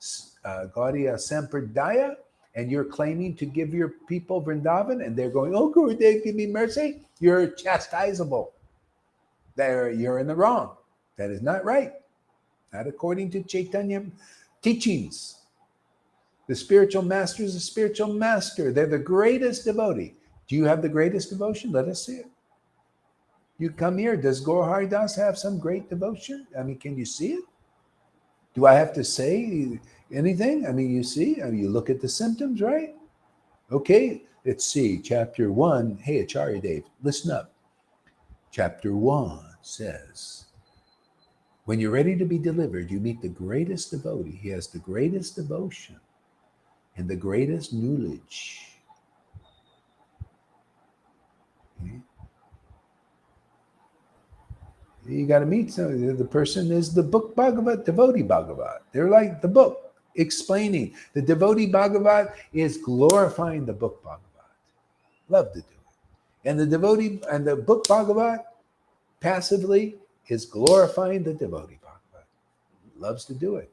Sampradaya, and you're claiming to give your people Vrindavan, and they're going, oh, Gurudev, give me mercy, you're chastisable. You're in the wrong. That is not right. Not according to Caitanya teachings. The spiritual master is a spiritual master. They're the greatest devotee. Do you have the greatest devotion? Let us see it. You come here. Does Gaur Hari Das have some great devotion? I mean, can you see it? Do I have to say anything? I mean, you see, you look at the symptoms, right? Okay, let's see. Chapter 1. Hey, Acharya Dev, listen up. Chapter 1 says, when you're ready to be delivered, you meet the greatest devotee. He has the greatest devotion and the greatest knowledge. Okay. You got to meet somebody. The person is the book Bhagavat, devotee Bhagavat. They're like the book explaining. The devotee Bhagavat is glorifying the book Bhagavat. Love to do it. And the devotee and the book Bhagavat passively is glorifying the devotee Bhagavat. Loves to do it.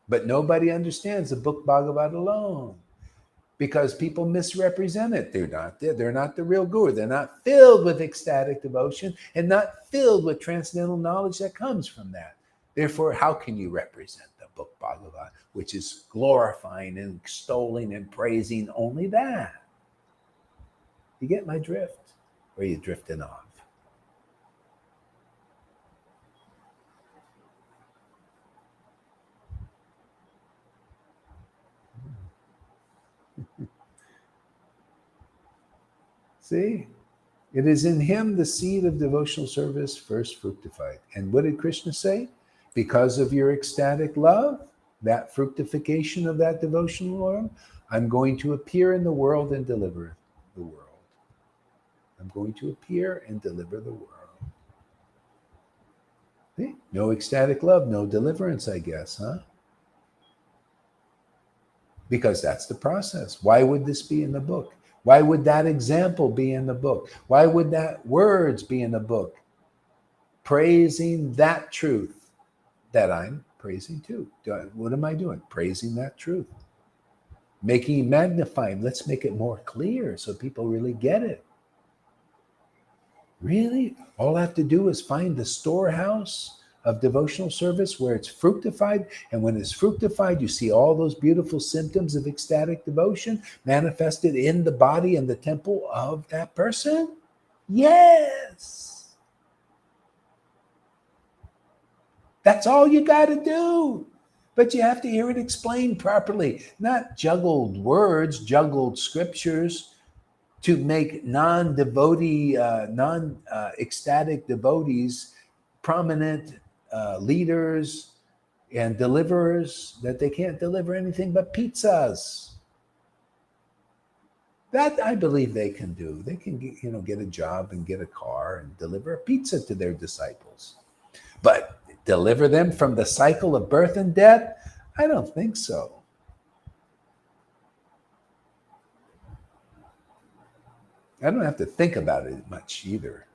But nobody understands the book Bhagavat alone, because people misrepresent it. They're not the real guru. They're not filled with ecstatic devotion and not filled with transcendental knowledge that comes from that. Therefore, how can you represent the book Bhagavat, which is glorifying and extolling and praising only that? You get my drift? Or are you drifting off? See, it is in him the seed of devotional service first fructified. And what did Krishna say? Because of your ecstatic love, that fructification of that devotional love, I'm going to appear in the world and deliver the world. I'm going to appear and deliver the world. See? No ecstatic love, no deliverance, I guess, huh? Because that's the process. Why would this be in the book? Why would that example be in the book? Why would that words be in the book? Praising that truth that I'm praising too. What am I doing? Praising that truth. Making, magnifying. Let's make it more clear so people really get it. Really? All I have to do is find the storehouse of devotional service where it's fructified, and when it's fructified, you see all those beautiful symptoms of ecstatic devotion manifested in the body and the temple of that person? Yes. That's all you got to do. But you have to hear it explained properly, not juggled words, juggled scriptures to make non-devotee, non-ecstatic devotees prominent leaders, and deliverers that they can't deliver anything but pizzas. That I believe they can do. They can get a job and get a car and deliver a pizza to their disciples. But deliver them from the cycle of birth and death? I don't think so. I don't have to think about it much either.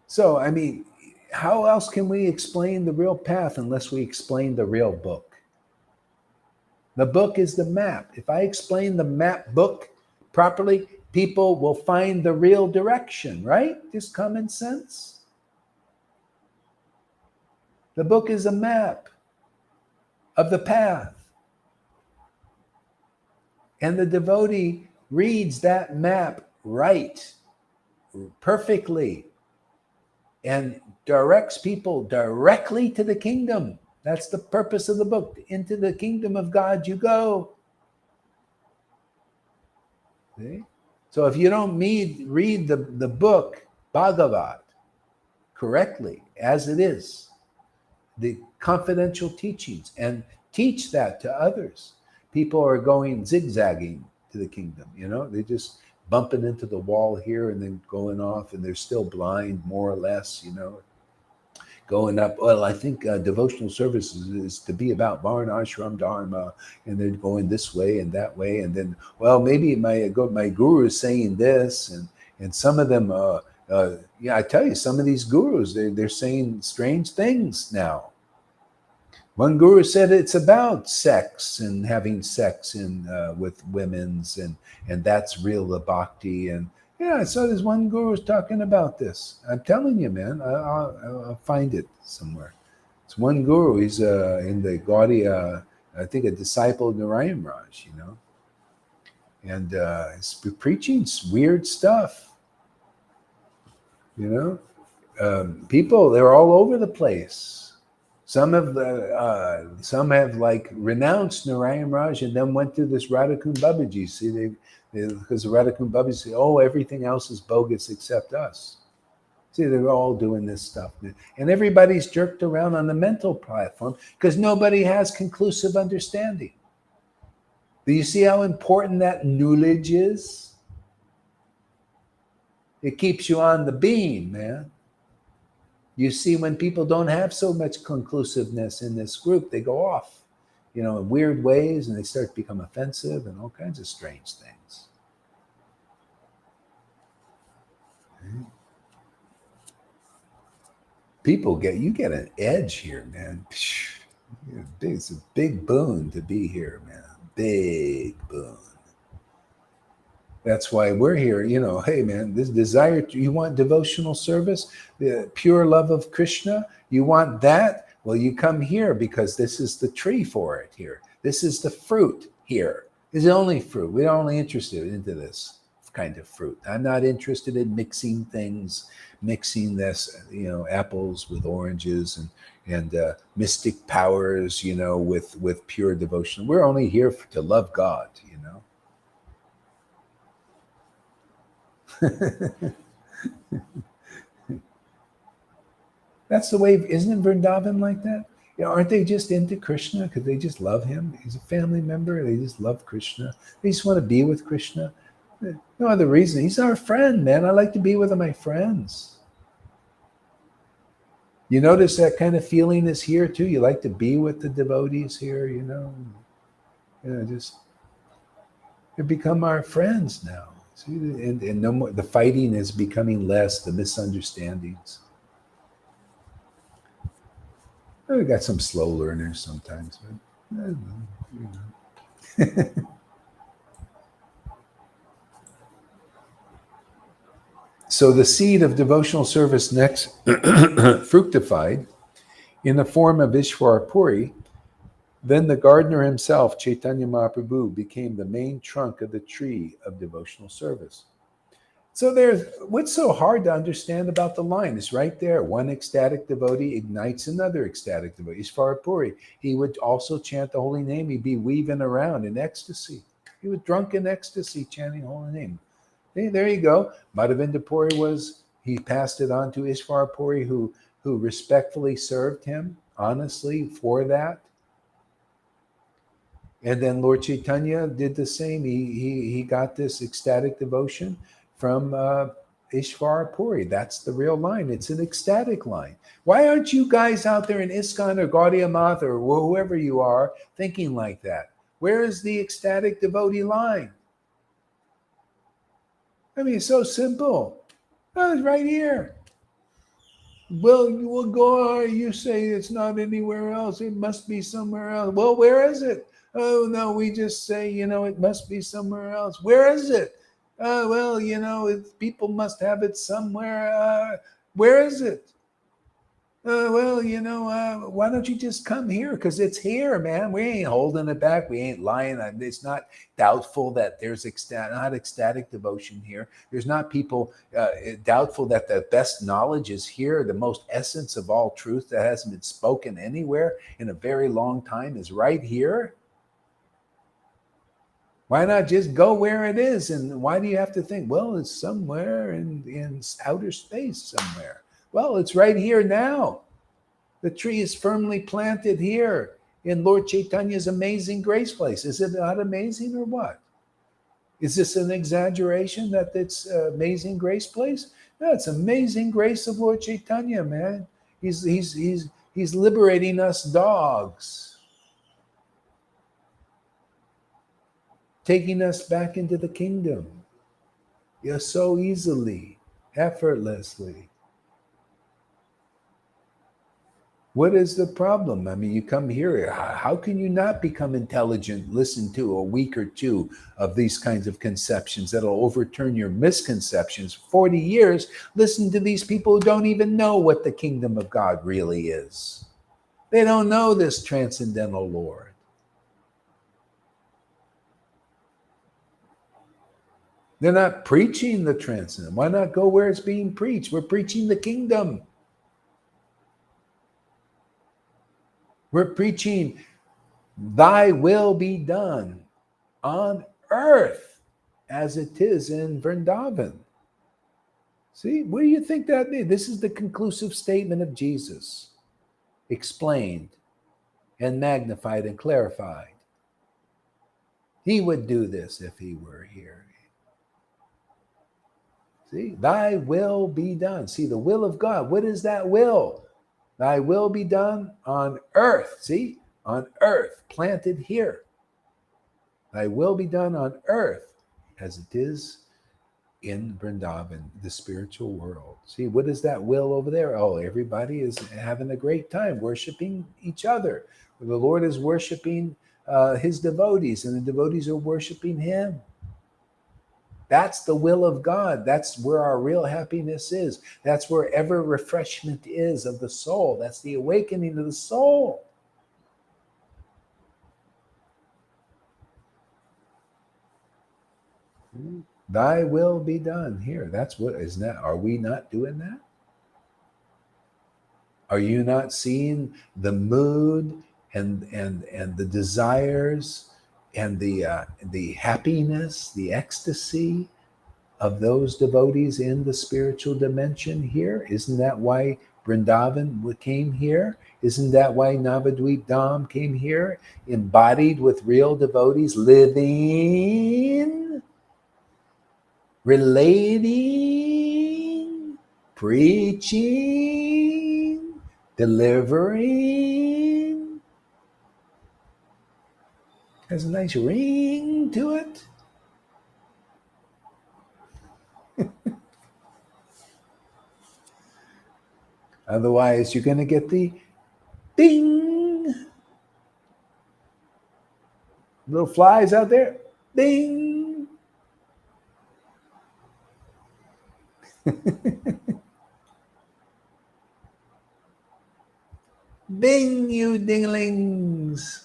So, I mean, how else can we explain the real path unless we explain the real book? The book is the map. If I explain the map book properly, people will find the real direction, right? Just common sense. The book is a map of the path. And the devotee reads that map right, perfectly, and directs people directly to the kingdom. That's the purpose of the book. Into the kingdom of God you go. See? So if you don't read the book, Bhagavat, correctly, as it is, the confidential teachings, and teach that to others, people are going zigzagging to the kingdom. They just bumping into the wall here and then going off, and they're still blind, more or less, going up. Well, I think devotional services is to be about Varna Ashram Dharma, and they're going this way and that way, and then, well, maybe my guru is saying this, and some of them, I tell you, some of these gurus, they're saying strange things now. One guru said it's about sex and having sex with women's, and that's real bhakti. And yeah, I saw this one guru was talking about this. I'm telling you, man, I'll find it somewhere. It's one guru. He's in the Gaudiya, I think a disciple of Narayan Raj, and he's preaching weird stuff. People, they're all over the place. Some have like renounced Narayan Raj and then went to this Radhakund Babaji. See, because the Radhakund Babaji say, oh, everything else is bogus except us. See, they're all doing this stuff. And everybody's jerked around on the mental platform because nobody has conclusive understanding. Do you see how important that knowledge is? It keeps you on the beam, man. You see, when people don't have so much conclusiveness in this group, they go off, in weird ways, and they start to become offensive and all kinds of strange things. People you get an edge here, man. It's a big boon to be here, man. Big boon. That's why we're here. Hey, man, this desire, you want devotional service, the pure love of Krishna, you want that? Well, you come here because this is the tree for it here. This is the fruit here. It's the only fruit. We're only interested into this kind of fruit. I'm not interested in mixing things, mixing this, apples with oranges and mystic powers, with pure devotion. We're only here to love God, That's the way, isn't Vrindavan like that? Aren't they just into Krishna because they just love him? He's a family member. They just love Krishna. They just want to be with Krishna. No other reason. He's our friend, man. I like to be with my friends. You notice that kind of feeling is here too. You like to be with the devotees here, just they become our friends now. See, and no more. The fighting is becoming less. The misunderstandings. We got some slow learners sometimes, but I don't know. So the seed of devotional service next fructified in the form of Ishwar Puri. Then the gardener himself, Chaitanya Mahaprabhu, became the main trunk of the tree of devotional service. So what's so hard to understand about the line is right there. One ecstatic devotee ignites another ecstatic devotee. Ishwar Puri, he would also chant the holy name. He'd be weaving around in ecstasy. He was drunk in ecstasy, chanting holy name. There you go. Madhavinda Puri was He passed it on to Ishvara Puri, who respectfully served him honestly for that. And then Lord Caitanya did the same. He got this ecstatic devotion from Ishvara Puri. That's the real line. It's an ecstatic line. Why aren't you guys out there in ISKCON or Gaudiya Math or whoever you are thinking like that? Where is the ecstatic devotee line? I mean, it's so simple. Oh, it's right here. Well, you will go. You say it's not anywhere else. It must be somewhere else. Well, where is it? Oh no, we just say it must be somewhere else. Where is it? Well, people must have it somewhere. Where is it? Well, why don't you just come here? Because it's here, man. We ain't holding it back. We ain't lying. It's not doubtful that there's not ecstatic devotion here. There's not people doubtful that the best knowledge is here. The most essence of all truth that hasn't been spoken anywhere in a very long time is right here. Why not just go where it is? And why do you have to think, well, it's somewhere in outer space somewhere? Well, it's right here now. The tree is firmly planted here in Lord Caitanya's amazing grace place. Is it not amazing or what? Is this an exaggeration that it's amazing grace place? No, it's amazing grace of Lord Caitanya, man. He's liberating us dogs, taking us back into the kingdom. So easily, effortlessly. What is the problem? I mean, you come here. How can you not become intelligent? Listen to a week or two of these kinds of conceptions that'll overturn your misconceptions. 40 years, listen to these people who don't even know what the kingdom of God really is. They don't know this transcendental Lord. They're not preaching the transcendental. Why not go where it's being preached? We're preaching the kingdom. We're preaching, thy will be done on earth as it is in Vrindavan. See, what do you think that means? This is the conclusive statement of Jesus, explained and magnified and clarified. He would do this if he were here. See, thy will be done. See, the will of God. What is that will? Thy will be done on earth. See, on earth, planted here. Thy will be done on earth as it is in Vrindavan, the spiritual world. See, what is that will over there? Oh, everybody is having a great time worshiping each other. The Lord is worshiping his devotees, and the devotees are worshiping him. That's the will of God. That's where our real happiness is. That's where ever refreshment is of the soul. That's the awakening of the soul. Thy will be done here. That's what is that. Are we not doing that? Are you not seeing the mood and the desires and the happiness, the ecstasy of those devotees in the spiritual dimension here? Isn't that why Vrindavan came here? Isn't that why Navadvip Dham came here? Embodied with real devotees, living, relating, preaching, delivering. Has a nice ring to it. Otherwise, you're going to get the ding. Little flies out there. Ding. Ding, you dinglings.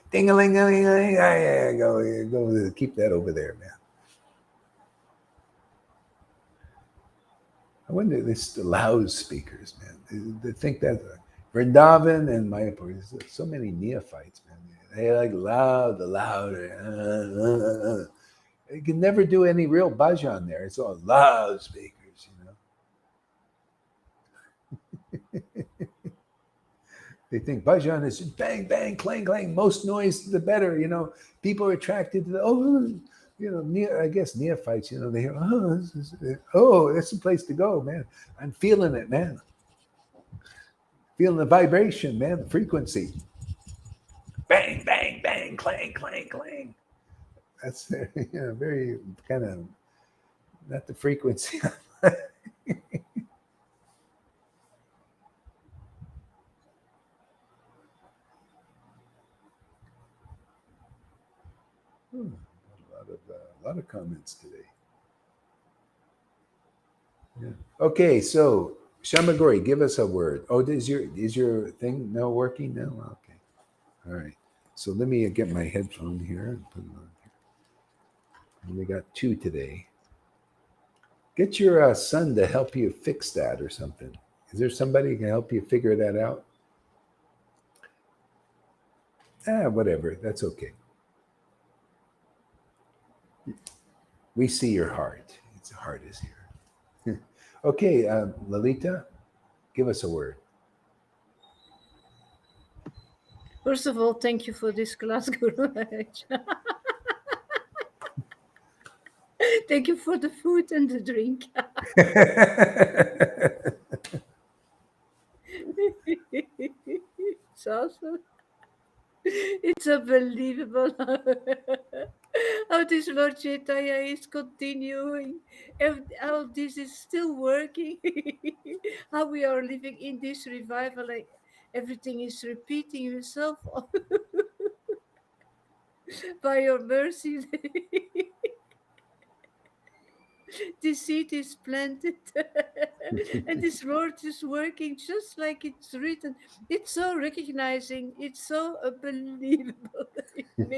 Ding-a-ling, ding-a-ling. Yeah, go, keep that over there, man. I wonder, this the loudspeakers, man. They think that Vrindavan and Mayapur, there's so many neophytes, man. They like loud, the louder. You can never do any real bhajan there. It's all loudspeakers, They think bhajan is just bang, bang, clang, clang. Most noise, the better. People are attracted to I guess neophytes. They hear, that's the place to go, man. I'm feeling it, man. Feeling the vibration, man. The frequency. Bang, bang, bang, clang, clang, clang. That's very kind of not the frequency. A lot of comments today. Yeah. Okay, so Shamagori, give us a word. Oh, is your thing now working now? Okay. All right. So let me get my headphone here and put it on here. And we got 2 today. Get your son to help you fix that or something. Is there somebody who can help you figure that out? Whatever. That's okay. We see your heart. Its heart is here. Okay, Lalita, give us a word. First of all, thank you for this class, Guru Maharaj. Thank you for the food and the drink. It's awesome. It's unbelievable how this Lord Chaitanya is continuing, and how this is still working, how we are living in this revival, like everything is repeating itself by your mercy. This seed is planted and this word is working just like it's written. It's so recognizing, it's so unbelievable. It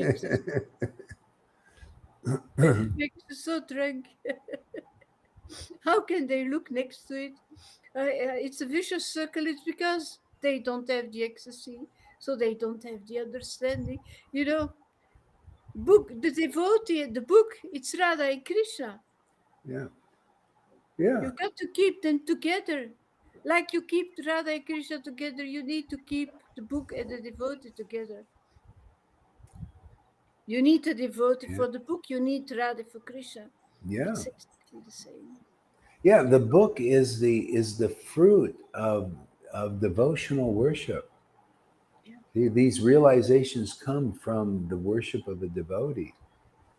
makes you so drunk. How can they look next to it? It's a vicious circle. It's because they don't have the ecstasy, so they don't have the understanding. You know, book the devotee, the book. It's Radha and Krishna. Yeah. Yeah. You've got to keep them together. Like you keep Radha and Krishna together, you need to keep the book and the devotee together. You need a devotee Yeah. for the book, you need Radha for Krishna. Yeah. It's exactly the same. Yeah. The book is the fruit of devotional worship. Yeah. These realizations come from the worship of a devotee.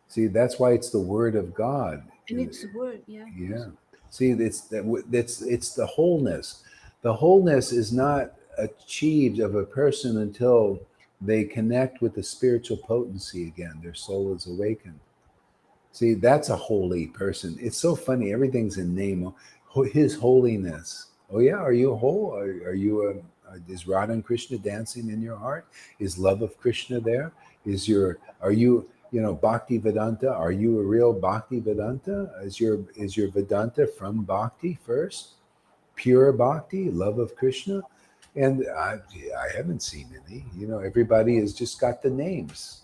See, that's why it's the word of God. And it's the word, yeah. Yeah. See, it's the wholeness. The wholeness is not achieved of a person until they connect with the spiritual potency again. Their soul is awakened. See, that's a holy person. It's so funny. Everything's in name. His holiness. Oh yeah, are you whole? Are you is Radha and Krishna dancing in your heart? Is love of Krishna there? Are you Bhakti Vedanta? Are you a real Bhakti Vedanta? Is your Vedanta from Bhakti first? Pure Bhakti, love of Krishna? And I haven't seen any. Everybody has just got the names.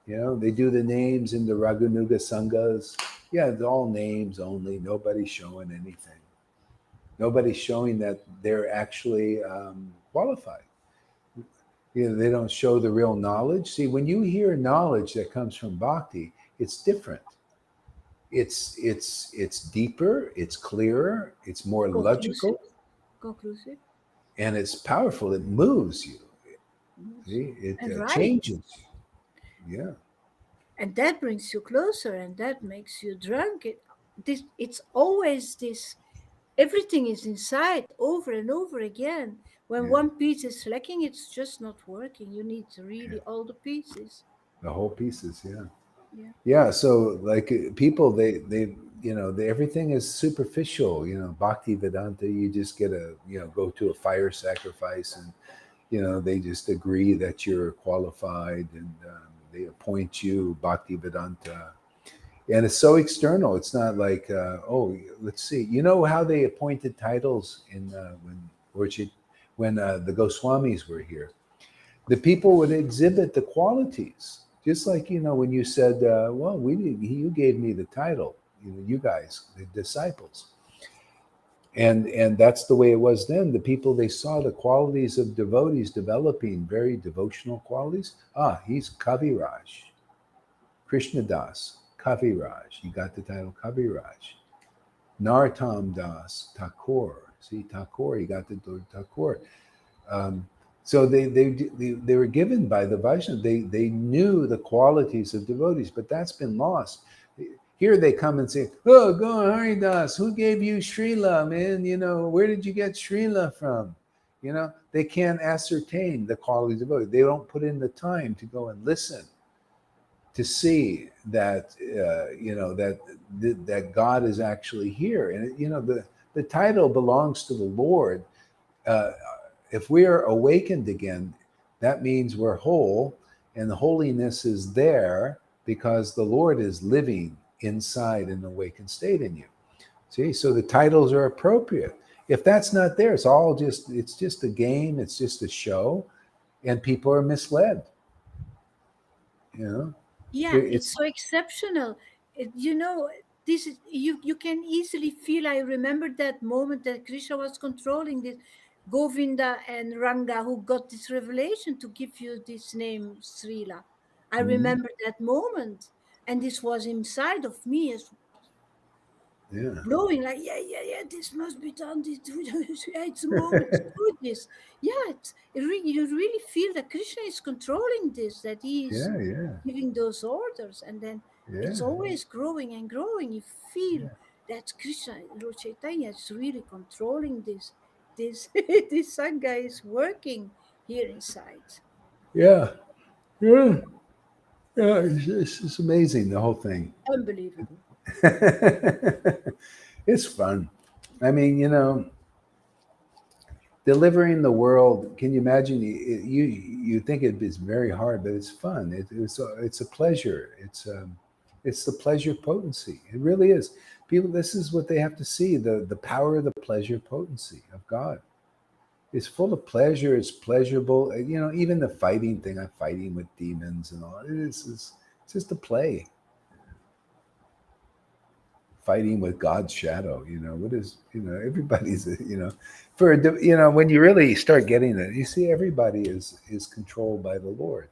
They do the names in the Raghunuga Sanghas. Yeah, it's all names only. Nobody's showing anything. Nobody's showing that they're actually qualified. They don't show the real knowledge. See, when you hear knowledge that comes from bhakti, it's different. It's deeper. It's clearer. It's more Conclusive. logical, Conclusive. and it's powerful. It moves you. Yes. See, it And right. changes you. Yeah, And that brings you closer and that makes you drunk. It's always this, everything is inside over and over again. When yeah, one piece is lacking, it's just not working. You need yeah. really all the pieces. The whole pieces. Yeah. Yeah. Yeah, so like people, everything is superficial. Bhakti Vedanta, you just get go to a fire sacrifice, and they just agree that you're qualified, and they appoint you Bhakti Vedanta, and it's so external. It's not like let's see. You know how they appointed titles in when the Goswamis were here. The people would exhibit the qualities. Just like, when you said, well, you gave me the title, you guys, the disciples. And that's the way it was then. The people, they saw the qualities of devotees developing, very devotional qualities. He's Kaviraj, Krishna Das, Kaviraj. He got the title Kaviraj. Narottam Das, Thakur. See, Thakur, he got the Thakur. Um, so they were given by the Vaishnava. They knew the qualities of devotees, but that's been lost. Here they come and say, "Oh, go on, Haridas. Who gave you Srila, man? Where did you get Srila from?" They can't ascertain the qualities of devotees. They don't put in the time to go and listen to see that that God is actually here, and the title belongs to the Lord. Uh, if we are awakened again, that means we're whole, and the holiness is there because the Lord is living inside an awakened state in you. See, so the titles are appropriate. If that's not there, it's just a game, it's just a show, and people are misled. You know, Yeah, it's it's so exceptional. This is you can easily feel. I remember that moment that Krishna was controlling this Govinda and Ranga, who got this revelation to give you this name Srila. I mhm, remember that moment, and this was inside of me as yeah, blowing, like, yeah, this must be done, it's a moment to do this. Yeah, you really feel that Krishna is controlling this, that he is yeah, yeah, giving those orders, and then it's yeah, always growing and growing. You feel yeah, that Krishna, Lord Chaitanya, is really controlling this this sangha is working here inside. yeah, yeah. Yeah, it's amazing, the whole thing. Unbelievable. It's fun. I mean, delivering the world. Can you imagine? You think it is very hard, but it's fun. It's a pleasure. It's the pleasure potency. It really is. People, this is what they have to see: the power of the pleasure potency of God. It's full of pleasure. It's pleasurable. Even the fighting thing. I'm fighting with demons and all. It's just a play. Fighting with God's shadow. What is, everybody's, when you really start getting it, you see everybody is controlled by the Lord.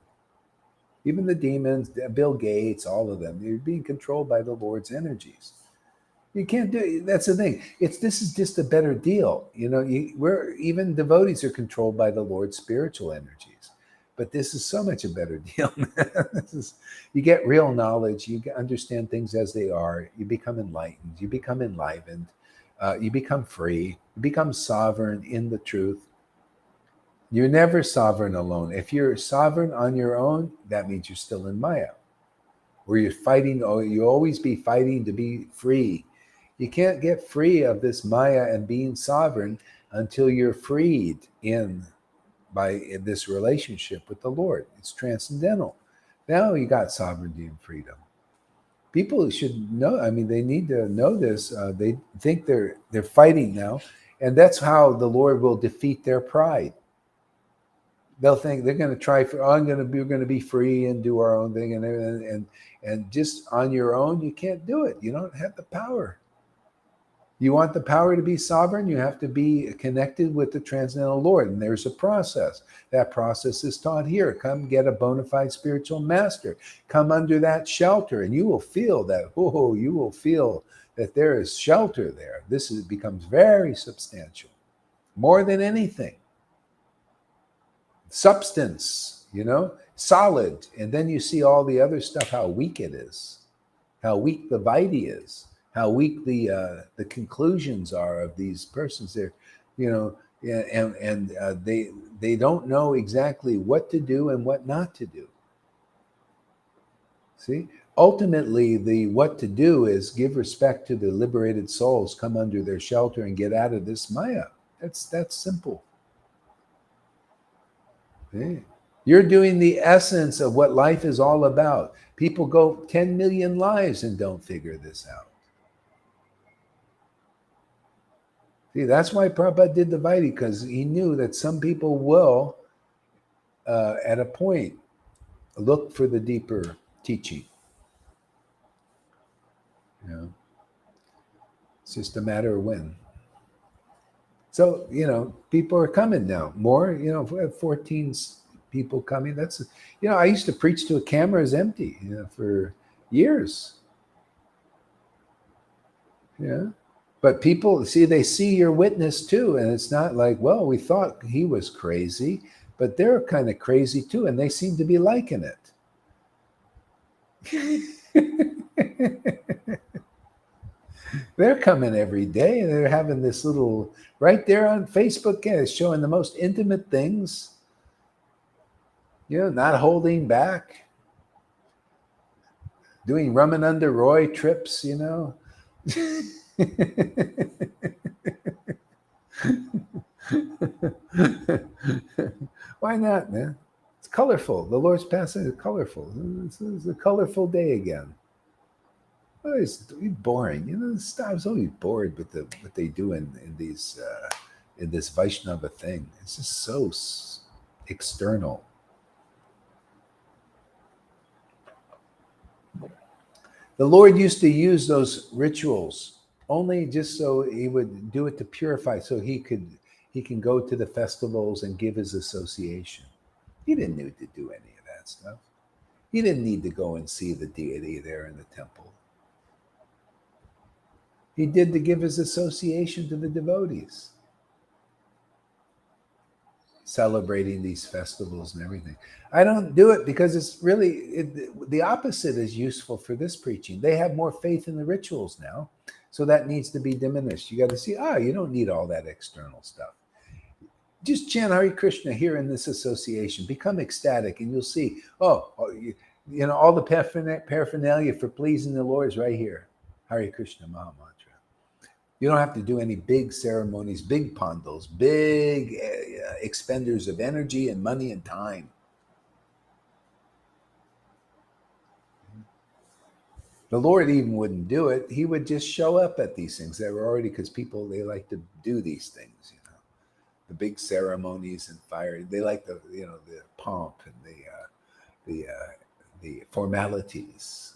Even the demons, Bill Gates, all of them, they're being controlled by the Lord's energies. You can't do it. That's the thing. This is just a better deal. We're even devotees are controlled by the Lord's spiritual energies. But this is so much a better deal, man. You get real knowledge. Understand things as they are. You become enlightened. You become enlivened. You become free. You become sovereign in the truth. You're never sovereign alone. If you're sovereign on your own, that means you're still in Maya, where you're fighting. Oh, you always be fighting to be free. You can't get free of this Maya and being sovereign until you're freed in this relationship with the Lord. It's transcendental. Now you got sovereignty and freedom. People should know. I mean, they need to know this. They think they're fighting now, and that's how the Lord will defeat their pride. They'll think they're going to try for. Oh, we're going to be free and do our own thing, and just on your own, you can't do it. You don't have the power. You want the power to be sovereign, you have to be connected with the transcendental Lord. And there's a process. That process is taught here. Come get a bona fide spiritual master. Come under that shelter, and you will feel that, you will feel that there is shelter there. Becomes very substantial, more than anything. Substance, solid. And then you see all the other stuff, how weak it is, how weak the Vaidhi is, how weak the conclusions are of these persons. They're, and they don't know exactly what to do and what not to do. See, ultimately, the what to do is give respect to the liberated souls, come under their shelter, and get out of this Maya. That's simple. See? You're doing the essence of what life is all about. People go 10 million lives and don't figure this out. See, that's why Prabhupada did the Vaidhi, because he knew that some people will, at a point, look for the deeper teaching. You know, it's just a matter of when. So, people are coming now. More, if we have 14 people coming, that's, I used to preach to a camera is empty, for years. Yeah. But people see, they see your witness too. And it's not like, well, we thought he was crazy, but they're kind of crazy too. And they seem to be liking it. They're coming every day and they're having this little right there on Facebook. Yeah, it's showing the most intimate things, not holding back, doing Raman under Roy trips, Why not, man? It's colorful. The Lord's passing is colorful. It's a colorful day again. Oh, it's boring. I was always bored with what they do in these in this Vaishnava thing. It's just so external. The Lord used to use those rituals only just so he would do it to purify, so he can go to the festivals and give his association. He didn't need to do any of that stuff. He didn't need to go and see the deity there in the temple. He did to give his association to the devotees, celebrating these festivals and everything. I don't do it because it's really the opposite is useful for this preaching. They have more faith in the rituals now, so that needs to be diminished. You got to see, you don't need all that external stuff. Just chant Hare Krishna here in this association. Become ecstatic, and you'll see. All the paraphernalia for pleasing the Lord is right here. Hare Krishna Maha Mantra. You don't have to do any big ceremonies, big pandals, big expenders of energy and money and time. The Lord even wouldn't do it. He would just show up at these things. They were already, because people, they like to do these things, the big ceremonies and fire. They like the pomp and the formalities.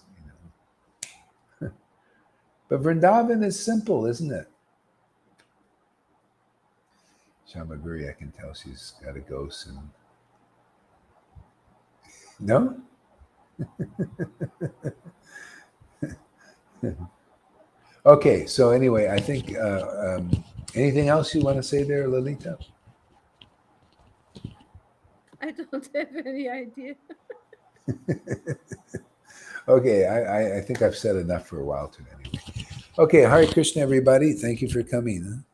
But Vrindavan is simple, isn't it? Shamaguri, I can tell she's got to go soon. No? Okay, so anyway, I think anything else you want to say there, Lalita? I don't have any idea. Okay, I think I've said enough for a while too. Anyway. Okay, Hare Krishna, everybody. Thank you for coming.